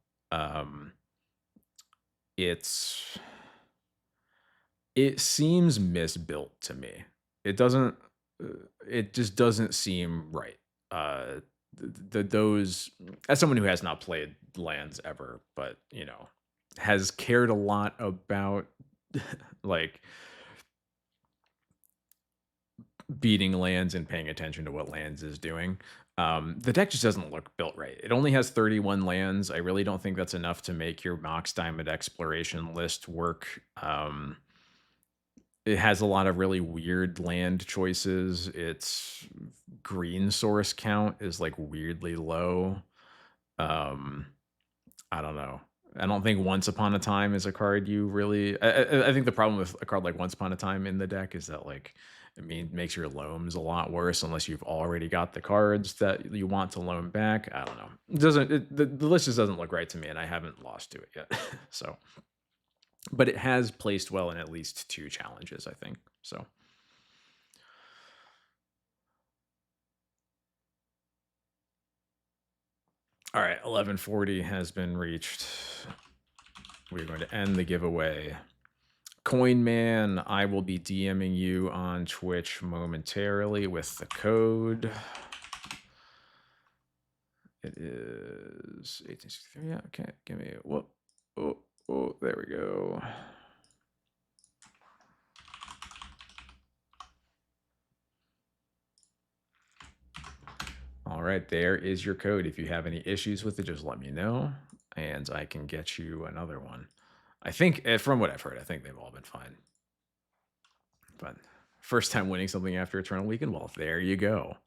It's it seems misbuilt to me. It doesn't it just doesn't seem right. Those as someone who has not played lands ever, but you know, has cared a lot about like beating lands and paying attention to what lands is doing. The deck just doesn't look built right. It only has 31 lands. I really don't think that's enough to make your Mox Diamond exploration list work. It has a lot of really weird land choices. Its green source count is like weirdly low. Um, I don't know. I don't think Once Upon a Time is a card you really. I think the problem with a card like Once Upon a Time in the deck is that like makes your loams a lot worse unless you've already got the cards that you want to loam back. I don't know. It doesn't the list just doesn't look right to me, and I haven't lost to it yet. So, but it has placed well in at least 2 challenges, I think. So. All right, 1140 has been reached. We're going to end the giveaway. Coin Man, I will be DMing you on Twitch momentarily with the code. It is 1863. Yeah, okay. Give me whoop. Oh, there we go. All right, there is your code. If you have any issues with it, just let me know, and I can get you another one. I think, from what I've heard, I think they've all been fine. But first time winning something after Eternal Weekend? Well, there you go.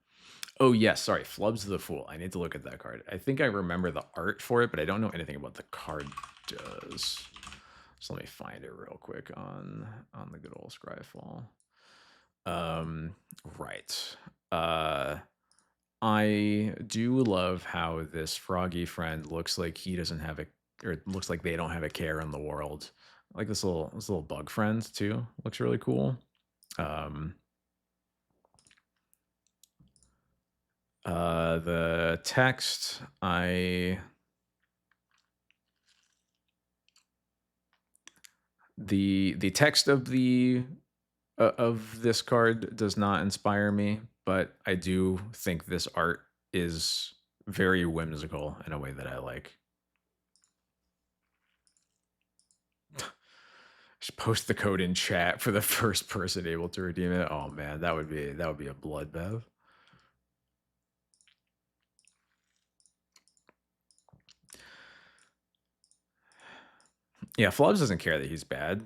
Oh, yes, sorry, Flub's the Fool. I need to look at that card. I think I remember the art for it, but I don't know anything about the card does. So let me find it real quick on the good old Scryfall. Right. I do love how this froggy friend looks like he doesn't have a, or it looks like they don't have a care in the world. I like this little bug friend too. Looks really cool. The text, the text of this card does not inspire me, but I do think this art is very whimsical in a way that I like. Just post the code in chat for the first person able to redeem it. Oh man, that would be a bloodbath. Yeah, Flubs doesn't care that he's bad.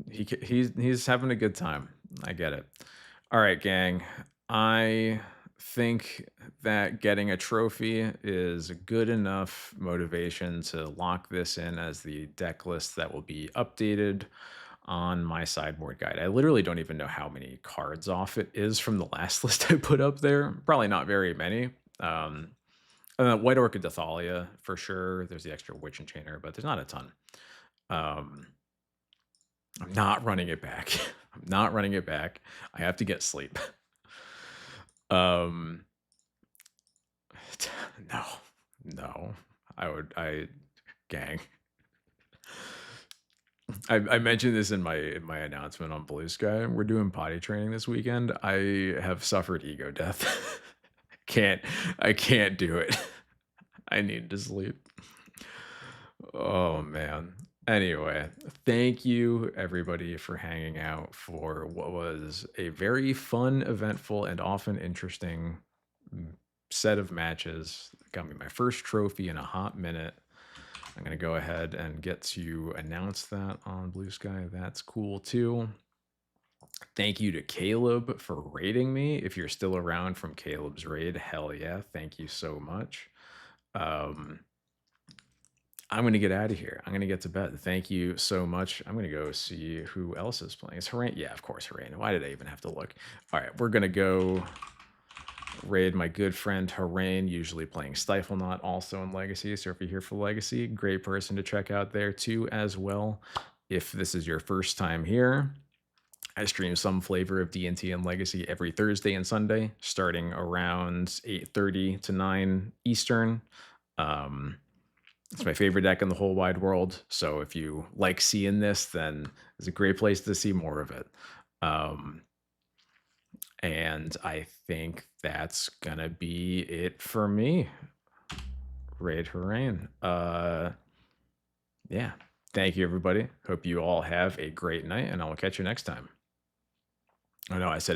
He's having a good time. I get it. All right, gang. I think that getting a trophy is good enough motivation to lock this in as the deck list that will be updated on my sideboard guide. I literally don't even know how many cards off it is from the last list I put up there. Probably not very many. White Orchid Thalia for sure. There's the extra Witch Enchanter, but there's not a ton. I'm not running it back. I'm not running it back. I have to get sleep. No. Gang. I mentioned this in my announcement on Blue Sky. We're doing potty training this weekend. I have suffered ego death. I can't do it. I need to sleep. Oh man. Anyway, thank you everybody for hanging out for what was a very fun, eventful, and often interesting set of matches. Got me my first trophy in a hot minute. I'm going to go ahead and get to announce that on Blue Sky. That's cool too. Thank you to Caleb for raiding me. If you're still around from Caleb's raid, hell yeah. Thank you so much. I'm going to get out of here. I'm going to get to bed. Thank you so much. I'm going to go see who else is playing. Is Harain? Yeah, of course, Harain. Why did I even have to look? All right, we're going to go raid my good friend Harain, usually playing Stifle Knot, also in Legacy. So if you're here for Legacy, great person to check out there too as well. If this is your first time here, I stream some flavor of D&T and Legacy every Thursday and Sunday, starting around 8:30 to 9 Eastern. It's my favorite deck in the whole wide world. So if you like seeing this, then it's a great place to see more of it. And I think that's gonna be it for me. Raid Harain. Yeah. Thank you, everybody. Hope you all have a great night, and I will catch you next time. Oh no, I said it.